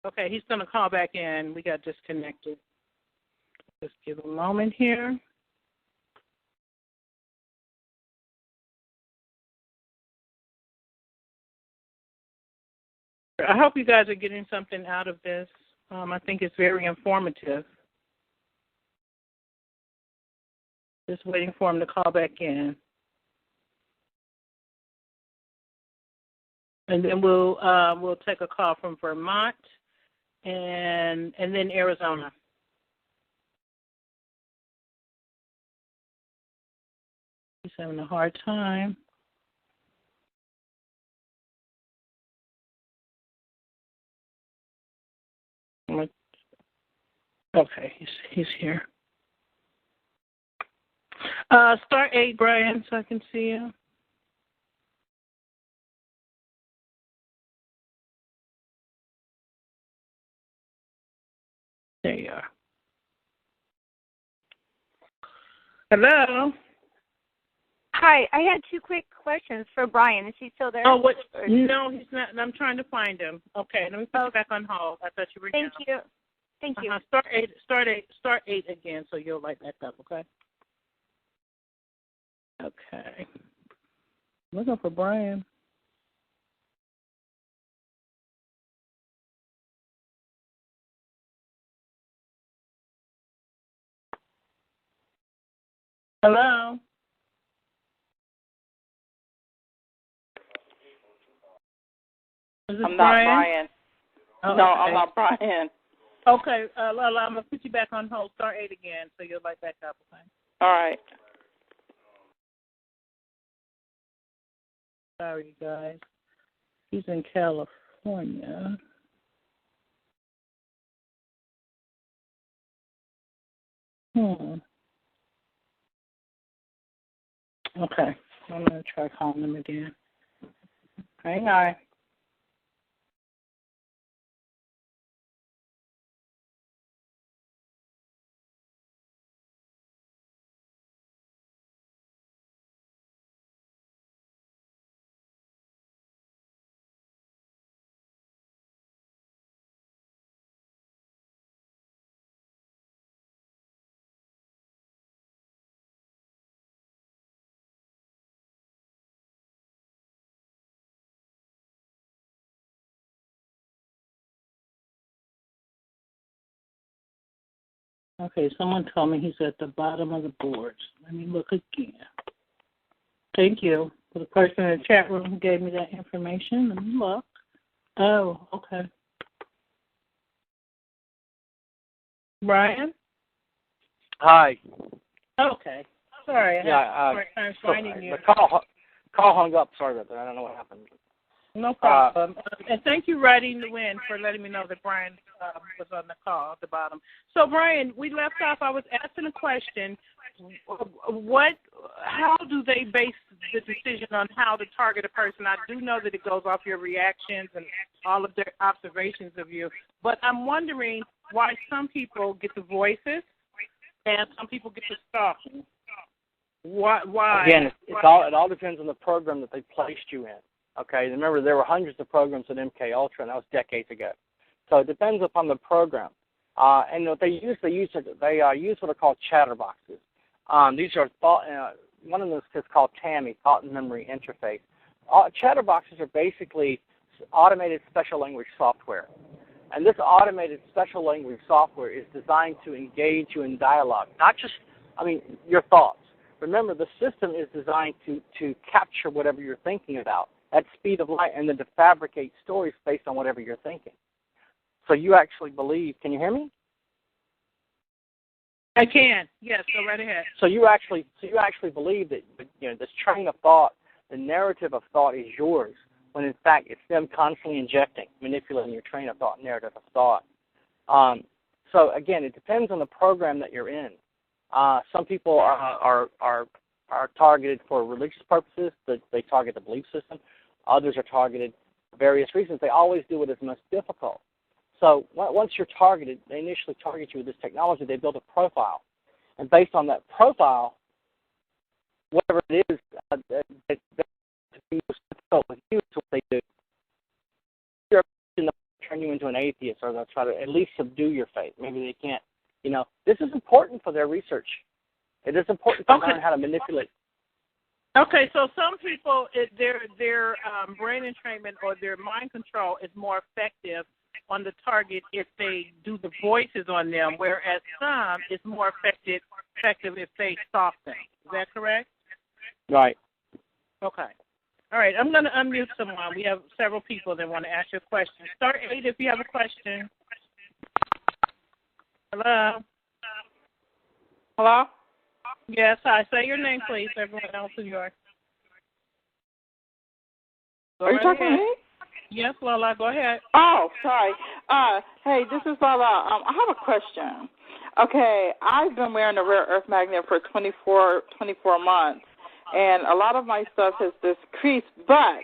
Okay, he's going to call back in. We got disconnected. Just give a moment here. I hope you guys are getting something out of this. I think it's very informative. Just waiting for him to call back in. And then we'll take a call from Vermont and then Arizona. He's having a hard time. Okay, he's here. Star 8, Bryan, so I can see you. There you are. Hello. Hi, I had two quick questions for Bryan. Is he still there? Oh, what? No, he's not. I'm trying to find him. Okay, let me put you back on hold. I thought you were Thank you. Thank you. Start 8 again, so you'll light back up. Okay. Okay. Looking for Bryan. Hello. Is this I'm not Bryan. Oh, no, okay. I'm not Bryan. Okay, I'm going to put you back on hold. Star 8 again, so you'll light back up. Okay. All right. Sorry, you guys. He's in California. Okay, I'm going to try calling him again. Hang on. Okay, someone told me he's at the bottom of the boards. Let me look again. Thank you for the person in the chat room who gave me that information. Let me look. Oh, okay. Bryan? Hi. Okay. Sorry, I had a hard time finding you. The call hung up. Sorry about that. I don't know what happened. No problem. And thank you, Writing the Wind, for letting me know that Bryan was on the call at the bottom. So, Bryan, we left off. I was asking a question. How do they base the decision on how to target a person? I do know that it goes off your reactions and all of their observations of you. But I'm wondering why some people get the voices and some people get the stalking. Why? Again, it all depends on the program that they placed you in. Okay, remember there were hundreds of programs at MK Ultra, and that was decades ago. So it depends upon the program. And what they use what are called chatterboxes. These are one of them is called TAMI, Thought and Memory Interface. Chatterboxes are basically automated special language software. And this automated special language software is designed to engage you in dialogue, not just, your thoughts. Remember, the system is designed to capture whatever you're thinking about at speed of light and then to fabricate stories based on whatever you're thinking. So you actually believe, can you hear me? I can, yes, go right ahead. So you actually believe that this train of thought, the narrative of thought is yours, when in fact it's them constantly injecting, manipulating your train of thought, narrative of thought. So again, it depends on the program that you're in. Some people are targeted for religious purposes. They target the belief system. Others are targeted for various reasons. They always do it as most difficult. So once you're targeted, they initially target you with this technology. They build a profile. And based on that profile, whatever it is that to be most difficult with you is what they do. They'll turn you into an atheist, or they'll try to at least subdue your faith. Maybe they can't. This is important for their research. It is important to learn how to manipulate. Okay, so some people, their brain entrainment or their mind control is more effective on the target if they do the voices on them, whereas some is more effective if they stalk them. Is that correct? Right. Okay. All right, I'm going to unmute someone. We have several people that want to ask you a question. Start 8 if you have a question. Hello? Hello? Yes, hi. Say your name, please. Everyone else is yours. Are you talking to me? Yes, Lola, go ahead. Oh, sorry. Hey, this is Lola. I have a question. Okay, I've been wearing a rare earth magnet for 24 months, and a lot of my stuff has decreased, but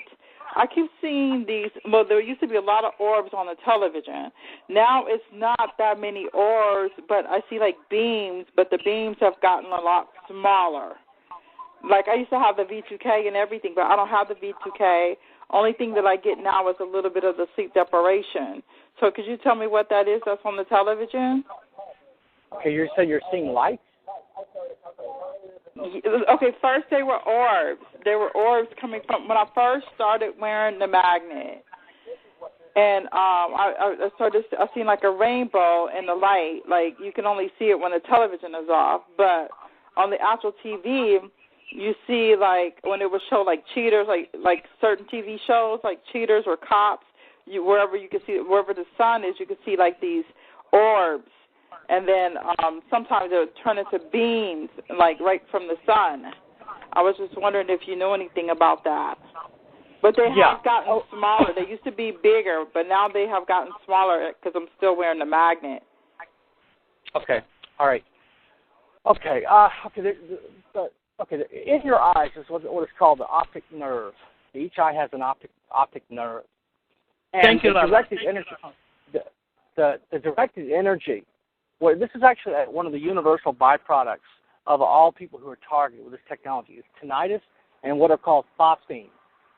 I keep seeing these, there used to be a lot of orbs on the television. Now it's not that many orbs, but I see like beams, but the beams have gotten a lot smaller. Like I used to have the V2K and everything, but I don't have the V2K. Only thing that I get now is a little bit of the sleep deprivation. So could you tell me what that is that's on the television? Okay, you said you're seeing lights? Okay, first they were orbs. There were orbs coming from when I first started wearing the magnet. And I seen like a rainbow in the light. Like you can only see it when the television is off. But on the actual TV, you see like when it would show like cheaters, like certain TV shows, like cheaters or cops. Wherever you can see, wherever the sun is, you can see like these orbs. And then sometimes it would turn into beams, like right from the sun. I was just wondering if you know anything about that. But they have gotten smaller. They used to be bigger, but now they have gotten smaller because I'm still wearing the magnet. Okay. All right. Okay. In your eyes is what is called the optic nerve. Each eye has an optic nerve. And Thank you, directed energy. The directed energy. Well, this is actually one of the universal byproducts of all people who are targeted with this technology. It's tinnitus and what are called phosphenes.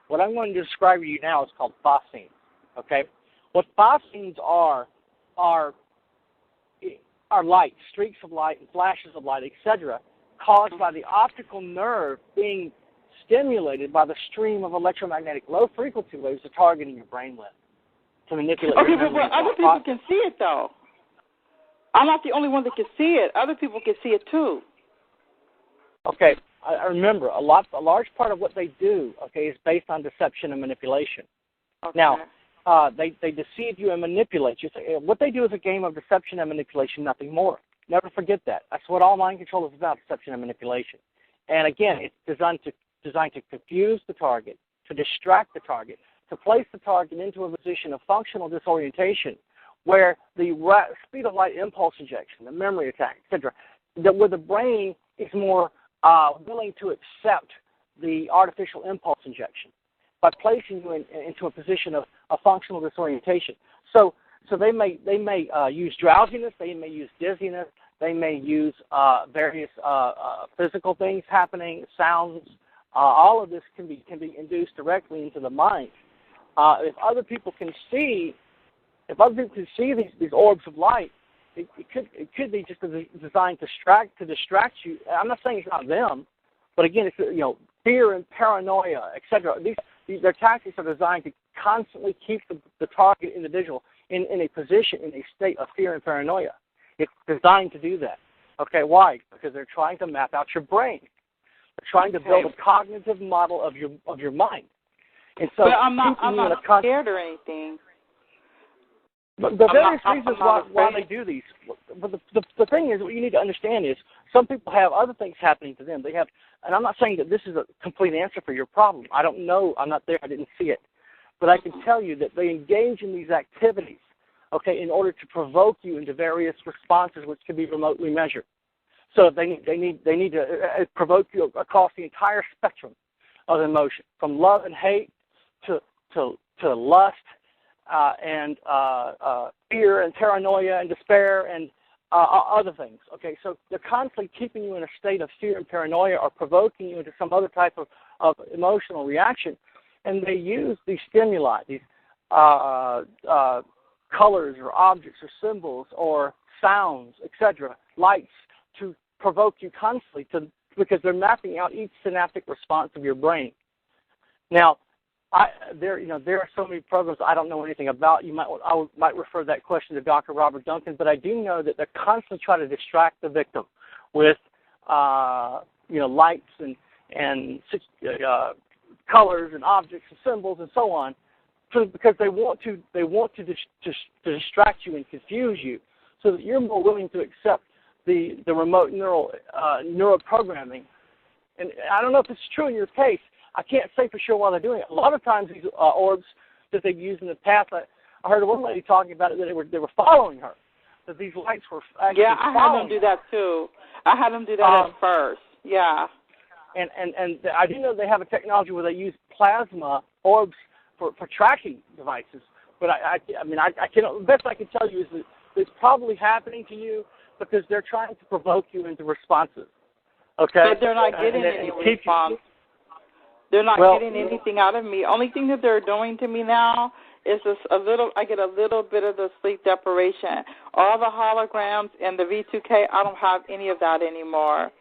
What I'm going to describe to you now is called phosphenes. Okay? What phosphenes are light, streaks of light, and flashes of light, etc., caused by the optical nerve being stimulated by the stream of electromagnetic low-frequency waves that are targeting your brain with to manipulate your memory. Okay, but other people can see it, though. I'm not the only one that can see it. Other people can see it too. Okay, I remember a large part of what they do, okay, is based on deception and manipulation. Okay. Now, they deceive you and manipulate you. So what they do is a game of deception and manipulation, nothing more. Never forget that. That's what all mind control is about: deception and manipulation. And again, it's designed to confuse the target, to distract the target, to place the target into a position of functional disorientation, where the speed of light impulse injection, the memory attack, etc., where the brain is more willing to accept the artificial impulse injection by placing you into a position of functional disorientation. So they may use drowsiness, they may use dizziness, they may use various physical things happening, sounds. All of this can be induced directly into the mind. If other people can see these orbs of light, it could be just designed to distract you. I'm not saying it's not them, but again, it's fear and paranoia, etc. Their tactics are designed to constantly keep the target individual in a position, in a state of fear and paranoia. It's designed to do that. Okay, why? Because they're trying to map out your brain. They're trying to build a cognitive model of your mind. And so, but I'm not scared or anything. But the various reasons why they do these. But the thing is, what you need to understand is, some people have other things happening to them. They have, and I'm not saying that this is a complete answer for your problem. I don't know. I'm not there. I didn't see it. But I can tell you that they engage in these activities, okay, in order to provoke you into various responses which can be remotely measured. So they need to provoke you across the entire spectrum of emotion, from love and hate to lust and fear and paranoia and despair and other things. Okay, so they're constantly keeping you in a state of fear and paranoia, or provoking you into some other type of emotional reaction, and they use these stimuli, these colors or objects or symbols or sounds, etc., lights, to provoke you constantly because they're mapping out each synaptic response of your brain. Now, there are so many programs I don't know anything about. I might refer that question to Dr. Robert Duncan, but I do know that they're constantly trying to distract the victim with lights and colors and objects and symbols and so on, because they want to distract you and confuse you, so that you're more willing to accept the remote neural programming. And I don't know if it's true in your case. I can't say for sure why they're doing it. A lot of times these orbs that they've used in the past, I heard one lady talking about it, that they were following her, that these lights were actually I had them do that too. I had them do that at first. Yeah. And I do know they have a technology where they use plasma orbs for tracking devices. But I can, the best I can tell you is that it's probably happening to you because they're trying to provoke you into responses. Okay. But they're not getting any response. They're not getting anything out of me. Only thing that they're doing to me now is just I get a little bit of the sleep deprivation. All the holograms and the V2K, I don't have any of that anymore.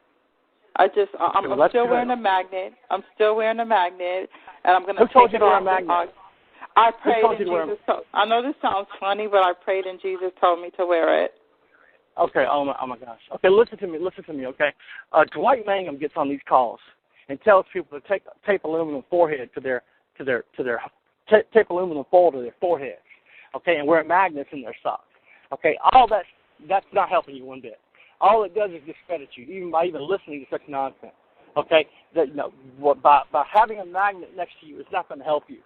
I'm still wearing a magnet. I'm still wearing a magnet, and I'm going to take it off. I prayed and Jesus I know this sounds funny, but I prayed and Jesus told me to wear it. Okay, oh my gosh. Okay, listen to me, okay? Dwight Mangum gets on these calls and tells people to tape aluminum forehead to their tape aluminum foil to their foreheads, okay, and wear magnets in their socks. Okay, all that's not helping you one bit. All it does is discredit you, even by listening to such nonsense. Okay, by having a magnet next to you, it's not going to help you.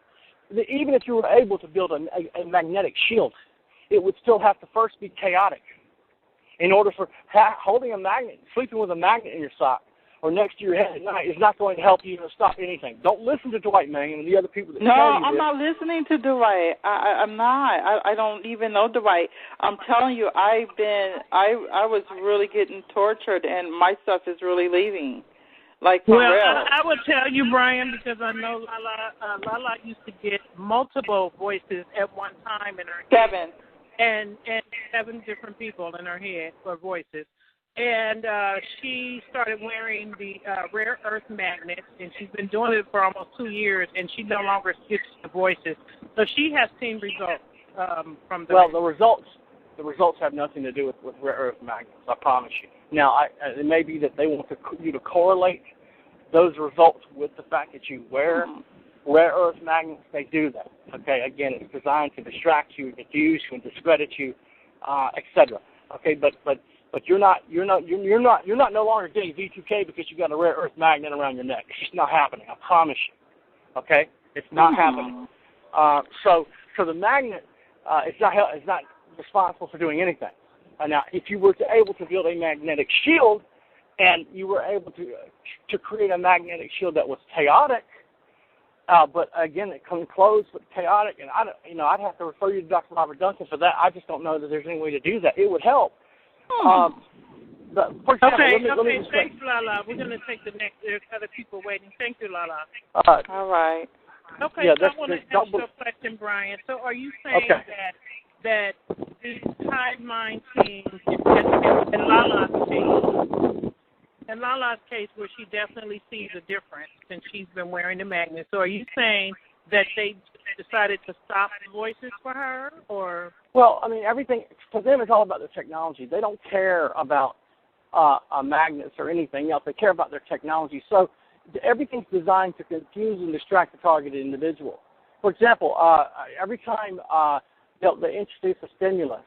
Even if you were able to build a magnetic shield, it would still have to first be chaotic. In order for holding a magnet, sleeping with a magnet in your sock or next to your head at night is not going to help you to stop anything. Don't listen to Dwight Mangum and the other people that tell you No, I'm not listening to Dwight. I'm not. I don't even know Dwight. I'm telling you, I was really getting tortured, and my stuff is really leaving. Like, for real. I would tell you, Bryan, because I know Lala used to get multiple voices at one time in her head. And 7 different people in her head for voices. And she started wearing the rare earth magnets, and she's been doing it for almost 2 years, and she no longer skips the voices. So she has seen results from the... Well, the results the results have nothing to do with rare earth magnets. I promise you. Now, it may be that they want you to correlate those results with the fact that you wear rare earth magnets. They do that. Okay. Again, it's designed to distract you, confuse you, and discredit you, etc. Okay. But you're not no longer getting V2K because you got a rare earth magnet around your neck. It's just not happening. I promise you. Okay. It's not happening. So the magnet it's not responsible for doing anything. Now, if you were able to build a magnetic shield, and you were able to create a magnetic shield that was chaotic, but again, it comes closed with chaotic, and I'd have to refer you to Dr. Robert Duncan for that. I just don't know that there's any way to do that. It would help. But for example, let me thanks, Lala. We're going to take the next. There's other people waiting. Thank you, Lala. All right. Okay, yeah, so I want to ask you a question, Bryan. So are you saying that these hive mind teams, in Lala's case, where she definitely sees a difference since she's been wearing the magnet, so are you saying that they decided to stop voices for her, or? Well, I mean, everything, for them, it's all about the technology. They don't care about magnets or anything else. They care about their technology. So everything's designed to confuse and distract the targeted individual. For example, every time they introduce a stimulus,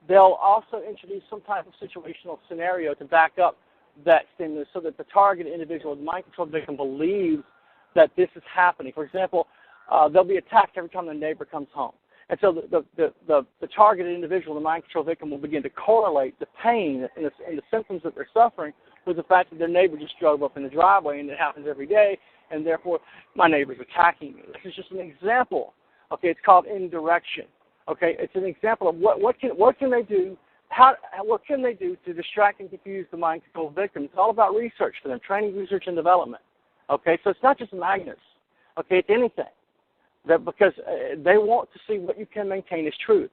they'll also introduce some type of situational scenario to back up that stimulus so that the targeted individual, the mind control victim, believes that this is happening. For example, they'll be attacked every time the neighbor comes home. And so the targeted individual, the mind control victim, will begin to correlate the pain and the symptoms that they're suffering with the fact that their neighbor just drove up in the driveway, and it happens every day, and therefore my neighbor's attacking me. This is just an example. Okay, it's called indirection. Okay, it's an example of what can they do. What can they do to distract and confuse the mind control victim? It's all about research for them, training, research, and development. Okay, so it's not just magnets. Okay, it's anything. Because they want to see what you can maintain as truth.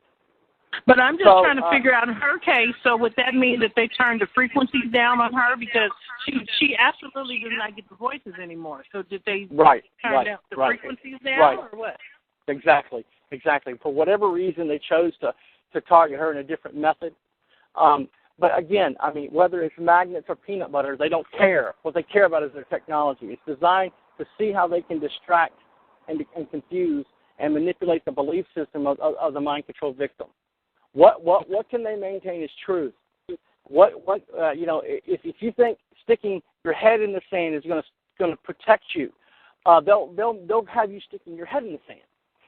But I'm just trying to figure out in her case, so would that mean that they turned the frequencies down on her because she absolutely does not get the voices anymore? So did they turn down the frequencies down or what? Exactly. For whatever reason, they chose to target her in a different method. But again, I mean, whether it's magnets or peanut butter, they don't care. What they care about is their technology. It's designed to see how they can distract and confuse and manipulate the belief system of the mind control victim. What can they maintain as truth? If you think sticking your head in the sand is going to protect you, they'll have you sticking your head in the sand.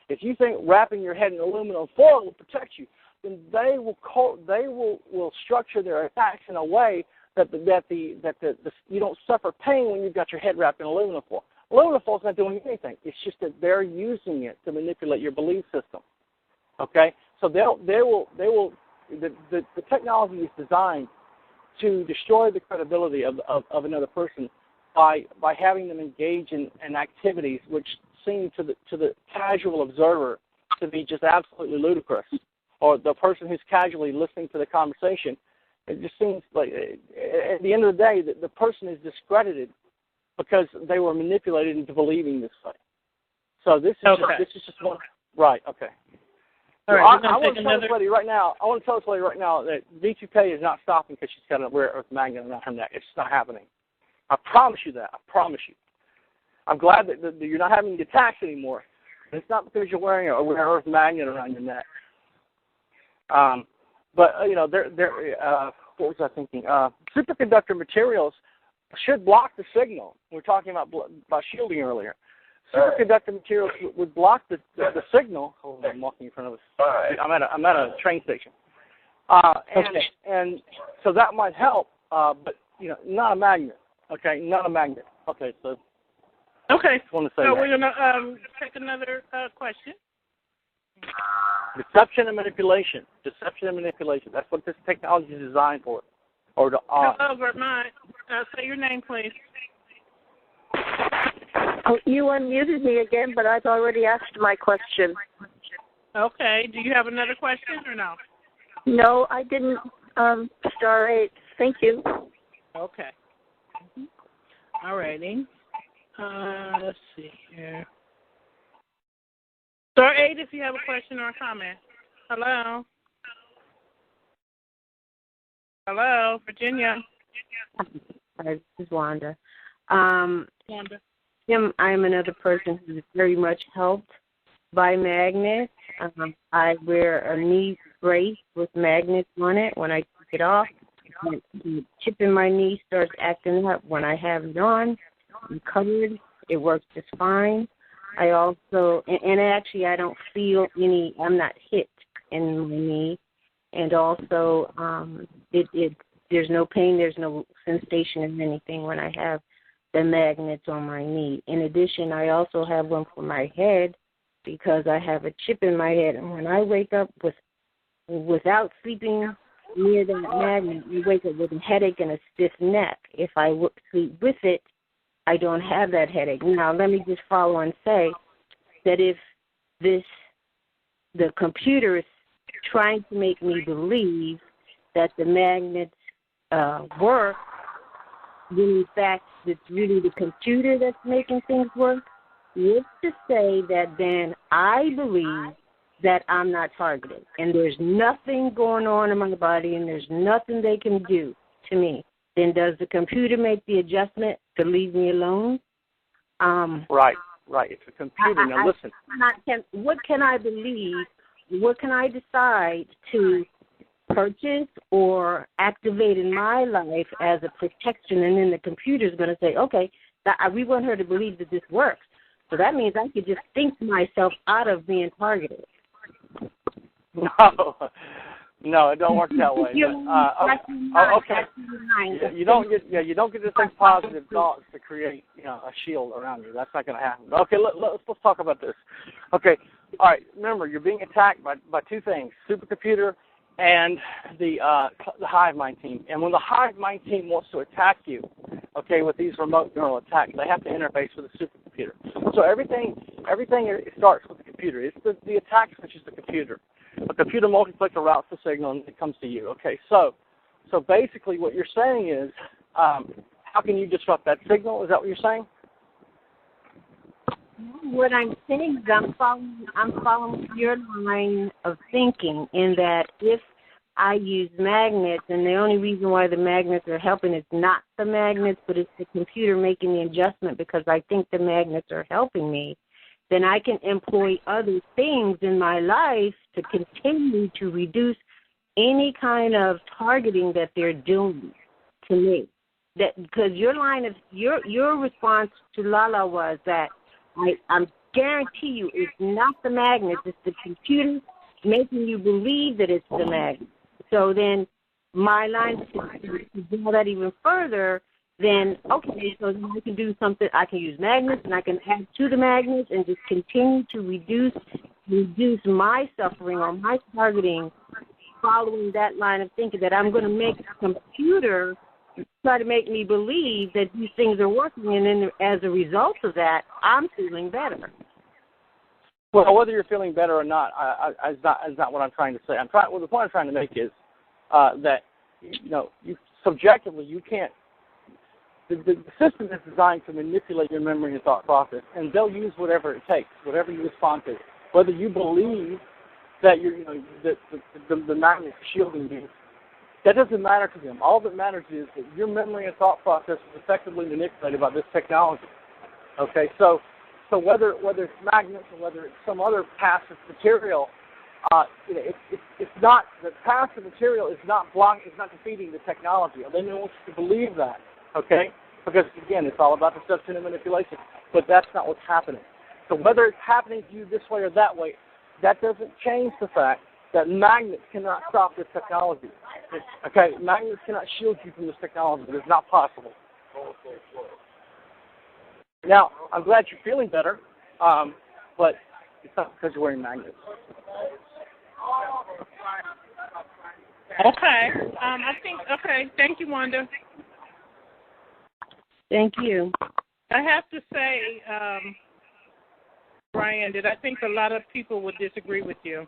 If you think wrapping your head in aluminum foil will protect you, then they will structure their attacks in a way that you don't suffer pain when you've got your head wrapped in aluminum foil. Aluminum foil is not doing anything. It's just that they're using it to manipulate your belief system. Okay, so the technology is designed to destroy the credibility of another person by having them engage in activities which seem to the casual observer to be just absolutely ludicrous, or the person who's casually listening to the conversation. It just seems like at the end of the day that the person is discredited because they were manipulated into believing this way. So this is just one. Right. Okay. All right, I want to tell this lady right now. That V2K is not stopping because she's got a rare earth magnet around her neck. It's just not happening. I promise you that. I promise you. I'm glad that you're not having the attacks anymore. It's not because you're wearing a rare earth magnet around your neck. But what was I thinking? Superconductor materials should block the signal. We were talking about shielding earlier. Superconductor materials would block the signal. Oh, I'm walking in front of us. I'm at a train station. And so that might help, but not a magnet. Okay, not a magnet. Okay, so. Okay. Just want to say so that. We're gonna take another question. Deception and manipulation. That's what this technology is designed for. Hello, Vermont. Say your name, please. Oh, you unmuted me again, but I've already asked my question. Okay. Do you have another question or no? No, I didn't. Star 8. Thank you. Okay. All righty. Let's see here. Star 8 if you have a question or a comment. Hello? Hello, Virginia. Hi, this is Wanda. Wanda. I'm another person who's very much helped by magnets. I wear a knee brace with magnets on it. When I take it off, the chip in my knee starts acting up. When I have it on, I'm covered. It works just fine. I also, and actually I don't feel any, I'm not hit in my knee. And also, there's no pain, there's no sensation of anything when I have the magnets on my knee. In addition, I also have one for my head because I have a chip in my head. And when I wake up without sleeping near that magnet, I wake up with a headache and a stiff neck. If I sleep with it, I don't have that headache. Now, let me just follow and say that if the computer is trying to make me believe that the magnets work, then in fact it's really the computer that's making things work, let's just say that then I believe that I'm not targeted and there's nothing going on in my body and there's nothing they can do to me. Then does the computer make the adjustment to leave me alone? Right. It's a computer. Now listen. What can I believe? What can I decide to purchase or activate in my life as a protection? And then the computer is going to say, okay, we want her to believe that this works. So that means I could just think myself out of being targeted. No, it don't work that way. Okay. You don't get to think positive thoughts to create, a shield around you. That's not going to happen. Okay, let's talk about this. Okay, all right. Remember, you're being attacked by two things: supercomputer and the hive mind team. And when the hive mind team wants to attack you, okay, with these remote neural attacks, they have to interface with a supercomputer. So everything starts with the computer. It's the attack switch is the computer. A computer multiplexer routes the signal and it comes to you. Okay, so basically what you're saying is, how can you disrupt that signal? Is that what you're saying? What I'm saying is I'm following your line of thinking in that if I use magnets, and the only reason why the magnets are helping is not the magnets, but it's the computer making the adjustment because I think the magnets are helping me, then I can employ other things in my life to continue to reduce any kind of targeting that they're doing to me. That because your response to Lala was that I guarantee you it's not the magnets, it's the computer making you believe that it's the magnet. So then my line to do that even further, then, okay, so then I can do something. I can use magnets, and I can add to the magnets and just continue to reduce my suffering or my targeting following that line of thinking that I'm going to make the computer try to make me believe that these things are working, and then as a result of that, I'm feeling better. Well, whether you're feeling better or not, is not what I'm trying to say. The point I'm trying to make is that you subjectively you can't. The system is designed to manipulate your memory and thought process, and they'll use whatever it takes, whatever you respond to. Whether you believe that the magnet is shielding you, that doesn't matter to them. All that matters is that your memory and thought process is effectively manipulated by this technology. Okay, so whether it's magnets or whether it's some other passive material, it's not the passive material is not defeating the technology. They don't want you to believe that. Okay? Because, again, it's all about deception and manipulation. But that's not what's happening. So whether it's happening to you this way or that way, that doesn't change the fact that magnets cannot stop this technology. Okay? Magnets cannot shield you from this technology. It's not possible. Now, I'm glad you're feeling better, but it's not because you're wearing magnets. Okay. Thank you, Wanda. Thank you. I have to say, Bryan, that I think a lot of people would disagree with you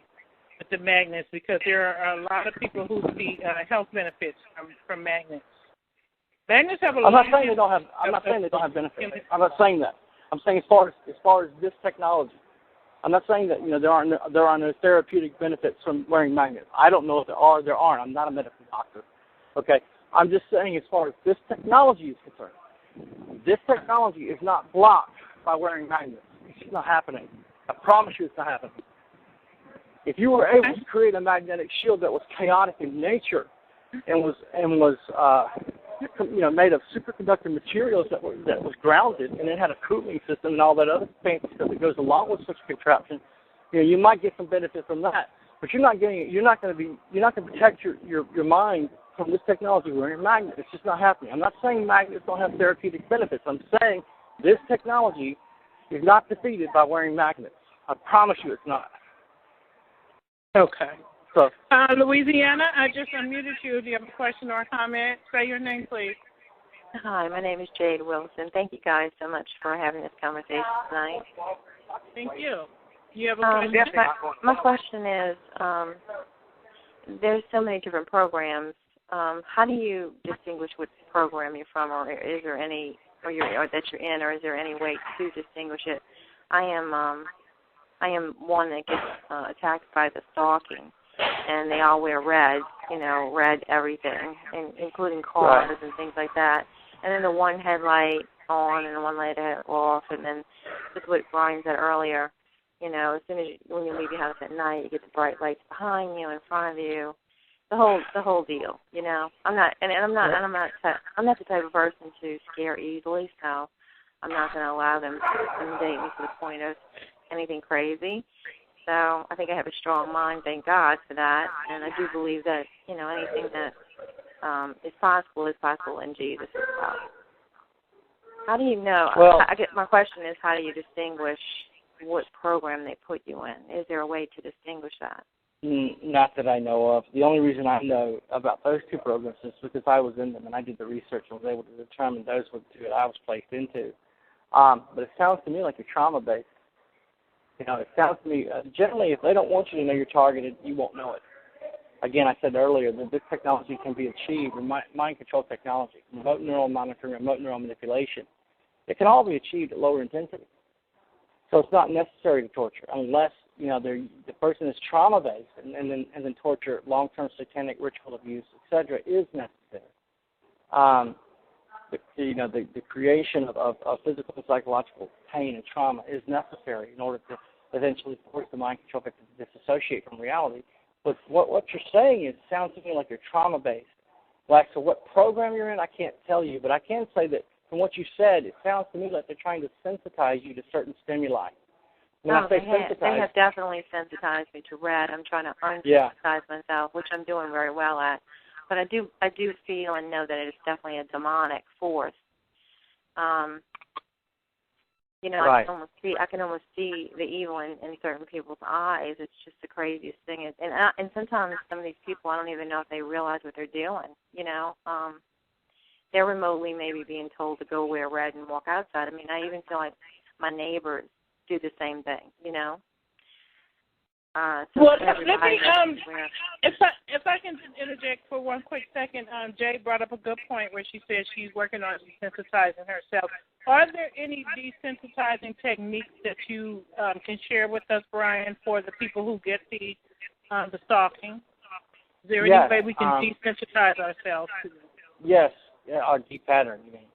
with the magnets because there are a lot of people who see health benefits from magnets. Magnets have a lot. I'm not saying they don't have benefits. I'm not saying that. I'm saying as far as this technology, I'm not saying that there are no therapeutic benefits from wearing magnets. I don't know if there are. There aren't. I'm not a medical doctor. Okay? I'm just saying as far as this technology is concerned, this technology is not blocked by wearing magnets. It's just not happening. I promise you it's not happening. If you were able to create a magnetic shield that was chaotic in nature and was made of superconductor materials that was grounded and it had a cooling system and all that other fancy stuff that goes along with such a contraption, you might get some benefit from that. But you're not going to protect your mind from this technology wearing magnets. It's just not happening. I'm not saying magnets don't have therapeutic benefits. I'm saying this technology is not defeated by wearing magnets. I promise you it's not. Okay. So, Louisiana, I just unmuted you. Do you have a question or a comment? Say your name, please. Hi, my name is Jade Wilson. Thank you guys so much for having this conversation tonight. Thank you. You have a question? My question is, there's so many different programs. How do you distinguish which program you're from, or is there any, or that you're in, or is there any way to distinguish it? I am one that gets attacked by the Stalking, and they all wear red, red everything, including cars and things like that. And then the one headlight on and the one light off, and then just what Bryan said earlier, as soon as when you leave your house at night, you get the bright lights behind you, in front of you, the whole deal. I'm not the type of person to scare easily, so I'm not going to allow them to intimidate me to the point of anything crazy. So I think I have a strong mind, thank God for that, and I do believe that anything that is possible in Jesus as well. How do you know? Well, my question is, how do you distinguish what program they put you in? Is there a way to distinguish that? Not that I know of. The only reason I know about those two programs is because I was in them and I did the research and was able to determine those were the two that I was placed into. But it sounds to me like you're trauma-based. It sounds to me, generally, if they don't want you to know you're targeted, you won't know it. Again, I said earlier that this technology can be achieved, mind control technology, remote neural monitoring, remote neural manipulation. It can all be achieved at lower intensity. So it's not necessary to torture unless, the person is trauma-based and then torture, long-term satanic ritual abuse, etc., is necessary. The creation of physical and psychological pain and trauma is necessary in order to eventually force the mind control victim to disassociate from reality. But what you're saying sounds to me like you're trauma-based. So what program you're in, I can't tell you, but I can say that from what you said, it sounds to me like they're trying to sensitize you to certain stimuli. When I say they have definitely sensitized me to red. I'm trying to unsensitize myself, which I'm doing very well at. But I do feel and know that it is definitely a demonic force. Right. I can almost see the evil in certain people's eyes. It's just the craziest thing. And sometimes some of these people, I don't even know if they realize what they're doing. They're remotely maybe being told to go wear red and walk outside. I mean, I even feel like my neighbors do the same thing. Well, let me, if I can just interject for one quick second, Jay brought up a good point where she said she's working on desensitizing herself. Are there any desensitizing techniques that you can share with us, Bryan, for the people who get the stalking? Is there any way we can desensitize ourselves to this? Yes, or depattern, you mean.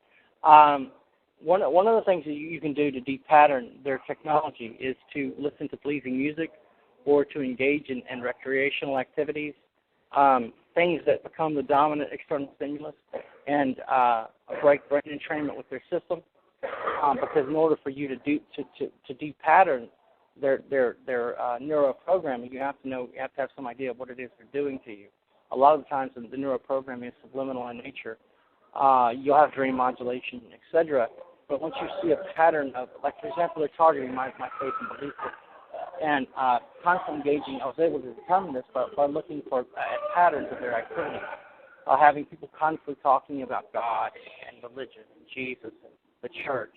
One of the things that you can do to depattern their technology is to listen to pleasing music, or to engage in recreational activities, things that become the dominant external stimulus, and break brain entrainment with their system. Because in order for you to depattern their neuroprogramming, you have to have some idea of what it is they're doing to you. A lot of the times, the neuroprogramming is subliminal in nature. You'll have dream modulation, etc. But once you see a pattern of, like for example, they're targeting my faith and belief system. And constant engaging, I was able to determine this by looking for patterns of their activities, having people constantly talking about God and religion and Jesus and the church.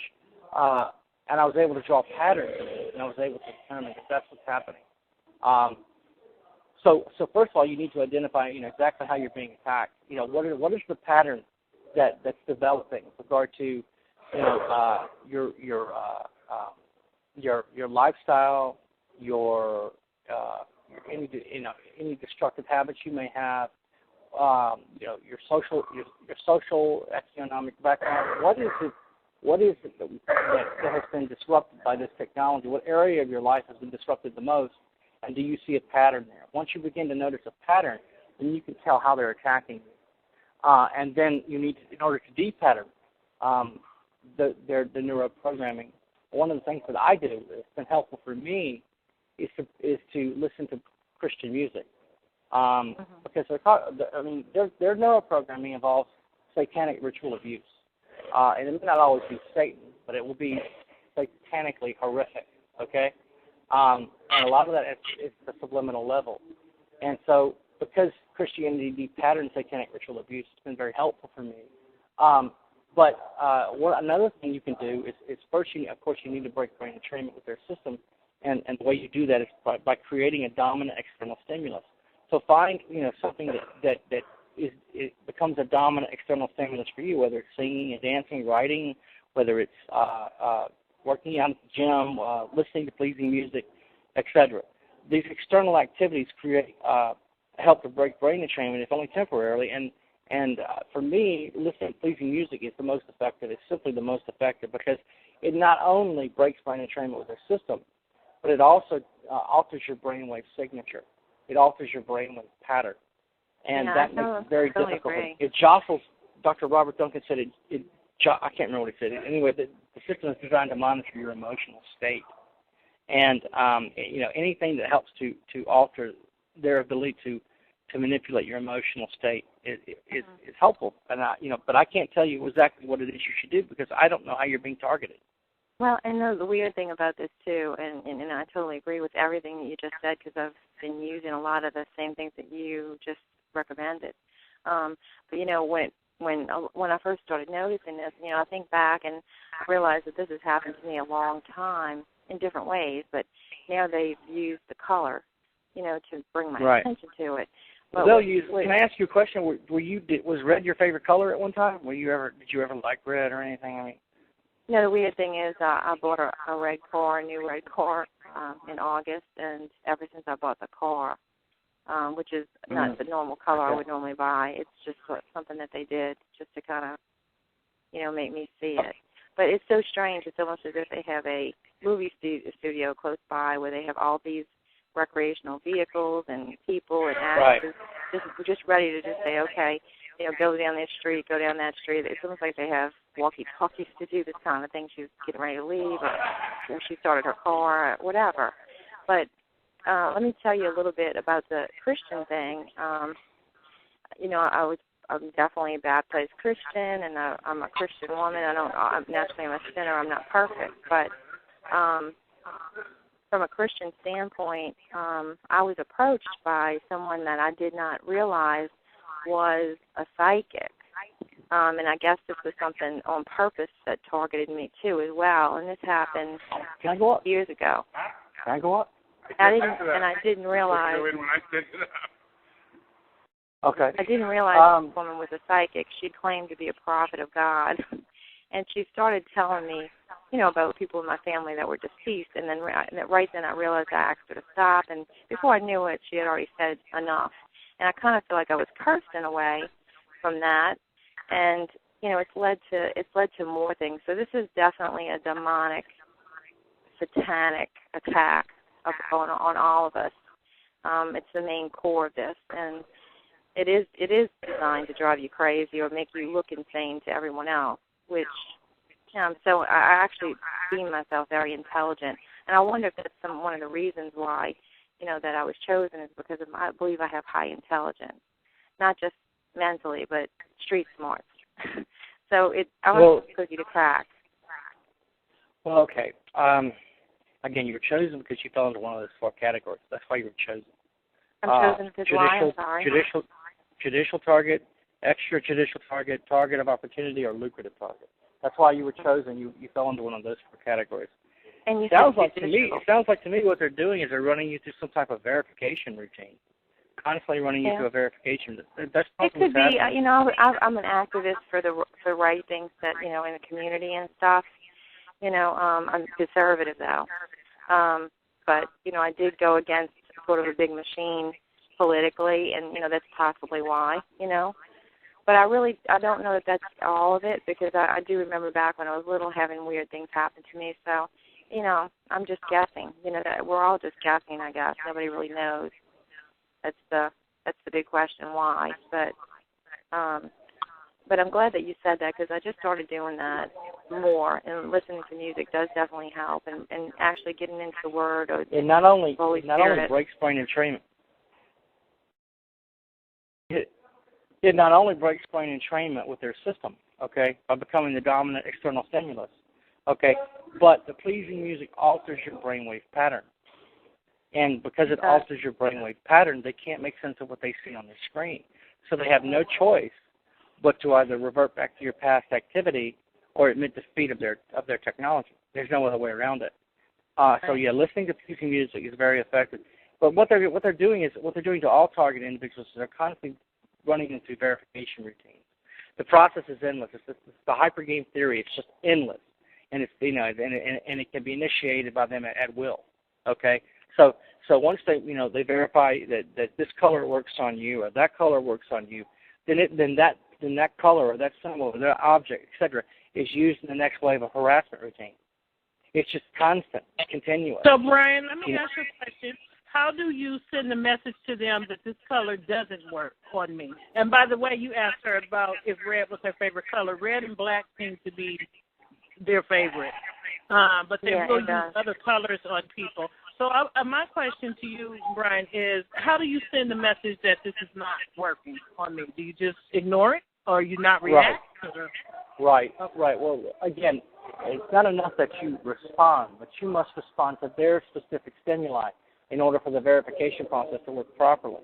And I was able to draw patterns of it, and I was able to determine that that's what's happening. So first of all, you need to identify, exactly how you're being attacked. What is the pattern that's developing with regard to, your lifestyle, your any destructive habits you may have, your social economic background. What is it that has been disrupted by this technology? What area of your life has been disrupted the most? And do you see a pattern there? Once you begin to notice a pattern, then you can tell how they're attacking you. And then you need to, in order to de-pattern the neuroprogramming, one of the things that I do that's been helpful for me is to listen to Christian music. Because their neuroprogramming involves satanic ritual abuse. And it may not always be Satan, but it will be satanically horrific, okay? And a lot of that is the subliminal level. And so because Christianity de-patterns satanic ritual abuse, it's been very helpful for me. But another thing you can do is first, of course, you need to break brain entrainment with their system. And the way you do that is by creating a dominant external stimulus. So find something that it becomes a dominant external stimulus for you, whether it's singing and dancing, writing, whether it's working out at the gym, listening to pleasing music, etc. These external activities help to break brain entrainment, if only temporarily. And for me, listening to pleasing music is the most effective. It's simply the most effective because it not only breaks brain entrainment with their system, but it also alters your brainwave signature. It alters your brainwave pattern. And that makes it very difficult. It jostles, Dr. Robert Duncan said, I can't remember what he said. Anyway, the system is designed to monitor your emotional state. And, anything that helps to alter their ability to manipulate your emotional state is helpful. And but I can't tell you exactly what it is you should do because I don't know how you're being targeted. Well, and the weird thing about this, too, and I totally agree with everything that you just said because I've been using a lot of the same things that you just recommended. But, when I first started noticing this, I think back and realized that this has happened to me a long time in different ways, but now they've used the color, to bring my attention to it. But can I ask you a question? Was red your favorite color at one time? Did you ever like red or anything? No, the weird thing is I bought a new red car in August, and ever since I bought the car, which is not the normal color I would normally buy, it's just something that they did just to kind of, make me see it. But it's so strange. It's almost as if they have a movie studio close by where they have all these recreational vehicles and people and actors just ready to just say, okay, go down this street, go down that street. It's almost like they have walkie-talkies to do this kind of thing. She was getting ready to leave, or she started her car, or whatever. But let me tell you a little bit about the Christian thing. I'm definitely a baptized Christian, and I'm a Christian woman. I'm naturally a sinner. I'm not perfect, but from a Christian standpoint, I was approached by someone that I did not realize was a psychic. And I guess this was something on purpose that targeted me too as well. And this happened years ago. Can I go up? I didn't realize. Okay. I didn't realize this woman was a psychic. She claimed to be a prophet of God. And she started telling me, about people in my family that were deceased. And then right then I realized I asked her to stop. And before I knew it, she had already said enough. And I kind of feel like I was cursed in a way from that. And, it's led to more things. So this is definitely a demonic, satanic attack on all of us. It's the main core of this. And it is designed to drive you crazy or make you look insane to everyone else, which, so I actually deem myself very intelligent. And I wonder if that's one of the reasons why, that I was chosen is because I believe I have high intelligence, not just mentally, but street smarts. So I want the cookie to crack. Well, okay. Again, you were chosen because you fell into one of those 4 categories. That's why you were chosen. I'm chosen because why? I'm sorry. Judicial target, extrajudicial target, target of opportunity, or lucrative target. That's why you were chosen. You fell into one of those 4 categories. And it sounds like to me what they're doing is they're running you through some type of verification routine. Constantly running you through a verification. That's it could be. I'm an activist for the right things that in the community and stuff. I'm conservative though, but I did go against sort of a big machine politically, and that's possibly why, But I don't know that that's all of it, because I do remember back when I was little having weird things happen to me. So, I'm just guessing. That we're all just guessing, I guess. Nobody really knows. That's the big question, why. But I'm glad that you said that, because I just started doing that more, and listening to music does definitely help, and actually getting into the Word. Or it not only Spirit. breaks brain entrainment. It not only breaks brain entrainment with their system, okay, by becoming the dominant external stimulus, okay, but the pleasing music alters your brainwave pattern. And because it alters your brainwave pattern, they can't make sense of what they see on the screen. So they have no choice but to either revert back to your past activity or admit defeat of their technology. There's no other way around it. So listening to pleasing music is very effective. But what they're doing to all target individuals is they're constantly running into verification routines. The process is endless. It's the hypergame theory. It's just endless, and it's and it can be initiated by them at will. Okay, so once they verify that this color works on you or that color works on you, then that color or that symbol or that object, etc., is used in the next wave of harassment routine. It's just constant, continuous. So Bryan, let me ask you a question. How do you send a message to them that this color doesn't work on me? And by the way, you asked her about if red was her favorite color. Red and black seem to be their favorite, but they will use other colors on people. So my question to you, Bryan, is how do you send the message that this is not working on me? Do you just ignore it, or you not react? Right. Well, again, it's not enough that you respond, but you must respond to their specific stimuli in order for the verification process to work properly.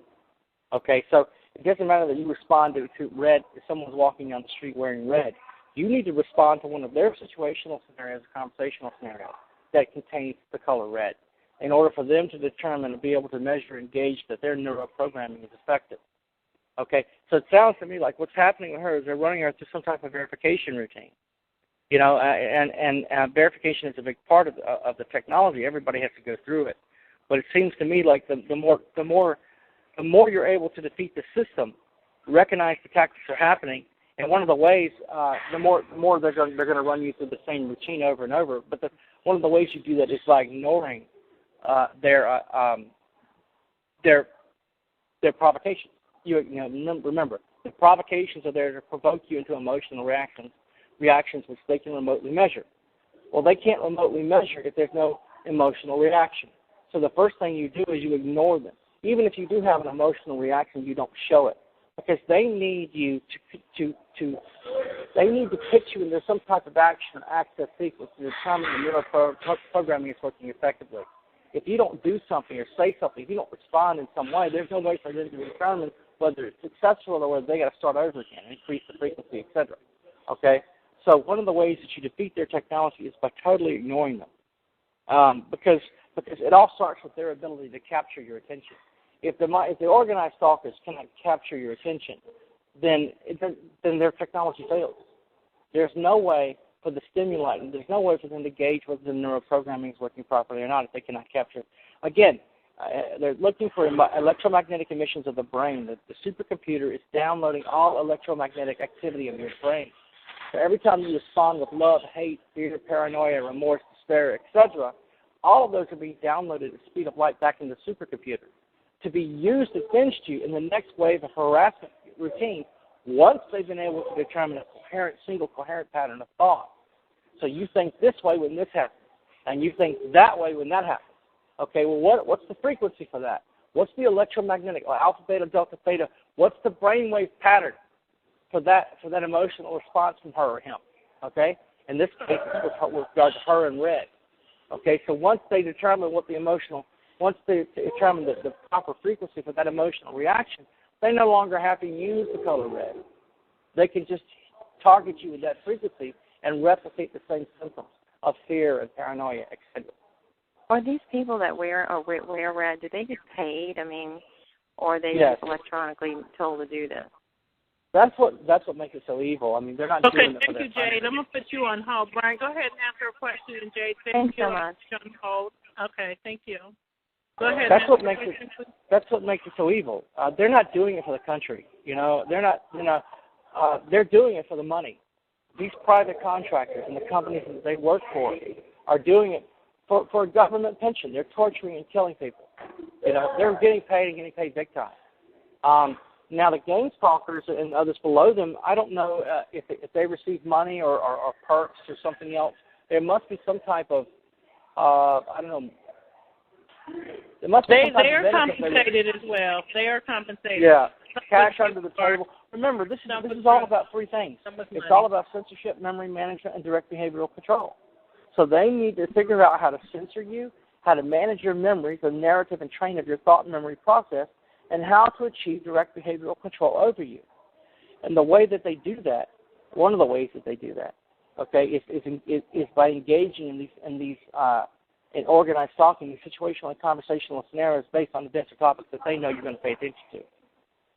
Okay, so it doesn't matter that you respond to red if someone's walking down the street wearing red. You need to respond to one of their situational scenarios, conversational scenarios, that contains the color red in order for them to determine and be able to measure and gauge that their neuroprogramming is effective. Okay, so it sounds to me like what's happening with her is they're running her through some type of verification routine. And verification is a big part of the technology. Everybody has to go through it. But it seems to me like the more you're able to defeat the system, recognize the tactics are happening, and one of the ways, the more they're going to run you through the same routine over and over. But one of the ways you do that is by ignoring their provocations. Remember, the provocations are there to provoke you into emotional reactions which they can remotely measure. Well, they can't remotely measure if there's no emotional reaction. So the first thing you do is you ignore them. Even if you do have an emotional reaction, you don't show it, because they need you they need to pitch you into some type of action or access sequence to determine the neuroprogramming is working effectively. If you don't do something or say something, if you don't respond in some way, there's no way for them to determine whether it's successful or whether they got to start over again, increase the frequency, etc. Okay? So one of the ways that you defeat their technology is by totally ignoring them, because it all starts with their ability to capture your attention. If the organized stalkers cannot capture your attention, then their technology fails. There's no way for the stimulant, there's no way for them to gauge whether the neuroprogramming is working properly or not if they cannot capture it. Again, they're looking for electromagnetic emissions of the brain. The supercomputer is downloading all electromagnetic activity of your brain. So every time you respond with love, hate, fear, paranoia, remorse, despair, etc., all of those are being downloaded at the speed of light back in the supercomputer to be used against you in the next wave of harassment routine once they've been able to determine a single coherent pattern of thought. So you think this way when this happens, and you think that way when that happens. Okay, well, what's the frequency for that? What's the electromagnetic, like alpha, beta, delta, theta? What's the brainwave pattern for that emotional response from her or him? Okay, in this case, it's with regard to her and red. Okay, so once they determine once they determine the proper frequency for that emotional reaction, they no longer have to use the color red. They can just target you with that frequency and replicate the same symptoms of fear and paranoia, etc. Are these people that wear red, do they get paid? I mean, or are they just electronically told to do this? That's what makes it so evil. I mean, they're not doing it for their thank you, Jade. I'm going to put you on hold. Bryan, go ahead and answer a question. Jade, thanks so much. On hold. Okay, thank you. Go ahead. That's what makes it so evil. They're not doing it for the country. They're doing it for the money. These private contractors and the companies that they work for are doing it for a government pension. They're torturing and killing people. They're getting paid big time. Now the game stalkers and others below them, I don't know if they receive money or perks or something else. There must be some type of I don't know. There must be they are compensated as well. They are compensated. Yeah, cash under the table. Remember, this is all about three things. It's all about censorship, memory management, and direct behavioral control. So they need to figure out how to censor you, how to manage your memory, the narrative and train of your thought and memory process, and how to achieve direct behavioral control over you. And the way that they do that, one of the ways that they do that, okay, is by engaging in organized stalking, these situational and conversational scenarios based on the denser topics that they know you're going to pay attention to.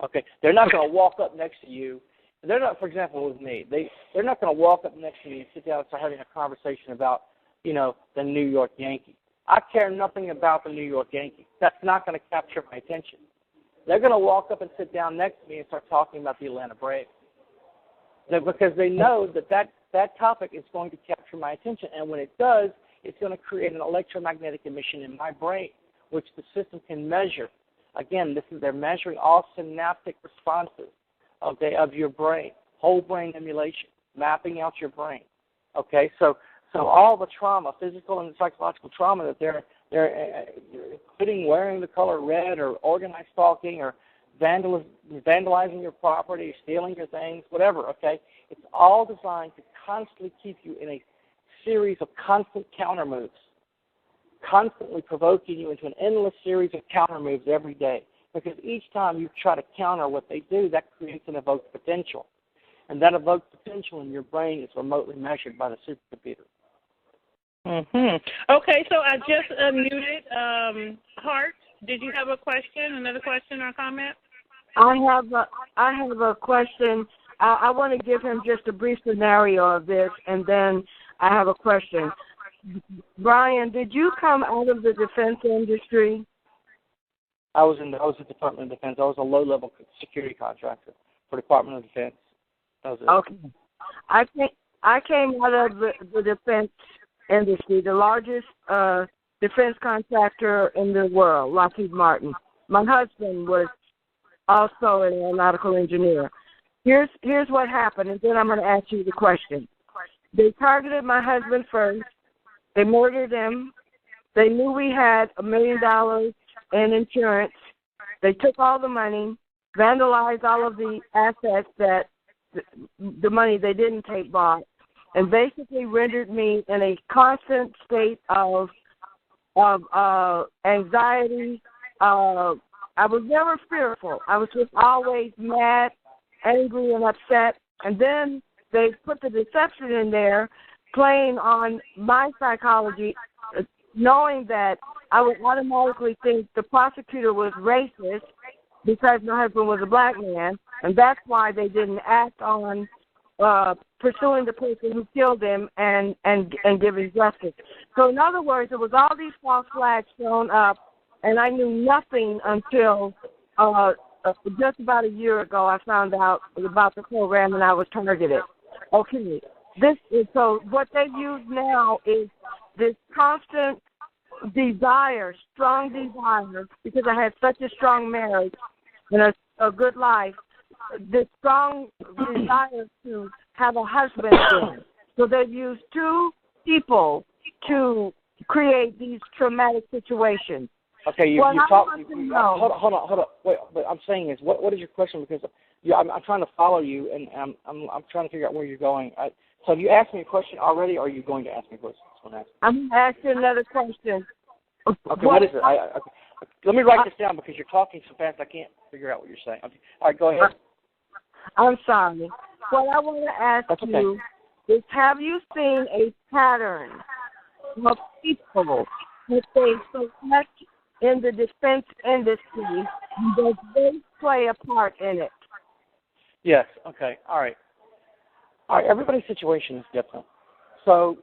Okay, they're not going to walk up next to you. They're not, for example, with me. They're not going to walk up next to me and sit down and start having a conversation about, the New York Yankees. I care nothing about the New York Yankees. That's not going to capture my attention. They're going to walk up and sit down next to me and start talking about the Atlanta Braves. Because they know that topic is going to capture my attention, and when it does, it's going to create an electromagnetic emission in my brain, which the system can measure. Again, they're measuring all synaptic responses of your brain, whole brain emulation, mapping out your brain. Okay, so all the trauma, physical and psychological trauma that they're including wearing the color red or organized stalking or vandalizing your property, stealing your things, whatever. Okay, it's all designed to constantly keep you in a series of constant counter moves, constantly provoking you into an endless series of counter moves every day. Because each time you try to counter what they do, that creates an evoked potential. And that evoked potential in your brain is remotely measured by the supercomputer. Okay, so I just unmuted. Hart, did you have a question, another question or comment? I have a question. I want to give him just a brief scenario of this, and then I have a question. Bryan, did you come out of the defense industry? I was in the Department of Defense. I was a low-level security contractor for Department of Defense. That was it. Okay. I came out of the defense industry, the largest defense contractor in the world, Lockheed Martin. My husband was also an aeronautical engineer. Here's what happened, and then I'm going to ask you the question. They targeted my husband first. They murdered him. They knew we had $1 million in insurance. They took all the money, vandalized all of the assets that the money they didn't take bought, and basically rendered me in a constant state of anxiety. I was never fearful. I was just always mad, angry, and upset. And then they put the deception in there, playing on my psychology, knowing that I would automatically think the prosecutor was racist because my husband was a black man, and that's why they didn't act on pursuing the person who killed him and giving justice. So in other words, it was all these false flags thrown up, and I knew nothing until just about a year ago I found out about the program and I was targeted. Okay, so what they've used now is this constant desire, strong desire, because I had such a strong marriage and a good life, this strong desire to have a husband again. So they've used two people to create these traumatic situations. Okay, hold on. Wait, what I'm saying is, what is your question? Because I'm trying to follow you, and I'm trying to figure out where you're going. So have you asked me a question already, or are you going to ask me a question? I'm asking another question. Okay, what is it? Okay. Let me write this down because you're talking so fast I can't figure out what you're saying. Okay. All right, go ahead. I'm sorry. What I want to ask you is, have you seen a pattern of people that they select in the defense industry that they play a part in it? Yes. Okay. All right. Everybody's situation is different. So,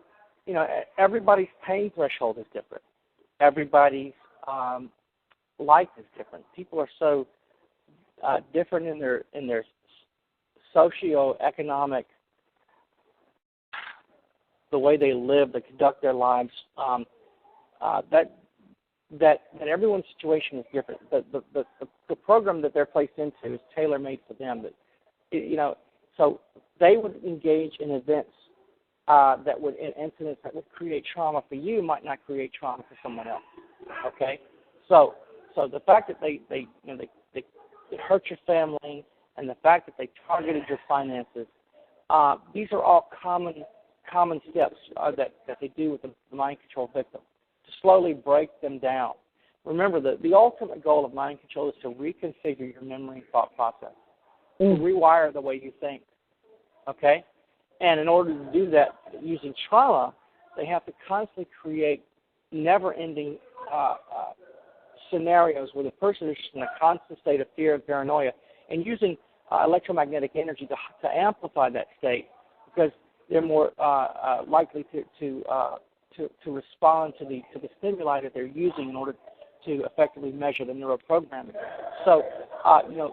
everybody's pain threshold is different. Everybody's life is different. People are so different in their socio-economic, the way they live, they conduct their lives. That everyone's situation is different. The program that they're placed into is tailor-made for them. So they would engage in events incidents that would create trauma for you might not create trauma for someone else. Okay, so the fact that they hurt your family and the fact that they targeted your finances, these are all common steps that they do with the mind control victim to slowly break them down. Remember, the ultimate goal of mind control is to reconfigure your memory and thought process, to rewire the way you think. Okay? And in order to do that using trauma, they have to constantly create never-ending scenarios where the person is in a constant state of fear and paranoia, and using electromagnetic energy to amplify that state, because they're more likely to respond to the stimuli that they're using in order to effectively measure the neuroprogramming. So,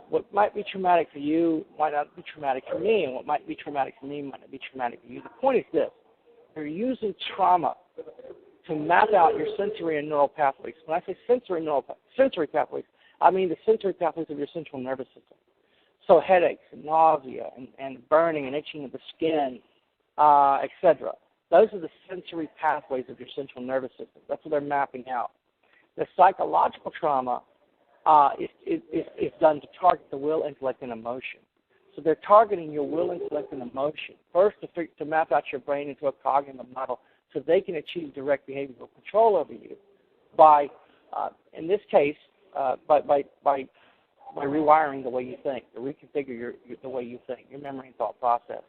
what might be traumatic for you might not be traumatic for me, and what might be traumatic for me might not be traumatic for you. The point is this: you're using trauma to map out your sensory and neural pathways. When I say sensory pathways, I mean the sensory pathways of your central nervous system. So headaches and nausea and burning and itching of the skin, etc. Those are the sensory pathways of your central nervous system. That's what they're mapping out. The psychological trauma is done to target the will, intellect, and emotion. So they're targeting your will, intellect, and emotion, first to map out your brain into a cognitive model so they can achieve direct behavioral control over you by, in this case, by rewiring the way you think, to reconfigure the way you think, your memory and thought process.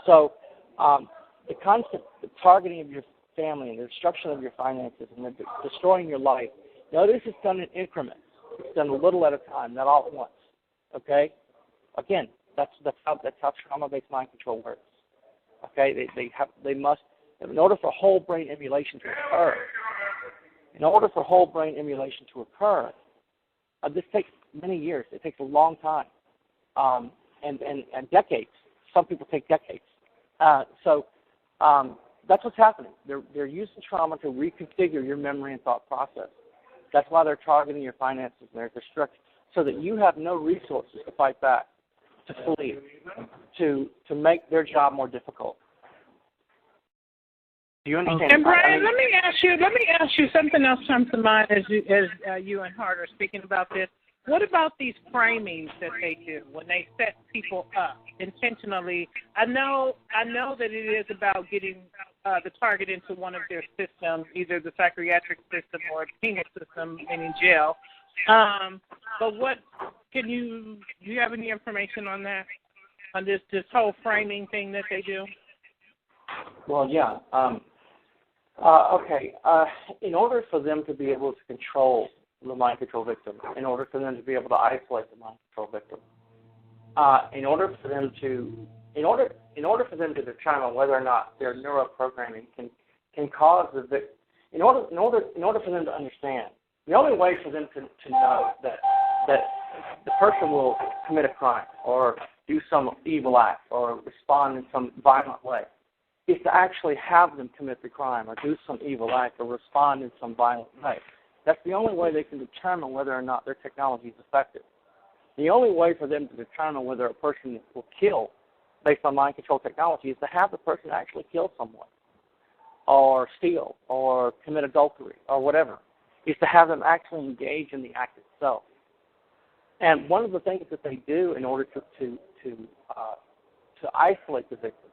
So the constant targeting of your family and the destruction of your finances and the destroying your life, notice it's done in increments. It's done a little at a time, not all at once. Okay? Again, that's how trauma-based mind control works. Okay? They must, in order for whole brain emulation to occur, this takes many years. It takes a long time, and decades. Some people take decades. That's what's happening. They're using trauma to reconfigure your memory and thought process. That's why they're targeting your finances and their destruction, so that you have no resources to fight back, to flee, to make their job more difficult. Do you understand? And Bryan, let me ask you something else comes to mind as you and Hart are speaking about this. What about these framings that they do when they set people up intentionally? I know that it is about getting the target into one of their systems, either the psychiatric system or the penal system, meaning jail. But what do you have any information on that? On this whole framing thing that they do? Well, yeah. Okay. In order for them to be able to control the mind control victim, in order for them to be able to isolate the mind control victim, in order for them to determine whether or not their neuroprogramming can cause the victim, in order for them to understand, the only way for them to know that the person will commit a crime or do some evil act or respond in some violent way is to actually have them commit the crime or do some evil act or respond in some violent way. That's the only way they can determine whether or not their technology is effective. The only way for them to determine whether a person will kill based on mind control technology is to have the person actually kill someone or steal or commit adultery or whatever, is to have them actually engage in the act itself. And one of the things that they do in order to isolate the victim,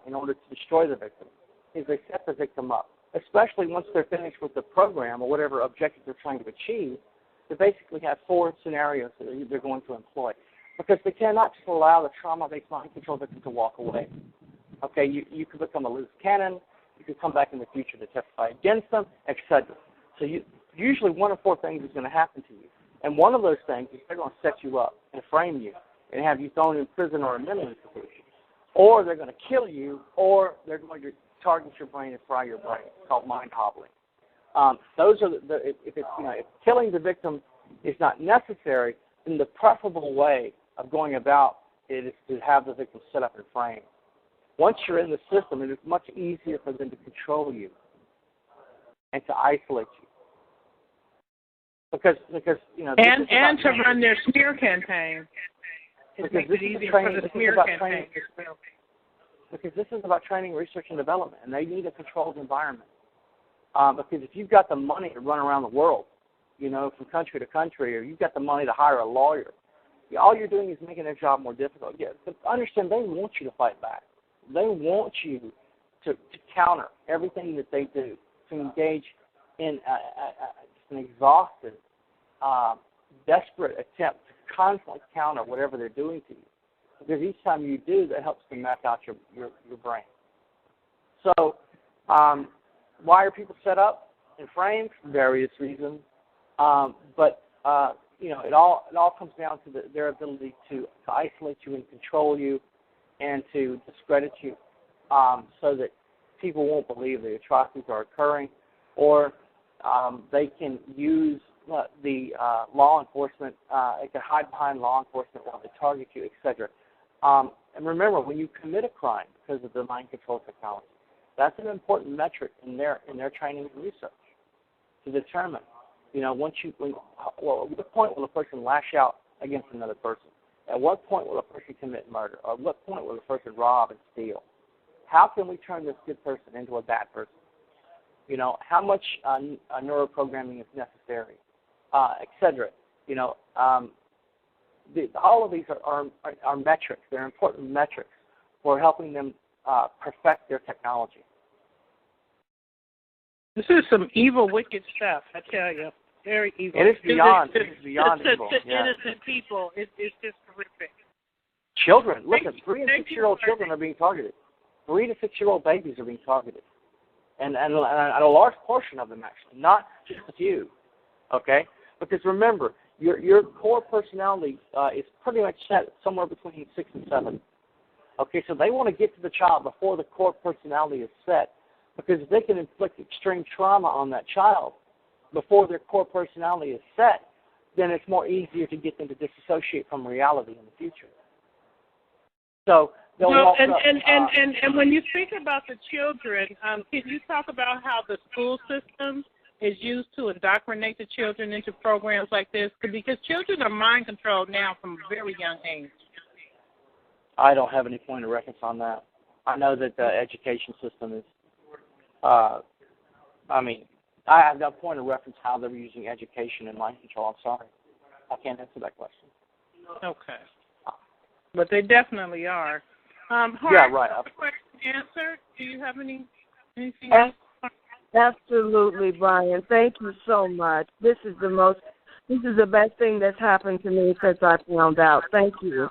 in order to destroy the victim, is they set the victim up, especially once they're finished with the program or whatever objective they're trying to achieve. They basically have 4 scenarios that they're going to employ, because they cannot just allow the trauma-based mind control victim to walk away. Okay, you could become a loose cannon, you could come back in the future to testify against them, etc. So usually one of 4 things is going to happen to you. And one of those things is they're going to set you up and frame you and have you thrown in prison or a mental institution. Or they're going to kill you, or they're going to target your brain and fry your brain. It's called mind hobbling. Those are if killing the victim is not necessary, then the preferable way of going about it is to have the victim set up and framed. Once you're in the system, it is much easier for them to control you and to isolate you. Because and to run their smear campaign. It makes it easier for the smear campaign. Because this is about training, research, and development, and they need a controlled environment. Because if you've got the money to run around the world, from country to country, or you've got the money to hire a lawyer, all you're doing is making their job more difficult. Yeah, but understand, they want you to fight back. They want you to counter everything that they do, to engage in an exhaustive, desperate attempt to constantly counter whatever they're doing to you. Because each time you do, that helps to map out your brain. So, why are people set up in frames? Various reasons. But it all comes down to their ability to isolate you and control you, and to discredit you, so that people won't believe the atrocities are occurring, or they can use the law enforcement. They can hide behind law enforcement while they target you, etc. And remember, when you commit a crime because of the mind control technology, that's an important metric in their training and research to determine. At what point will a person lash out against another person? At what point will a person commit murder? Or at what point will a person rob and steal? How can we turn this good person into a bad person? How much neuroprogramming is necessary, etc. All of these are metrics. They're important metrics for helping them perfect their technology. This is some evil, wicked stuff, I tell you. Very evil. It is beyond evil. To innocent people, it's just horrific. Children, listen, 3 and 6-year-old children are being targeted. 3 to 6-year-old babies are being targeted. And a large portion of them, actually, not just a few. Okay? Because remember, your core personality is pretty much set somewhere between 6 and 7. Okay, so they want to get to the child before the core personality is set, because if they can inflict extreme trauma on that child before their core personality is set, then it's more easier to get them to disassociate from reality in the future. So they'll walk up, and when you speak about the children, can you talk about how the school system is used to indoctrinate the children into programs like this? Because children are mind controlled now from a very young age. I don't have any point of reference on that. I know that the education system is, I have no point of reference how they're using education and mind control. I'm sorry. I can't answer that question. Okay. But they definitely are. Hart, yeah, right. Question answered. Do you have anything else? Absolutely, Bryan. Thank you so much. This is the best thing that's happened to me since I found out. Thank you.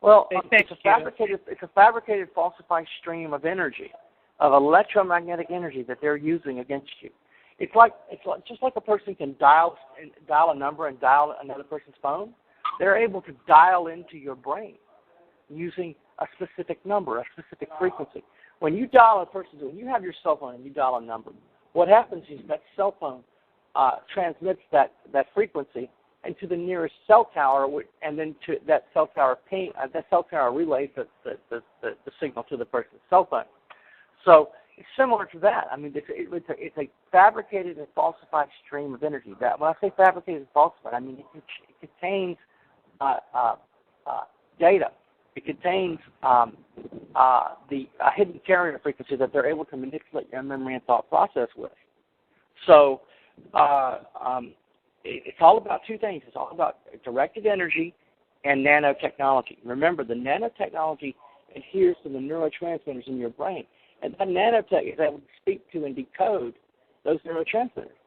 Well, it's a fabricated, falsified stream of energy, of electromagnetic energy that they're using against you. It's just like a person can dial a number and dial another person's phone. They're able to dial into your brain using a specific number, a specific frequency. When you have your cell phone and you dial a number, what happens is that cell phone transmits that frequency into the nearest cell tower, and then to that cell tower that cell tower relays the signal to the person's cell phone. So it's similar to that. I mean, it's a fabricated and falsified stream of energy. That when I say fabricated and falsified, I mean it contains data. It contains the hidden carrier frequency that they're able to manipulate your memory and thought process with. So it's all about two things. It's all about directed energy and nanotechnology. Remember, the nanotechnology adheres to the neurotransmitters in your brain. And that nanotech is able to speak to and decode those neurotransmitters.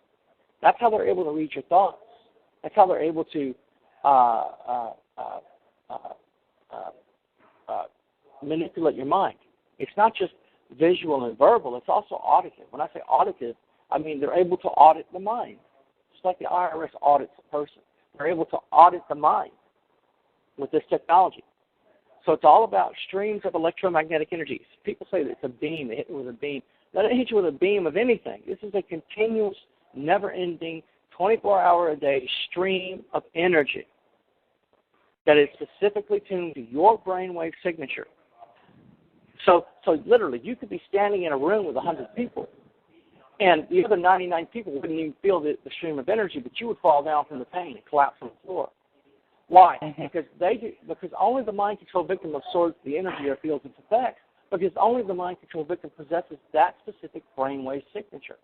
That's how they're able to read your thoughts. That's how they're able to manipulate your mind. It's not just visual and verbal. It's also auditive. When I say auditive, I mean they're able to audit the mind. Just like the IRS audits a person. They're able to audit the mind with this technology. So it's all about streams of electromagnetic energy. People say that it's a beam. They hit me with a beam. Let it hit you with a beam of anything. This is a continuous, never-ending, 24-hour-a-day stream of energy that is specifically tuned to your brainwave signature. So literally, you could be standing in a room with 100 people, and the other 99 people wouldn't even feel the stream of energy, but you would fall down from the pain and collapse on the floor. Why? Because only the mind control victim absorbs the energy or feels its effects, because only the mind control victim possesses that specific brainwave signature.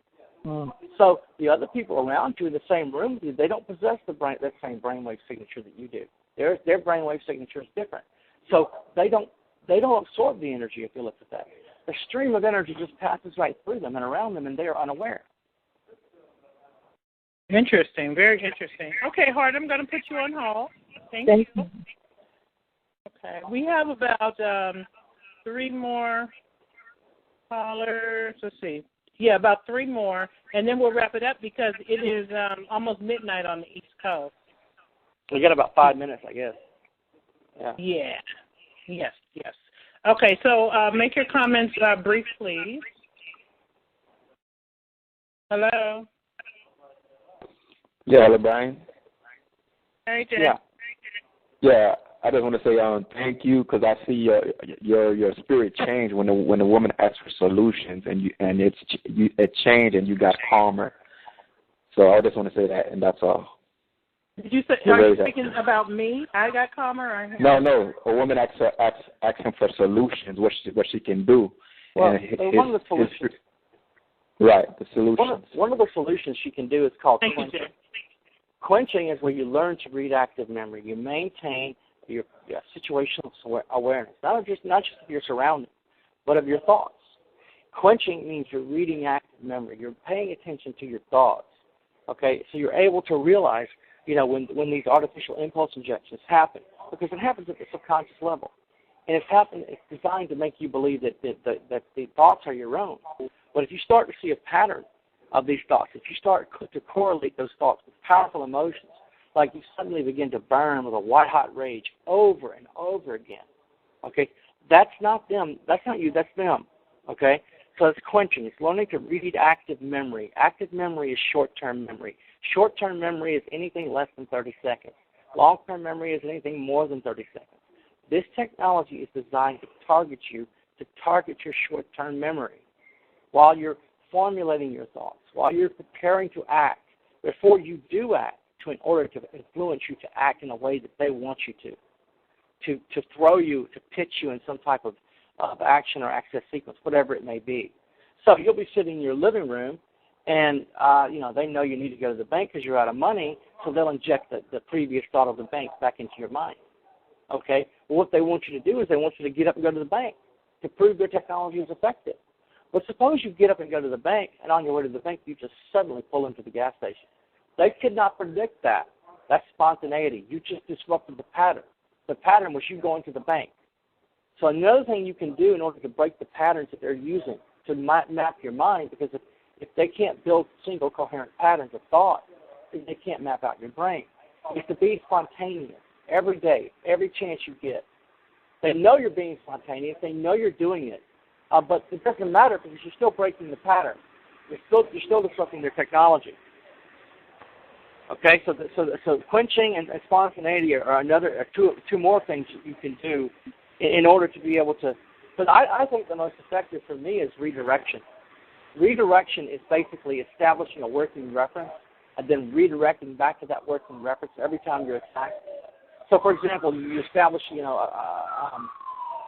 So the other people around you in the same room with you, they don't possess that same brainwave signature that you do. Their brainwave signature is different. So they don't absorb the energy or feel its effects. The stream of energy just passes right through them and around them, and they are unaware. Interesting, very interesting. Okay, Hart, I'm going to put you on hold. Thank you. Okay, we have about 3 more callers. Let's see. Yeah, about 3 more, and then we'll wrap it up because it is almost midnight on the East Coast. We got about 5 minutes, I guess. Yeah. Yes. Okay, so make your comments brief, please. Hello? Yeah, hello, Bryan. Hey, Jay. Yeah, I just want to say thank you, because I see your spirit change when the woman asks for solutions, and it changed and you got calmer. So I just want to say that, and that's all. Did you say, are you speaking about me? I got calmer? No. A woman asks him for solutions, what she can do. Well, one of the solutions. Right, the solutions. One of the solutions she can do is called quenching. Quenching is where you learn to read active memory. You maintain your situational awareness, not just of your surroundings, but of your thoughts. Quenching means you're reading active memory. You're paying attention to your thoughts. Okay, so you're able to realize, when these artificial impulse injections happen, because it happens at the subconscious level, and it's designed to make you believe that the thoughts are your own. But if you start to see a pattern of these thoughts, if you start to correlate those thoughts with powerful emotions, like you suddenly begin to burn with a white-hot rage over and over again, okay, that's not them. That's not you. That's them, okay? So it's quenching. It's learning to read active memory. Active memory is short-term memory. Short-term memory is anything less than 30 seconds. Long-term memory is anything more than 30 seconds. This technology is designed to target your short-term memory while you're formulating your thoughts, while you're preparing to act, before you do act, in order to influence you to act in a way that they want you to throw you, to pitch you in some type of action or access sequence, whatever it may be. So you'll be sitting in your living room, and they know you need to go to the bank because you're out of money, so they'll inject the previous thought of the bank back into your mind. Okay? Well, what they want you to do is they want you to get up and go to the bank to prove their technology is effective. But suppose you get up and go to the bank, and on your way to the bank, you just suddenly pull into the gas station. They could not predict that. That's spontaneity. You just disrupted the pattern. The pattern was you going to the bank. So another thing you can do in order to break the patterns that they're using to map your mind, because if they can't build single coherent patterns of thought, they can't map out your brain, is to be spontaneous every day, every chance you get. They know you're being spontaneous. They know you're doing it. But it doesn't matter because you're still breaking the pattern. You're still disrupting their technology. Okay, so quenching and spontaneity are two more things that you can do in order to be able to. But I think the most effective for me is redirection. Redirection is basically establishing a working reference and then redirecting back to that working reference every time you're attacked. So, for example, you establish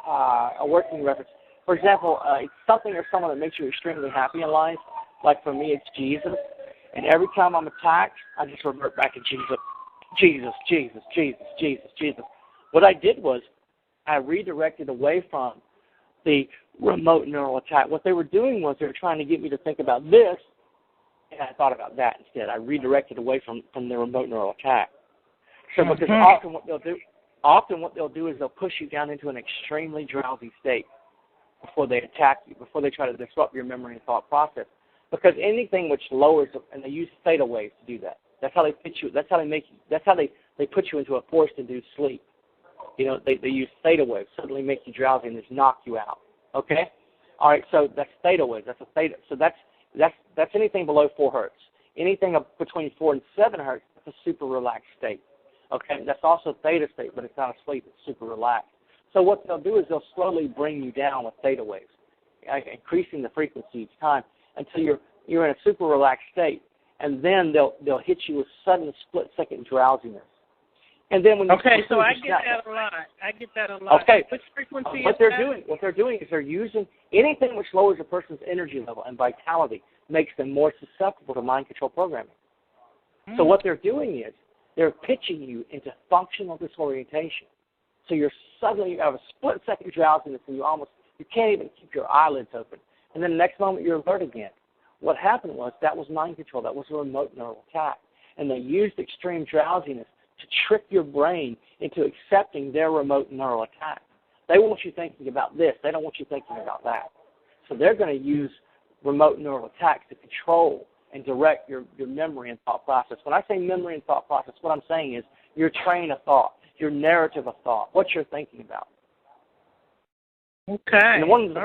a working reference. For example, it's something or someone that makes you extremely happy in life. Like for me, it's Jesus. And every time I'm attacked, I just revert back to Jesus. Jesus, Jesus, Jesus, Jesus, Jesus. What I did was I redirected away from the remote neural attack. What they were doing was they were trying to get me to think about this, and I thought about that instead. I redirected away from the remote neural attack. So because often what they'll do is they'll push you down into an extremely drowsy state before they attack you, before they try to disrupt your memory and thought process. Because anything which lowers, and they use theta waves to do that. That's how they pitch you. That's how they make you. That's how they put you into a forced-induced sleep. They use theta waves, suddenly make you drowsy and just knock you out. Okay. All right, so that's theta waves. That's a theta. So that's anything below 4 hertz. Anything between 4 and 7 hertz, that's a super relaxed state. Okay, that's also theta state, but it's not asleep. It's super relaxed. So what they'll do is they'll slowly bring you down with theta waves, increasing the frequency each time until you're in a super relaxed state, and then they'll hit you with sudden split-second drowsiness. And then when you so I get that a lot. Okay. Which frequency what they're doing is they're using anything which lowers a person's energy level and vitality, makes them more susceptible to mind control programming. So what they're doing is they're pitching you into functional disorientation. So you have a split-second drowsiness, and you can't even keep your eyelids open. And then the next moment you're alert again. What happened was that was mind control. That was a remote neural attack. And they used extreme drowsiness to trick your brain into accepting their remote neural attack. They want you thinking about this. They don't want you thinking about that. So they're going to use remote neural attacks to control and direct your memory and thought process. When I say memory and thought process, what I'm saying is your train of thought, your narrative of thought, what you're thinking about. Okay. And one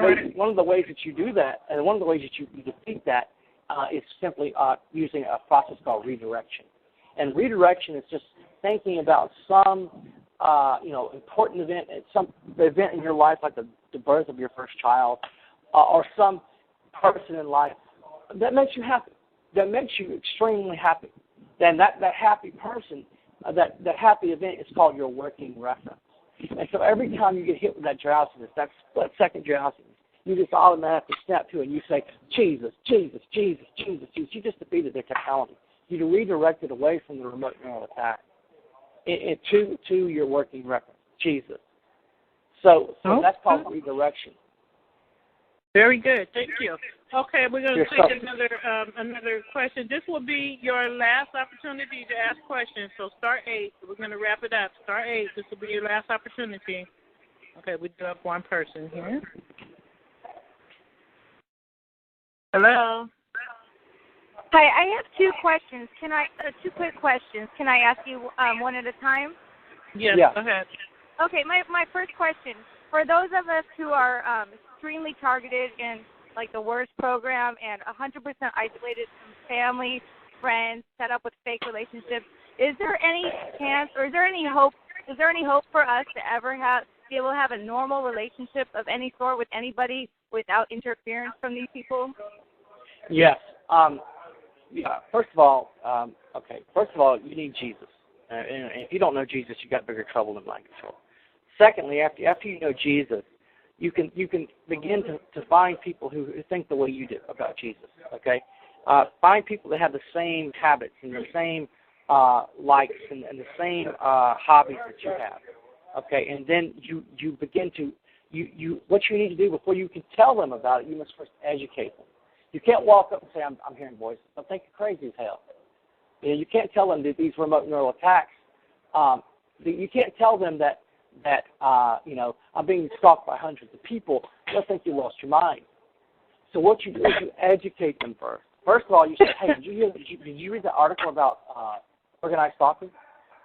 of the ways that you do that, and one of the ways that you defeat that, is simply using a process called redirection. And redirection is just thinking about some, important event, some event in your life, like the birth of your first child, or some person in life that makes you happy, that makes you extremely happy. Then that happy person, that happy event is called your working reference. And so every time you get hit with that drowsiness, that split-second drowsiness, you just automatically snap to it and you say, Jesus, Jesus, Jesus, Jesus, Jesus. You just defeated their technology. You redirect it away from the remote neural attack to your working reference, Jesus. So that's called redirection. Very good. Thank you. Okay, we're going to take another question. This will be your last opportunity to ask questions. So star 8. We're going to wrap it up. Star 8. This will be your last opportunity. Okay, we do have one person here. Hello. Hi, I have 2 questions. 2 quick questions. Can I ask you one at a time? Yes, yeah. Go ahead. Okay, my first question. For those of us who are extremely targeted in like the worst program and 100% isolated from family, friends, set up with fake relationships, is there any chance or is there any hope for us to ever be able to have a normal relationship of any sort with anybody without interference from these people? Yes. First of all, you need Jesus. And if you don't know Jesus, you got bigger trouble than mind control. Secondly, after you know Jesus, you can begin to find people who think the way you do about Jesus. Okay, find people that have the same habits and the same likes and the same hobbies that you have. Okay, and then you begin to what you need to do before you can tell them about it, you must first educate them. You can't walk up and say, I'm hearing voices. They'll think you're crazy as hell. You can't tell them that these remote neural attacks, you can't tell them that I'm being stalked by hundreds of people. They'll think you lost your mind. So what you do is you educate them first. First of all, you say, hey, did you read the article about organized stalking?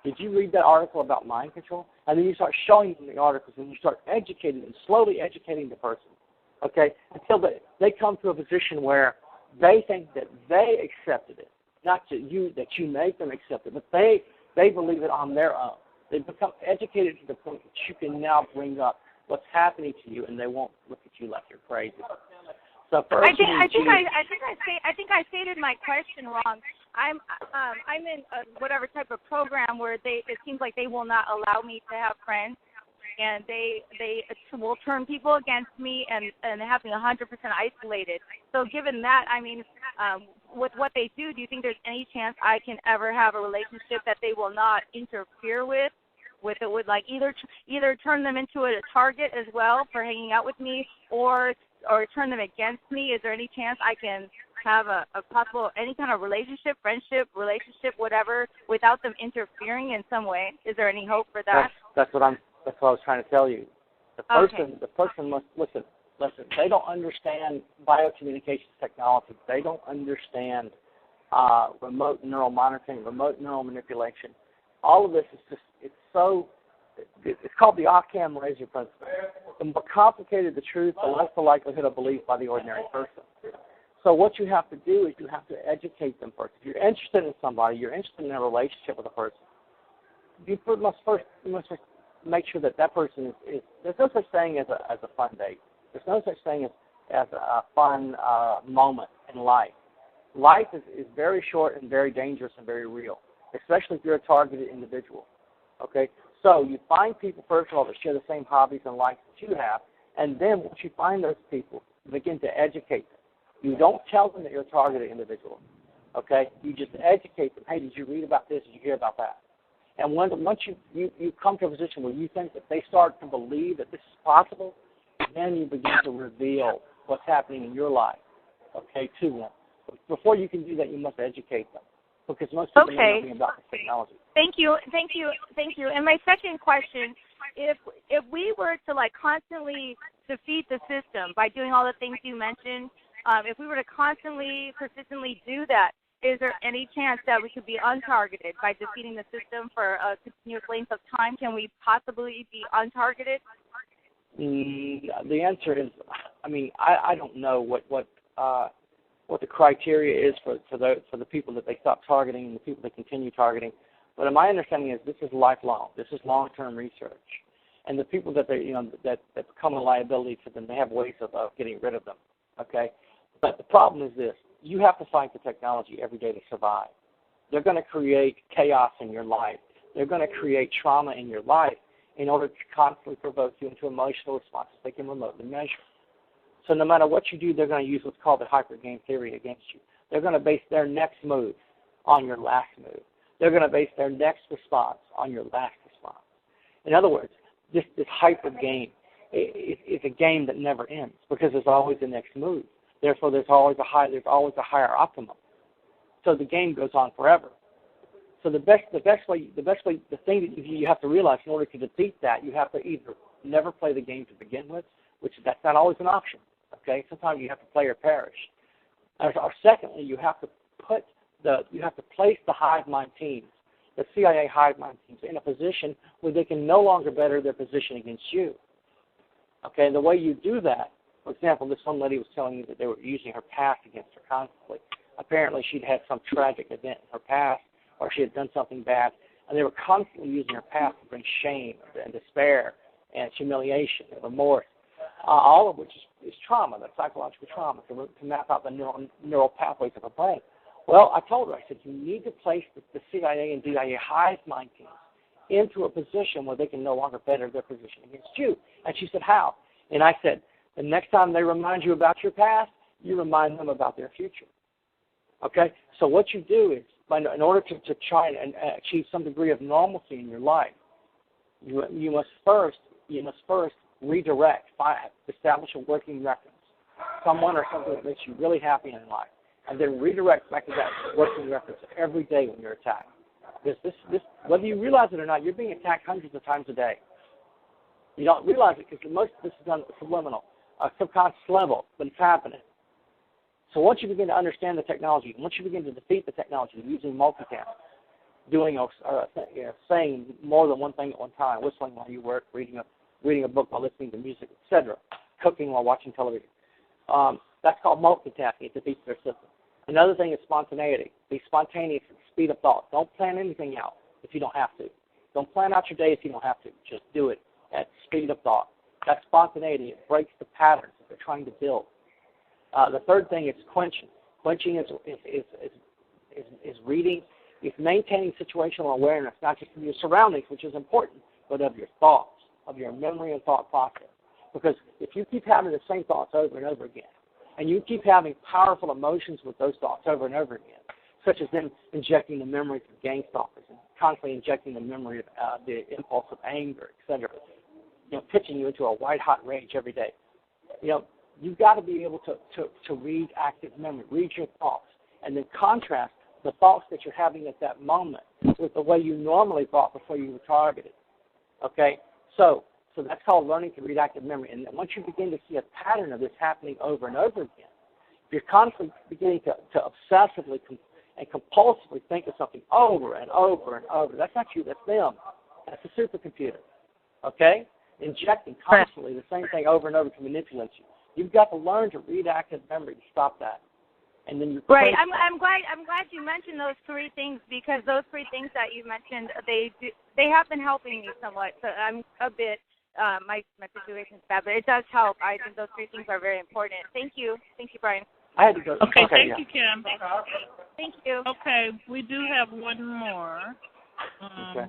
Did you read that article about mind control? And then you start showing them the articles, and you start educating them, slowly educating the person. Okay, until they come to a position where they think that they accepted it, not that you make them accept it, but they believe it on their own. They become educated to the point that you can now bring up what's happening to you, and they won't look at you like you're crazy. So first, I think I stated my question wrong. I'm in whatever type of program where it seems like they will not allow me to have friends. And they will turn people against me and have me 100% isolated. So given that, I mean, with what they do you think there's any chance I can ever have a relationship that they will not interfere with? It would like either turn them into a target as well for hanging out with me, or turn them against me? Is there any chance I can have a possible any kind of relationship, friendship, whatever, without them interfering in some way? Is there any hope for that? That's what I was trying to tell you. The person must listen. They don't understand biocommunications technology. They don't understand remote neural monitoring, remote neural manipulation. All of this is just it's called the Occam laser principle. the more complicated the truth, the less the likelihood of belief by the ordinary person. So what you have to do is you have to educate them first. If you're interested in somebody, you're interested in a relationship with a person, you must first make sure that person is there's no such thing as a fun date. There's no such thing as a fun moment in life. Life is very short and very dangerous and very real, especially if you're a targeted individual. Okay? So you find people, first of all, that share the same hobbies and likes that you have, and then once you find those people, you begin to educate them. You don't tell them that you're a targeted individual. Okay? You just educate them. Hey, did you read about this? Did you hear about that? And once you come to a position where you think that they start to believe that this is possible, then you begin to reveal what's happening in your life, okay, to them. Before you can do that, you must educate them, because most people know nothing about this technology. Thank you. And my second question, if we were to constantly defeat the system by doing all the things you mentioned, if we were to constantly, persistently do that, is there any chance that we could be untargeted by defeating the system for a continuous length of time? Can we possibly be untargeted? The answer is, I don't know what the criteria is for the people that they stop targeting and the people that continue targeting. But my understanding is this is lifelong. This is long-term research, and the people that that become a liability to them, they have ways of getting rid of them. Okay, but the problem is this: you have to fight the technology every day to survive. They're going to create chaos in your life. They're going to create trauma in your life in order to constantly provoke you into emotional responses they can remotely measure. So no matter what you do, they're going to use what's called the hypergame theory against you. They're going to base their next move on your last move. They're going to base their next response on your last response. In other words, this hypergame is a game that never ends because there's always the next move. Therefore, there's always a higher optimum. So the game goes on forever. So the thing that you have to realize in order to defeat that, you have to either never play the game to begin with, which that's not always an option. Okay, sometimes you have to play or perish. Or secondly, you have to place the hive mind teams, the CIA hive mind teams, in a position where they can no longer better their position against you. Okay, and the way you do that, for example, this one lady was telling me that they were using her past against her constantly. Apparently, she'd had some tragic event in her past, or she had done something bad, and they were constantly using her past to bring shame and despair and humiliation and remorse, all of which is trauma, that's psychological trauma, to map out the neural pathways of her brain. Well, I told her, I said, you need to place the CIA and DIA hive mind teams into a position where they can no longer better their position against you. And she said, how? And I said, the next time they remind you about your past, you remind them about their future. Okay? So what you do is, in order to try and achieve some degree of normalcy in your life, you must first redirect, establish a working reference, someone or something that makes you really happy in life, and then redirect back to that working reference every day when you're attacked. This, whether you realize it or not, you're being attacked hundreds of times a day. You don't realize it because most of this is done subliminal, subconscious level, but it's happening. So once you begin to understand the technology, once you begin to defeat the technology using multitasking, doing saying more than one thing at one time, whistling while you work, reading a book while listening to music, etc., cooking while watching television, that's called multitasking. It defeats their system. Another thing is spontaneity. Be spontaneous at the speed of thought. Don't plan anything out if you don't have to. Don't plan out your day if you don't have to. Just do it at the speed of thought. That's spontaneity. It breaks the patterns that they're trying to build. The third thing is quenching. Quenching is reading. It's maintaining situational awareness, not just of your surroundings, which is important, but of your thoughts, of your memory and thought process. Because if you keep having the same thoughts over and over again, and you keep having powerful emotions with those thoughts over and over again, such as them injecting the memories of gang stalkers and constantly injecting the memory of the impulse of anger, etc., pitching you into a white-hot rage every day. You've got to be able to read active memory, read your thoughts, and then contrast the thoughts that you're having at that moment with the way you normally thought before you were targeted. Okay? So that's called learning to read active memory. And then once you begin to see a pattern of this happening over and over again, if you're constantly beginning to obsessively and compulsively think of something over and over and over, that's not you, that's them. That's a supercomputer. Okay? injecting constantly the same thing over and over to manipulate you. You've got to learn to read active memory to stop that. And then you right. I'm glad you mentioned those three things, because those three things that you mentioned, they have been helping me somewhat. So I'm a bit my situation's bad, but it does help. I think those three things are very important. Thank you, Bryan. I had to go. Okay, thank you, Kim. Thank you. Okay, we do have one more. Okay.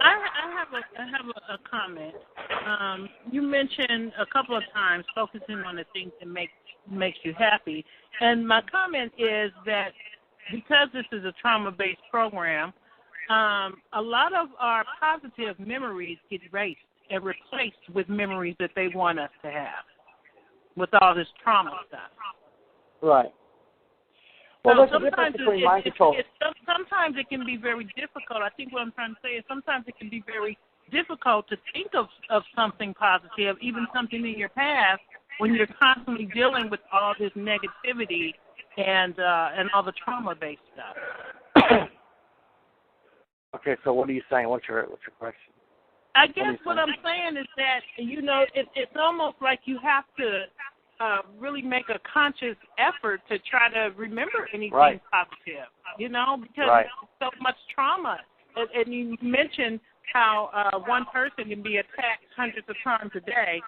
I have a comment. You mentioned a couple of times focusing on the things that makes you happy, and my comment is that because this is a trauma-based program, a lot of our positive memories get erased and replaced with memories that they want us to have with all this trauma stuff. Right. Well, there's a difference between mind control. Sometimes it can be very difficult. I think what I'm trying to say is sometimes it can be very difficult to think of something positive, even something in your past, when you're constantly dealing with all this negativity and all the trauma-based stuff. Okay, so what are you saying? What's your question? I guess what I'm saying is that, it's almost like you have to really make a conscious effort to try to remember anything positive, because there's so much trauma. And you mentioned how one person can be attacked hundreds of times a day.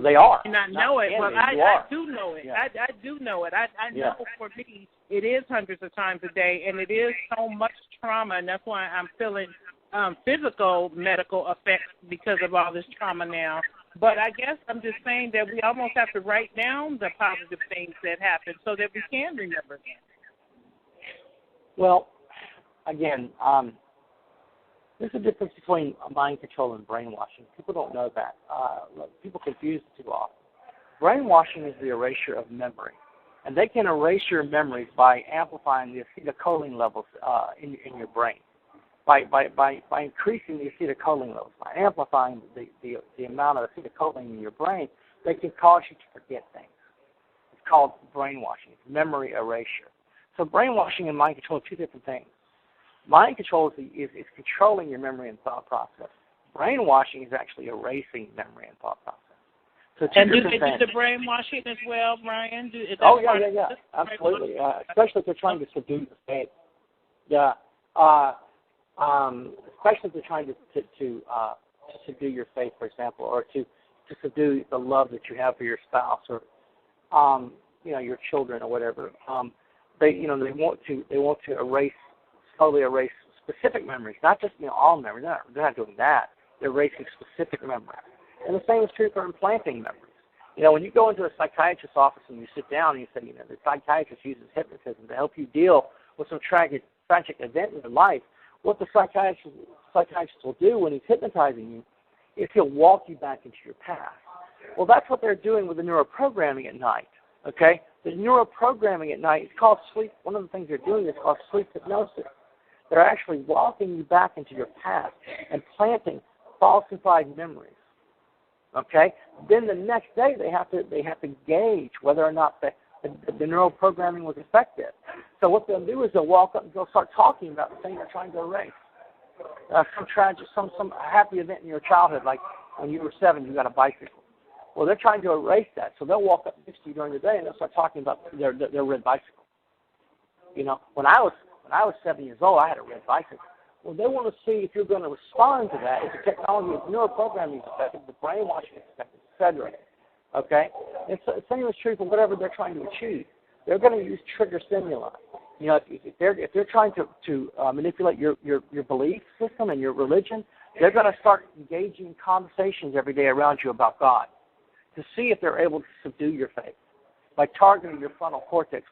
They are. And not know it. Well, I do know it. Yeah. I do know it. I know for me it is hundreds of times a day, and it is so much trauma, and that's why I'm feeling physical medical effects because of all this trauma now. But I guess I'm just saying that we almost have to write down the positive things that happen so that we can remember them. Well, again, there's a difference between mind control and brainwashing. People don't know that. People confuse the two often. Brainwashing is the erasure of memory. And they can erase your memories by amplifying the acetylcholine levels in your brain. By increasing the acetylcholine levels, by amplifying the amount of acetylcholine in your brain, they can cause you to forget things. It's called brainwashing. It's memory erasure. So brainwashing and mind control are two different things. Mind control is controlling your memory and thought process. Brainwashing is actually erasing memory and thought process. So and do they do the brainwashing as well, Bryan? Yeah. Absolutely. Especially if they're trying to subdue the state. Yeah. Especially if they're trying to subdue your faith, for example, or to subdue the love that you have for your spouse or your children or whatever. They want to slowly erase specific memories, not just all memories. They're not doing that. They're erasing specific memories. And the same is true for implanting memories. When you go into a psychiatrist's office and you sit down and you say, the psychiatrist uses hypnotism to help you deal with some tragic event in your life, what the psychiatrist will do when he's hypnotizing you is he'll walk you back into your past. Well, that's what they're doing with the neuroprogramming at night, okay? The neuroprogramming at night is called sleep. One of the things they're doing is called sleep hypnosis. They're actually walking you back into your past and planting falsified memories, okay? Then the next day they have to gauge whether or not the neuroprogramming was effective. So what they'll do is they'll walk up and they'll start talking about the thing they're trying to erase. Some tragic, some happy event in your childhood, like when you were 7, you got a bicycle. Well, they're trying to erase that, so they'll walk up next to you during the day and they'll start talking about their red bicycle. When I was 7 years old, I had a red bicycle. Well, they want to see if you're going to respond to that, if the technology of neuroprogramming is effective, the brainwashing is effective, etc. Okay? It's the same is true for whatever they're trying to achieve. They're going to use trigger stimuli. If they're trying to manipulate your belief system and your religion, they're going to start engaging in conversations every day around you about God to see if they're able to subdue your faith by targeting your frontal cortex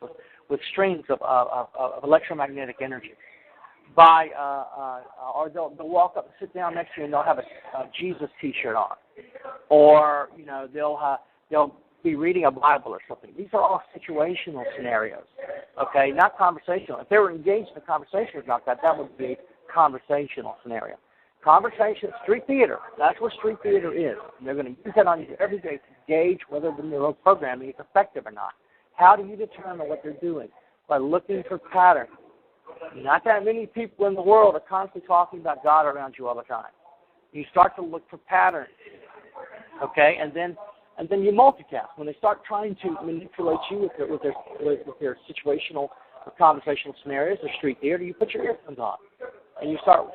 with streams of electromagnetic energy. Or they'll walk up and sit down next to you and they'll have a Jesus T-shirt on, or they'll be reading a Bible or something. These are all situational scenarios, okay, not conversational. If they were engaged in a conversation about that, that would be a conversational scenario. Conversation, street theater, that's what street theater is. And they're going to use that on you every day to gauge whether the neuroprogramming is effective or not. How do you determine what they're doing? By looking for patterns. Not that many people in the world are constantly talking about God around you all the time. You start to look for patterns, okay, and then you multitask. When they start trying to manipulate you with their situational or conversational scenarios or street theater, you put your earphones on and you start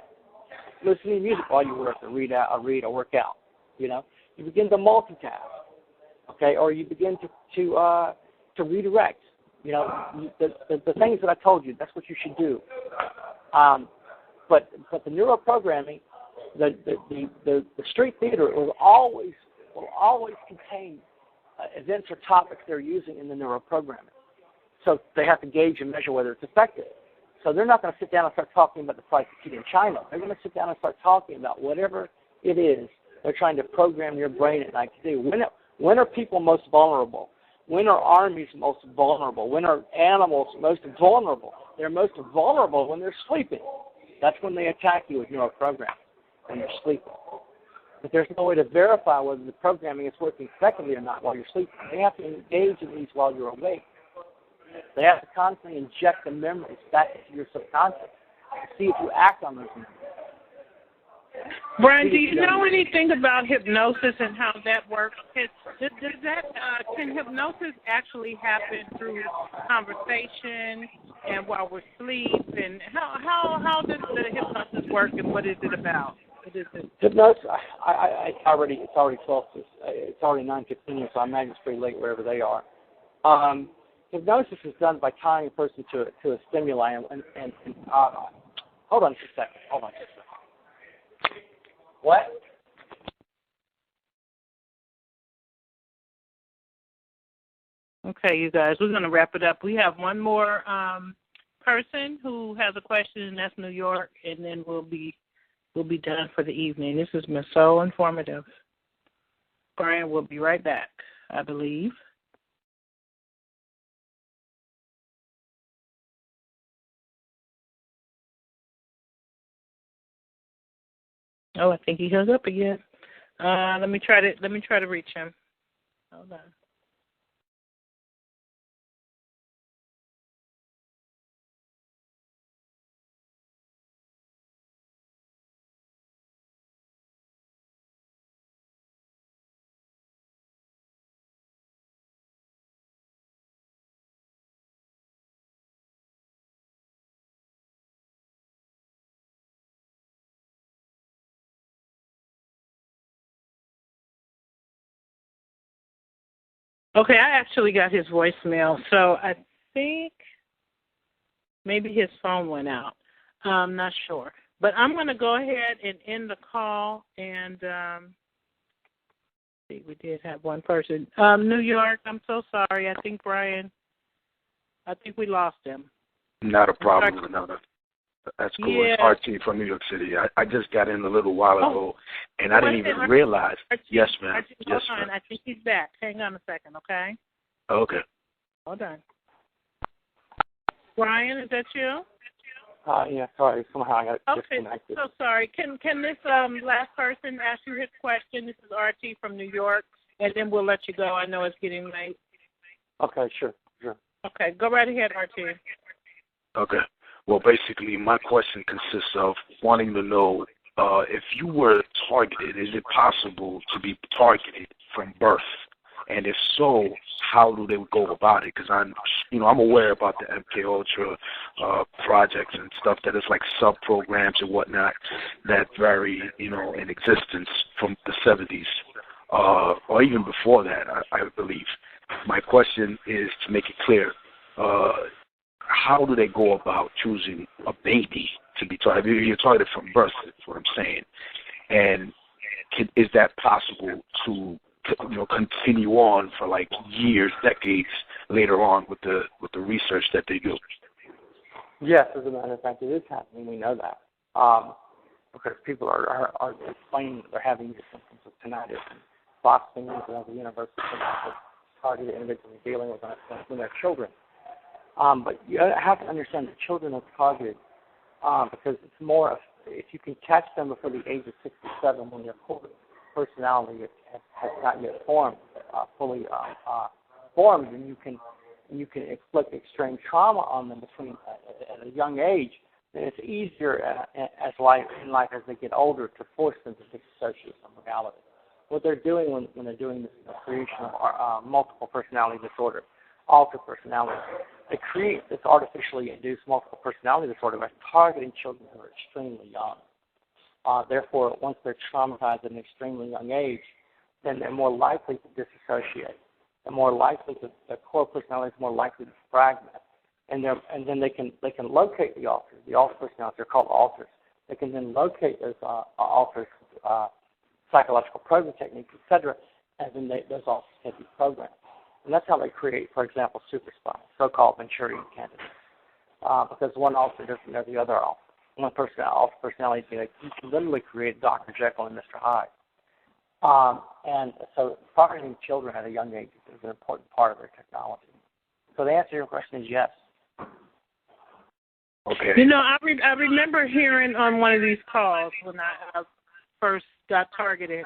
listening to music while you work or read or work out. You begin to multitask, okay, or you begin to redirect. The things that I told you, that's what you should do. But the neuroprogramming, the street theater will always contain events or topics they're using in the neuroprogramming. So they have to gauge and measure whether it's effective. So they're not going to sit down and start talking about the psychic in China. They're going to sit down and start talking about whatever it is they're trying to program your brain at night to do. When are people most vulnerable? When are armies most vulnerable? When are animals most vulnerable? They're most vulnerable when they're sleeping. That's when they attack you with neuroprogramming, when you're sleeping. But there's no way to verify whether the programming is working effectively or not while you're sleeping. They have to engage in these while you're awake. They have to constantly inject the memories back into your subconscious to see if you act on those memories. Bryan, do you know anything about hypnosis and how that works? Can hypnosis actually happen through conversation and while we're asleep? And how does the hypnosis work, and what is it about? What is it? Hypnosis, it's already 12. It's already 9:15, so I imagine it's pretty late wherever they are. Hypnosis is done by tying a person to a stimuli, and hold on just a second. What? Okay, you guys, we're going to wrap it up. We have one more person who has a question, and that's New York, and then we'll be done for the evening. This has been so informative. Bryan will be right back, I believe. Oh, I think he hung up again. Let me try to reach him. Hold on. Okay, I actually got his voicemail, so I think maybe his phone went out. I'm not sure. But I'm going to go ahead and end the call, and see, we did have one person. New York, I'm so sorry. I think we lost him. Not a problem, another. That's cool. Yeah. It's RT from New York City. I just got in a little while ago, and I didn't even realize. Yes, ma'am. Yes, ma'am. I think he's back. Hang on a second, okay? Okay. Hold on. Bryan, is that you? Yeah, sorry. Somehow I got disconnected. So sorry. Can this last person ask you his question? This is RT from New York, and then we'll let you go. I know it's getting late. Okay, sure. Okay, go right ahead, RT. Okay. Well, basically, my question consists of wanting to know if you were targeted, is it possible to be targeted from birth? And if so, how do they go about it? Because I'm aware about the MK Ultra projects and stuff that is like sub-programs and whatnot that vary, in existence from the 70s or even before that, I believe. My question is to make it clear. How do they go about choosing a baby to be targeted? You're targeted from birth, is what I'm saying. And is that possible to continue on for like years, decades later on with the research that they do? Yes, as a matter of fact, it is happening. We know that. Because people are explaining that they're having these symptoms of tinnitus and boxing into the universal targeted individuals dealing with their children. But you have to understand that children are targeted because it's more of, if you can catch them before the age of 67 when their personality has not yet formed, fully formed, and you can inflict extreme trauma on them at a young age, then it's easier in life as they get older to force them to disassociate from reality. What they're doing when they're doing this creation of multiple personality disorder, altered personality, they create this artificially induced multiple personality disorder by targeting children who are extremely young. Therefore, once they're traumatized at an extremely young age, then they're more likely to disassociate. They're more likely to, their core personality is more likely to fragment. And then they can locate the alters. The alter personalities, they're called alters. They can then locate those alters, psychological programming techniques, etc., and then those alters can be programmed. And that's how they create, for example, super spies, so-called Manchurian candidates, because one alter doesn't know the other alter. One alter personality, you can literally create Dr. Jekyll and Mr. Hyde. And so targeting children at a young age is an important part of their technology. So the answer to your question is yes. Okay. You know, I remember hearing on one of these calls when I first got targeted,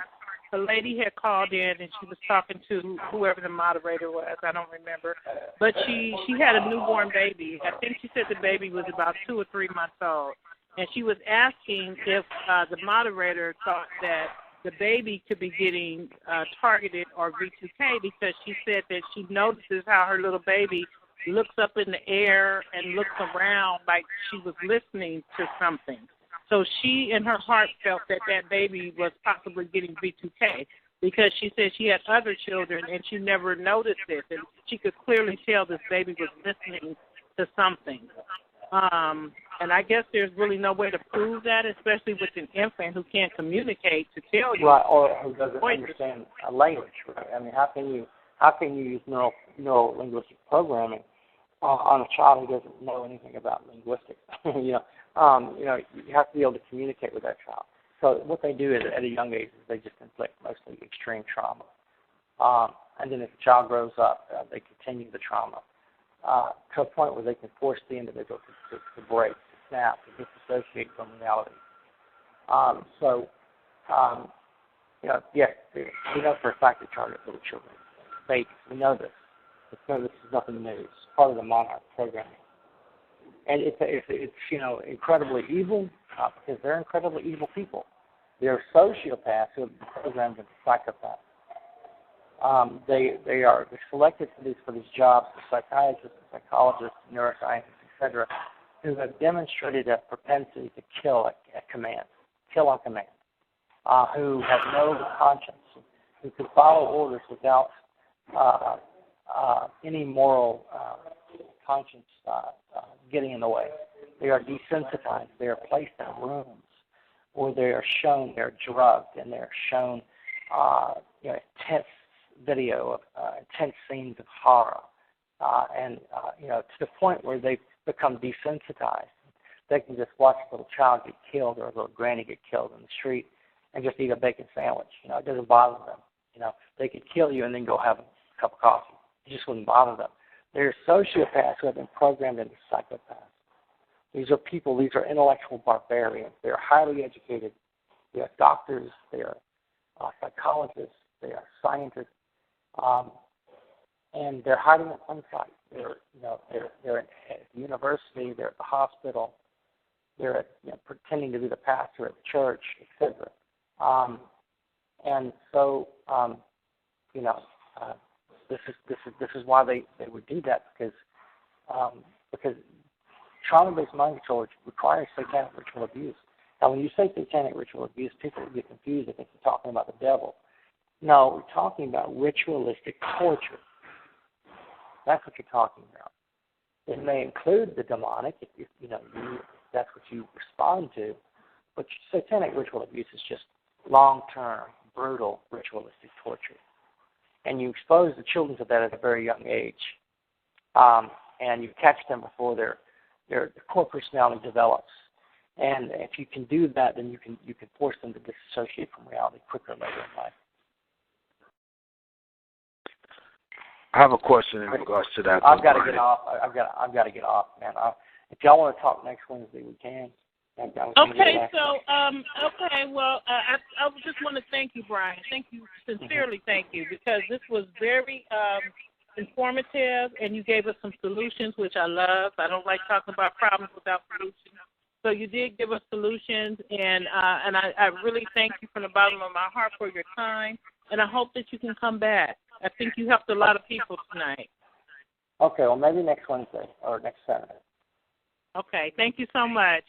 a lady had called in and she was talking to whoever the moderator was. I don't remember. But she had a newborn baby. I think she said the baby was about 2 or 3 months old. And she was asking if the moderator thought that the baby could be getting targeted or V2K, because she said that she notices how her little baby looks up in the air and looks around like she was listening to something. So she, in her heart, felt that that baby was possibly getting V2K, because she said she had other children and she never noticed this. And she could clearly tell this baby was listening to something. And I guess there's really no way to prove that, especially with an infant who can't communicate to tell you. Right, or who doesn't understand a language, right? I mean, how can you use neuro-linguistic programming on a child who doesn't know anything about linguistics? You have to be able to communicate with that child. So what they do is, at a young age, is they just inflict mostly extreme trauma. And then if the child grows up, they continue the trauma to a point where they can force the individual to break, to snap, to disassociate from reality. Yes, we know for a fact they target little children, babies. We know this. This is nothing new. It's part of the Monarch programming. And it's incredibly evil, because they're incredibly evil people. They're sociopaths who have been programmed into psychopaths. They're selected for these jobs, the psychiatrists, psychologists, neuroscientists, etc., who have demonstrated a propensity to kill at command, kill on command, who have no conscience, who can follow orders without any moral conscience getting in the way. They are desensitized. They are placed in rooms where they are shown, they're drugged, and they're shown intense video of intense scenes of horror, to the point where they've become desensitized. They can just watch a little child get killed or a little granny get killed in the street and just eat a bacon sandwich. It doesn't bother them. They could kill you and then go have a cup of coffee. It just wouldn't bother them. They're sociopaths who have been programmed into psychopaths. These are people, these are intellectual barbarians. They are highly educated. They are doctors. They are psychologists. They are scientists. And they're hiding at one site. They're at the university. They're at the hospital. They're pretending to be the pastor at the church, etc. And so, this is why they would do that, because trauma-based mind control requires satanic ritual abuse. Now, when you say satanic ritual abuse, people get confused. They think you're talking about the devil. No, we're talking about ritualistic torture. That's what you're talking about. It may include the demonic, if that's what you respond to, but satanic ritual abuse is just long-term, brutal, ritualistic torture. And you expose the children to that at a very young age, and you catch them before their core personality develops. And if you can do that, then you can force them to disassociate from reality quicker later in life. I have a question in regards to that. I've got to get off. I've got to get off, man. If y'all want to talk next Wednesday, we can. Okay, so well, I just want to thank you, Bryan. Thank you, sincerely, thank you, because this was very informative, and you gave us some solutions, which I love. I don't like talking about problems without solutions. So you did give us solutions, and I really thank you from the bottom of my heart for your time, and I hope that you can come back. I think you helped a lot of people tonight. Okay, well, maybe next Wednesday or next Saturday. Okay, thank you so much.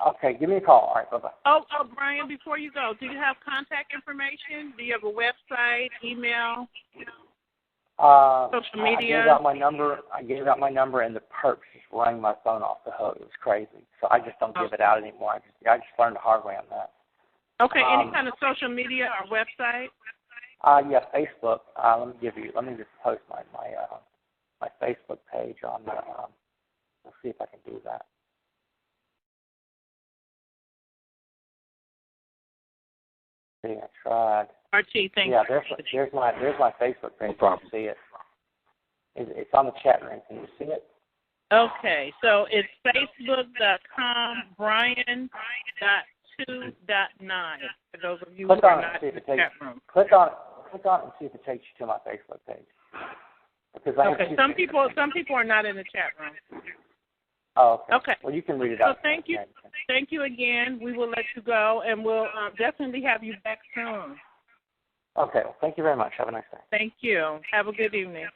Okay, give me a call. All right, bye-bye. Oh, Bryan, before you go, do you have contact information? Do you have a website, email, social media? I gave out my number, and the perps just rang my phone off the hook. It was crazy. So I just don't give it out anymore. I just learned the hard way on that. Okay, any kind of social media or website? Yeah, Facebook. Let me just post my Facebook page on the. Let's see if I can do that. See, I tried. Archie, thank you. Yeah, there's my Facebook page. No problem. You can see it. It's on the chat room. Can you see it? Okay, so it's facebook.com Bryan.2.9 for those of you who are not in the chat room. Click on it and see if it takes you to my Facebook page. Because some people are not in the chat room. Oh, okay. Okay. Well, you can read it out. So thank you. Thank you again. We will let you go, and we'll definitely have you back soon. Okay. Well, thank you very much. Have a nice day. Thank you. Have a good evening.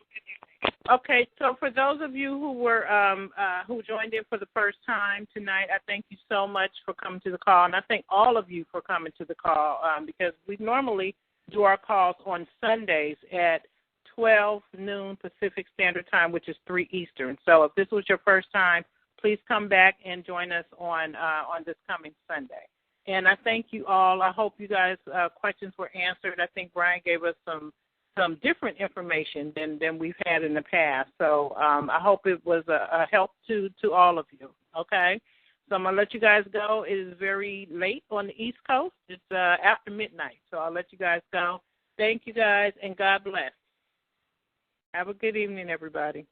Okay. So for those of you who joined in for the first time tonight, I thank you so much for coming to the call, and I thank all of you for coming to the call because we normally do our calls on Sundays at 12 noon Pacific Standard Time, which is 3 Eastern. So if this was your first time, please come back and join us on this coming Sunday. And I thank you all. I hope you guys' questions were answered. I think Bryan gave us some different information than we've had in the past. So I hope it was a help to all of you. Okay? So I'm going to let you guys go. It is very late on the East Coast. It's after midnight. So I'll let you guys go. Thank you guys, and God bless. Have a good evening, everybody.